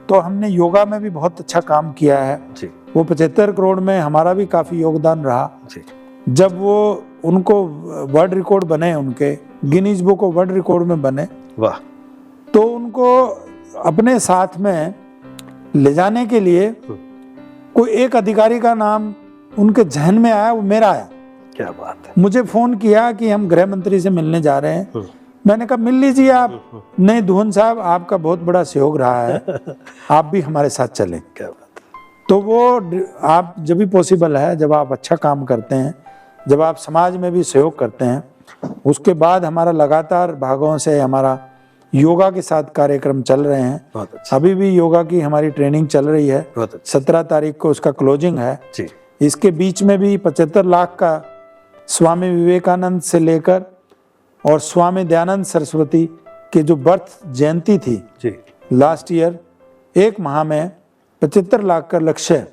तो हमने योगा में भी बहुत अच्छा काम किया है जी। वो 75 करोड़ में हमारा भी काफी योगदान रहा जी। जब वो उनको वर्ल्ड रिकॉर्ड बने, उनके Guinness book of world record में बने, वाह, तो उनको अपने साथ में ले जाने के लिए कोई एक अधिकारी का नाम उनके जहन में आया, वो मेरा आया। क्या बात है। मुझे फोन किया कि हम गृह मंत्री से मिलने जा रहे हैं। मैंने कहा मिल लीजिए आप। नहीं दुहन साहब, आपका बहुत बड़ा सहयोग रहा है, आप भी हमारे साथ चलें। क्या बात है। तो वो आप जब भी पॉसिबल है, जब आप अच्छा काम करते हैं, जब आप समाज में भी सहयोग करते हैं, उसके बाद हमारा लगातार भागों से हमारा योगा के साथ कार्यक्रम चल रहे हैं। अभी भी योगा की हमारी ट्रेनिंग चल रही है। 17 तारीख को उसका क्लोजिंग है जी। इसके बीच में भी 75 लाख का स्वामी विवेकानंद से लेकर और स्वामी दयानंद सरस्वती के जो बर्थ जयंती थी जी, लास्ट ईयर 1 माह में 75 लाख का लक्ष्य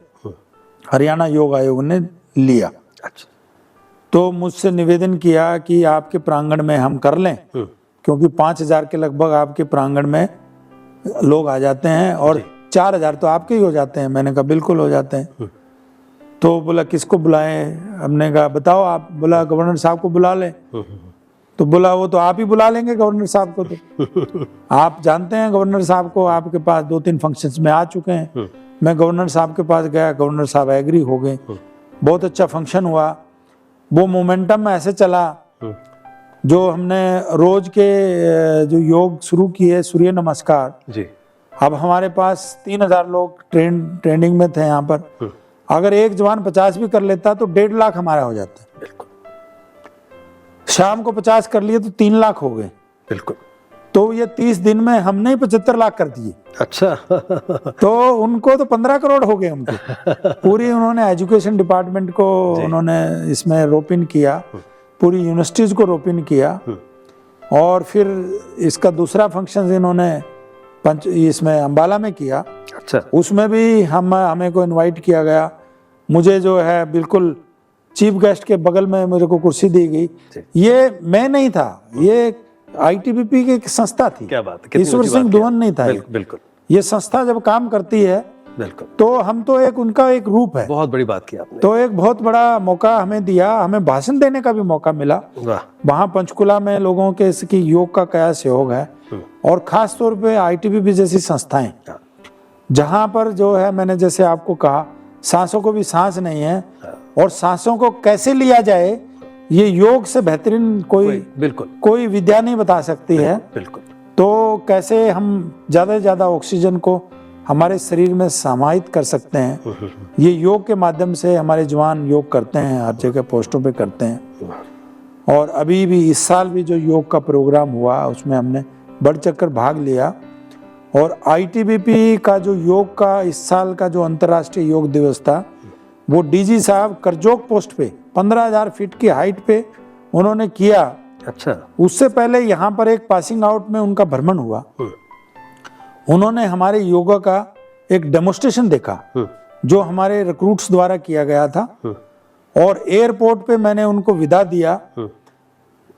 हरियाणा योग आयोग ने लिया। अच्छा। तो मुझसे निवेदन किया कि आपके प्रांगण में हम कर लें, क्योंकि 5000 के लगभग आपके प्रांगण में लोग आ जाते हैं और 4000 तो आपके ही हो जाते हैं। मैंने कहा बिल्कुल हो जाते हैं। तो बोला किसको बुलाएं? हमने कहा बताओ आप। बोला गवर्नर साहब को बुला लें। तो बोला वो तो आप ही बुला लेंगे गवर्नर साहब को, तो आप जानते हैं गवर्नर साहब को, आपके पास 2-3 फंक्शंस में आ चुके हैं। मैं गवर्नर साहब के पास गया, गवर्नर साहब एग्री हो गए। बहुत अच्छा फंक्शन हुआ। वो मोमेंटम ऐसे चला, जो हमने रोज के जो योग शुरू किए, सूर्य नमस्कार जी, अब हमारे पास 3000 लोग ट्रेनिंग में थे यहाँ पर। अगर एक जवान 50 भी कर लेता तो 1.5 लाख हमारा हो जाता। बिल्कुल। शाम को 50 कर लिए तो 3 लाख हो गए। बिल्कुल। तो ये 30 दिन में हमने ही 75 लाख कर दिए। अच्छा। तो उनको तो 15 करोड़ हो गए उनके। पूरी उन्होंने एजुकेशन डिपार्टमेंट को उन्होंने इसमें रोप इन किया, पूरी यूनिवर्सिटीज को रोप इन किया। और फिर इसका दूसरा फंक्शन इन्होंने इसमें अंबाला में किया। अच्छा। उसमें भी हमें को इनवाइट किया गया। मुझे जो है बिल्कुल चीफ गेस्ट के बगल में मेरे को कुर्सी दी गई। ये मैं नहीं था, ये आईटीबीपी की एक संस्था थी। क्या बात है। ईश्वर सिंह दुहन नहीं था। बिल्कुल। ये संस्था जब काम करती है, बिल्कुल, तो हम तो एक उनका एक रूप है। बहुत बड़ी बात की आपने। तो एक बहुत बड़ा मौका हमें दिया, हमें भाषण देने का भी मौका मिला। वहाँ पंचकुला में लोगों के इसकी योग का क्या सहयोग है, और खास तौर पे आईटीबीपी जैसी संस्थाएं, जहाँ पर जो है मैंने जैसे आपको कहा, सांसों को भी सांस नहीं है, और सांसों को कैसे लिया जाए ये योग से बेहतरीन बिल्कुल कोई विद्या नहीं बता सकती है। बिल्कुल। तो कैसे हम ज़्यादा से ज़्यादा ऑक्सीजन को हमारे शरीर में समाहित कर सकते हैं, ये योग के माध्यम से हमारे जवान योग करते हैं, हर जगह पोस्टों पे करते हैं। और अभी भी इस साल भी जो योग का प्रोग्राम हुआ उसमें हमने बढ़ चढ़कर भाग लिया। और आईटीबीपी का जो योग का इस साल का जो अंतर्राष्ट्रीय योग दिवस था, वो डीजी साहब करजोक पोस्ट पे 15,000 फीट की हाइट पे उन्होंने किया। अच्छा। उससे पहले यहाँ पर एक पासिंग आउट में उनका भ्रमण हुआ, उन्होंने हमारे योगा का एक डेमोस्ट्रेशन देखा जो हमारे रिक्रूट्स द्वारा किया गया था। और एयरपोर्ट पे मैंने उनको विदा दिया।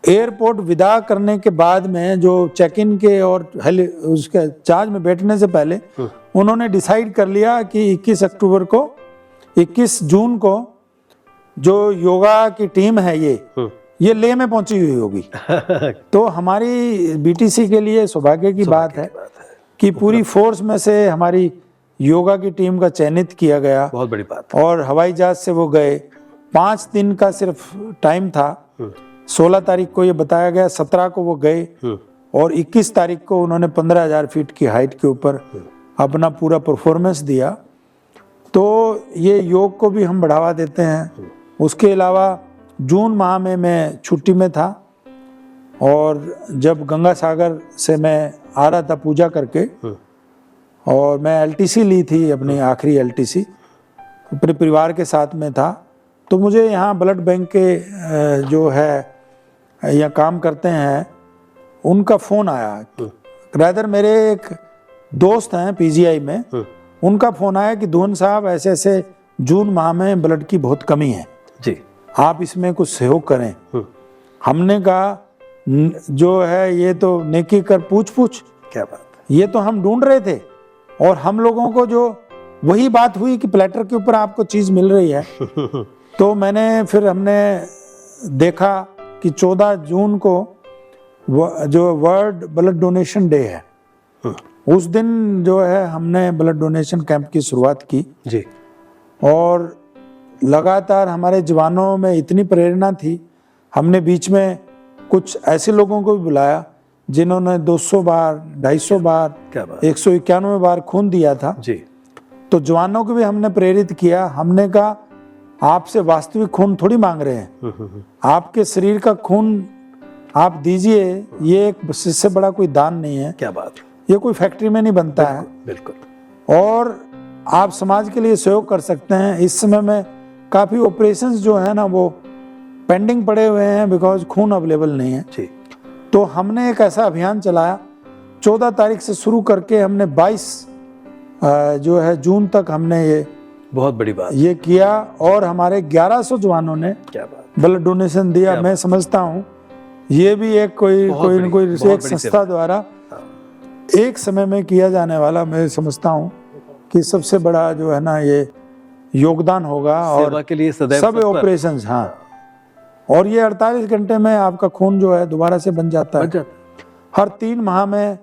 एयरपोर्ट विदा करने के बाद में जो चेक इन के और उसके जहाज में बैठने से पहले उन्होंने डिसाइड कर लिया कि 21 जून को जो योगा की टीम है ये लेह में पहुंची हुई होगी। तो हमारी बीटीसी के लिए सौभाग्य की बात है कि पूरी फोर्स में से हमारी योगा की टीम का चयनित किया गया। बहुत बड़ी बात। और हवाई जहाज से वो गए। 5 दिन का सिर्फ टाइम था। 16 तारीख को ये बताया गया, 17 को वो गए और 21 तारीख को उन्होंने 15,000 फीट की हाइट के ऊपर अपना पूरा परफॉर्मेंस दिया। तो ये योग को भी हम बढ़ावा देते हैं। उसके अलावा जून माह में मैं छुट्टी में था और जब गंगा सागर से मैं आ रहा था पूजा करके, और मैं एलटीसी ली थी, अपनी आखिरी एलटीसी, अपने परिवार के साथ में था। तो मुझे यहाँ ब्लड बैंक के जो है यहाँ काम करते हैं उनका फ़ोन आया। रादर मेरे एक दोस्त हैं पीजीआई में, उनका फ़ोन आया कि धुवन साहब ऐसे ऐसे जून माह में ब्लड की बहुत कमी है जी, आप इसमें कुछ सहयोग करें। हमने कहा जो है ये तो नेकी कर पूछ क्या बात, ये तो हम ढूंढ रहे थे और हम लोगों को जो वही बात हुई कि प्लेटर के ऊपर आपको चीज़ मिल रही है। तो फिर हमने देखा कि 14 जून को जो वर्ल्ड ब्लड डोनेशन डे है, उस दिन जो है हमने ब्लड डोनेशन कैंप की शुरुआत की जी। और लगातार हमारे जवानों में इतनी प्रेरणा थी, हमने बीच में कुछ ऐसे लोगों को भी बुलाया जिन्होंने 200 बार, 250 बार, 191 बार खून दिया था जी। तो जवानों को भी हमने प्रेरित किया। हमने कहा आपसे वास्तविक खून थोड़ी मांग रहे हैं, आपके शरीर का खून आप दीजिए, ये एक इससे बड़ा कोई दान नहीं है। क्या बात, ये कोई फैक्ट्री में नहीं बनता है। बिल्कुल। और आप समाज के लिए सहयोग कर सकते हैं। इस समय में काफ़ी ऑपरेशंस जो है ना वो पेंडिंग पड़े हुए हैं बिकॉज खून अवेलेबल नहीं है जी। तो हमने एक ऐसा अभियान चलाया, 14 तारीख से शुरू करके हमने 22 जो है जून तक हमने ये बहुत बड़ी बात ये किया और हमारे 1100 जवानों ने क्या बात ब्लड डोनेशन दिया। मैं समझता हूँ ये भी एक कोई एक संस्था द्वारा एक समय में किया जाने वाला, मैं समझता हूँ कि सबसे बड़ा जो है ना ये योगदान होगा। और के लिए सब ऑपरेशंस, हाँ, और ये 48 घंटे में आपका खून जो है दोबारा से बन जाता है। हर 3 माह में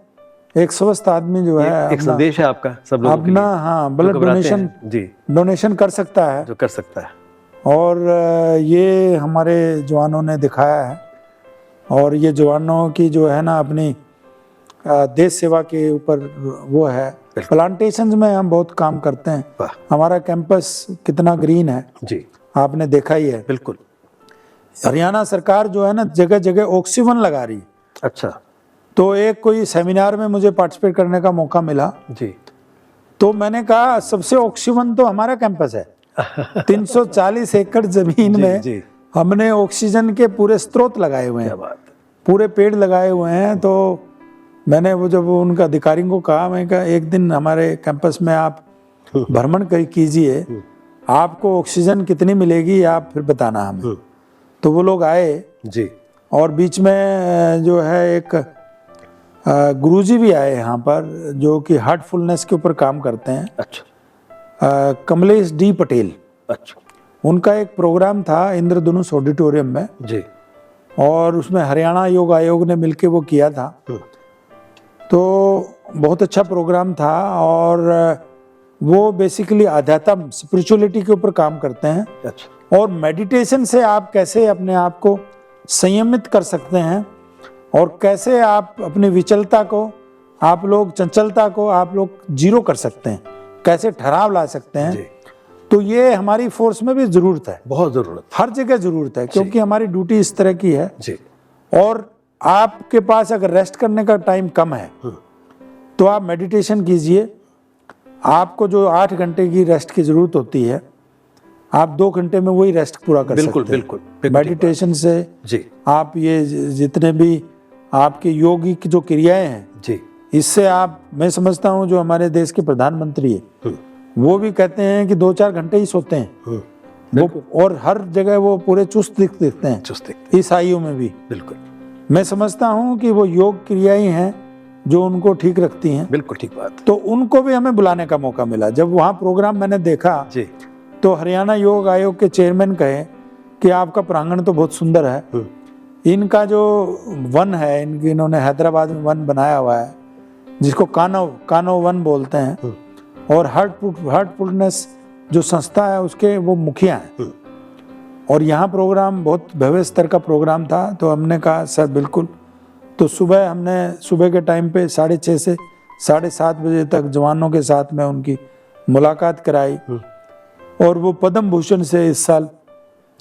एक स्वस्थ आदमी जो है एक संदेश है आपका सब लोगों के लिए। अपना हाँ ब्लड डोनेशन कर सकता है, जो कर सकता है। और ये हमारे जवानों ने दिखाया है। और ये जवानों की जो है ना अपनी देश सेवा के ऊपर वो है। प्लांटेशंस में हम बहुत काम करते हैं। हमारा कैंपस कितना ग्रीन है जी, आपने देखा ही है। बिल्कुल। हरियाणा सरकार जो है ना जगह जगह ऑक्सीवन लगा रही। अच्छा। तो एक कोई सेमिनार में मुझे पार्टिसिपेट करने का मौका मिला जी। तो मैंने कहा सबसे ऑक्सीवन तो हमारा कैंपस है। 340 एकड़ जमीन में हमने ऑक्सीजन के पूरे स्रोत लगाए हुए हैं, पूरे पेड़ लगाए हुए हैं। तो मैंने वो जब उनका अधिकारियों को कहा, मैं कहा एक दिन हमारे कैंपस में आप भ्रमण कीजिए, आपको ऑक्सीजन कितनी मिलेगी आप फिर बताना हमें। तो वो लोग आए जी। और बीच में जो है एक गुरुजी भी आए यहाँ पर जो कि हार्टफुलनेस के ऊपर काम करते हैं। अच्छा। कमलेश डी पटेल। अच्छा। उनका एक प्रोग्राम था इंद्रधनुष ऑडिटोरियम में जी, और उसमें हरियाणा योग आयोग ने मिलके वो किया था। तो बहुत अच्छा प्रोग्राम था। और वो बेसिकली आध्यात्म स्पिरिचुअलिटी के ऊपर काम करते हैं। अच्छा। और मेडिटेशन से आप कैसे अपने आप को संयमित कर सकते हैं और कैसे आप अपनी विचलता को, आप लोग चंचलता को आप लोग जीरो कर सकते हैं, कैसे ठहराव ला सकते हैं जी। तो ये हमारी फोर्स में भी जरूरत है, बहुत जरूरत, हर जगह जरूरत है, क्योंकि हमारी ड्यूटी इस तरह की है जी। और आपके पास अगर रेस्ट करने का टाइम कम है तो आप मेडिटेशन कीजिए। आपको जो 8 घंटे की रेस्ट की जरूरत होती है, आप 2 घंटे में वही रेस्ट पूरा कर सकते हैं। बिल्कुल। मेडिटेशन से जी। आप ये जितने भी आपके योगिक जो क्रियाएं हैं जी, इससे आप, मैं समझता हूँ जो हमारे देश के प्रधानमंत्री है वो भी कहते हैं कि 2-4 घंटे ही सोते हैं वो, और हर जगह वो पूरे चुस्त दिखते हैं, चुस्त इस आयु में भी। बिल्कुल। मैं समझता हूँ कि वो योग क्रियाएं हैं जो उनको ठीक रखती हैं। बिल्कुल ठीक बात। तो उनको भी हमें बुलाने का मौका मिला। जब वहाँ प्रोग्राम मैंने देखा जी, तो हरियाणा योग आयोग के चेयरमैन कहे कि आपका प्रांगण तो बहुत सुंदर है, इनका जो वन है, इन्होंने हैदराबाद में वन बनाया हुआ है जिसको कानो वन बोलते हैं, और हार्टफुलनेस जो संस्था है उसके वो मुखिया हैं। और यहाँ प्रोग्राम बहुत भव्य स्तर का प्रोग्राम था, तो हमने कहा सर बिल्कुल। तो सुबह के टाइम पे 6:30 से 7:30 बजे तक जवानों के साथ में उनकी मुलाकात कराई और वो पद्म भूषण से इस साल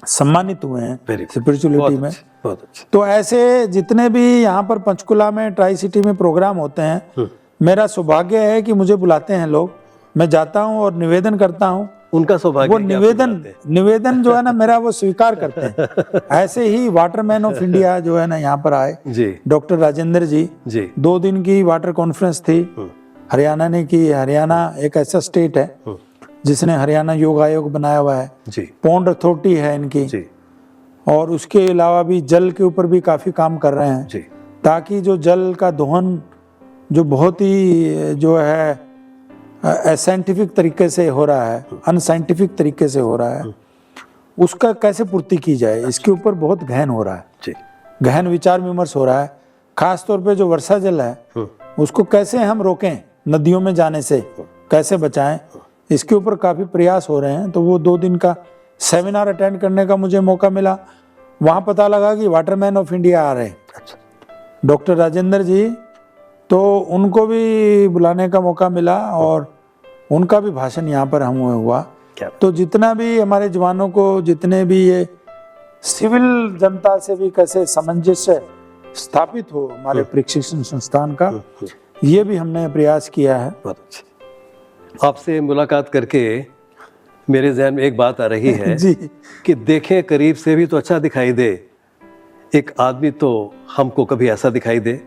सम्मानित हुए हैं स्पिरिचुअलिटी में। बहुत अच्छा। तो ऐसे जितने भी यहाँ पर पंचकुला में, ट्राई सिटी में प्रोग्राम होते हैं, मेरा सौभाग्य है कि मुझे बुलाते हैं लोग, मैं जाता हूँ और निवेदन करता हूँ। उनका सौभाग्य, वो निवेदन जो है ना मेरा, वो स्वीकार करते हैं। ऐसे ही वाटरमैन ऑफ इंडिया जो है ना यहाँ पर आए जी, डॉक्टर राजेंद्र जी, 2 दिन की वाटर कॉन्फ्रेंस थी, हरियाणा ने की। हरियाणा एक ऐसा स्टेट है जिसने हरियाणा योग आयोग बनाया हुआ है जी, पॉन्ड अथॉरिटी है इनकी जी, और उसके अलावा भी जल के ऊपर भी काफी काम कर रहे हैं जी, ताकि जो जल का दोहन जो बहुत ही जो है असाइंटिफिक तरीके से हो रहा है, अनसाइंटिफिक तरीके से हो रहा है, उसका कैसे पूर्ति की जाए, इसके ऊपर बहुत गहन हो रहा है जी, गहन विचार विमर्श हो रहा है। खास तौर पे जो वर्षा जल है उसको कैसे हम रोकें, नदियों में जाने से कैसे बचाएं, इसके ऊपर काफी प्रयास हो रहे हैं। तो वो 2 दिन का सेमिनार अटेंड करने का मुझे मौका मिला। वहां पता लगा कि वाटरमैन ऑफ इंडिया आ रहे हैं, अच्छा, डॉक्टर राजेंद्र जी, तो उनको भी बुलाने का मौका मिला और उनका भी भाषण यहाँ पर हम हुआ। तो जितना भी हमारे जवानों को, जितने भी ये सिविल जनता से भी कैसे सामंजस्य स्थापित हो हमारे प्रशिक्षण संस्थान का, ये भी हमने प्रयास किया है। बहुत अच्छा। आपसे मुलाकात करके मेरे ज़हन में एक बात आ रही है जी, कि देखें करीब से भी तो अच्छा दिखाई दे, एक आदमी तो हमको कभी ऐसा दिखाई दे।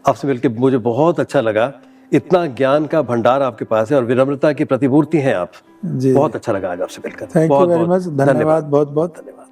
आपसे मिलकर मुझे बहुत अच्छा लगा, इतना ज्ञान का भंडार आपके पास है और विनम्रता की प्रतिमूर्ति हैं आप। जी, बहुत अच्छा लगा आज आपसे मिलकर। थैंक यू वेरी मच, धन्यवाद, बहुत बहुत धन्यवाद।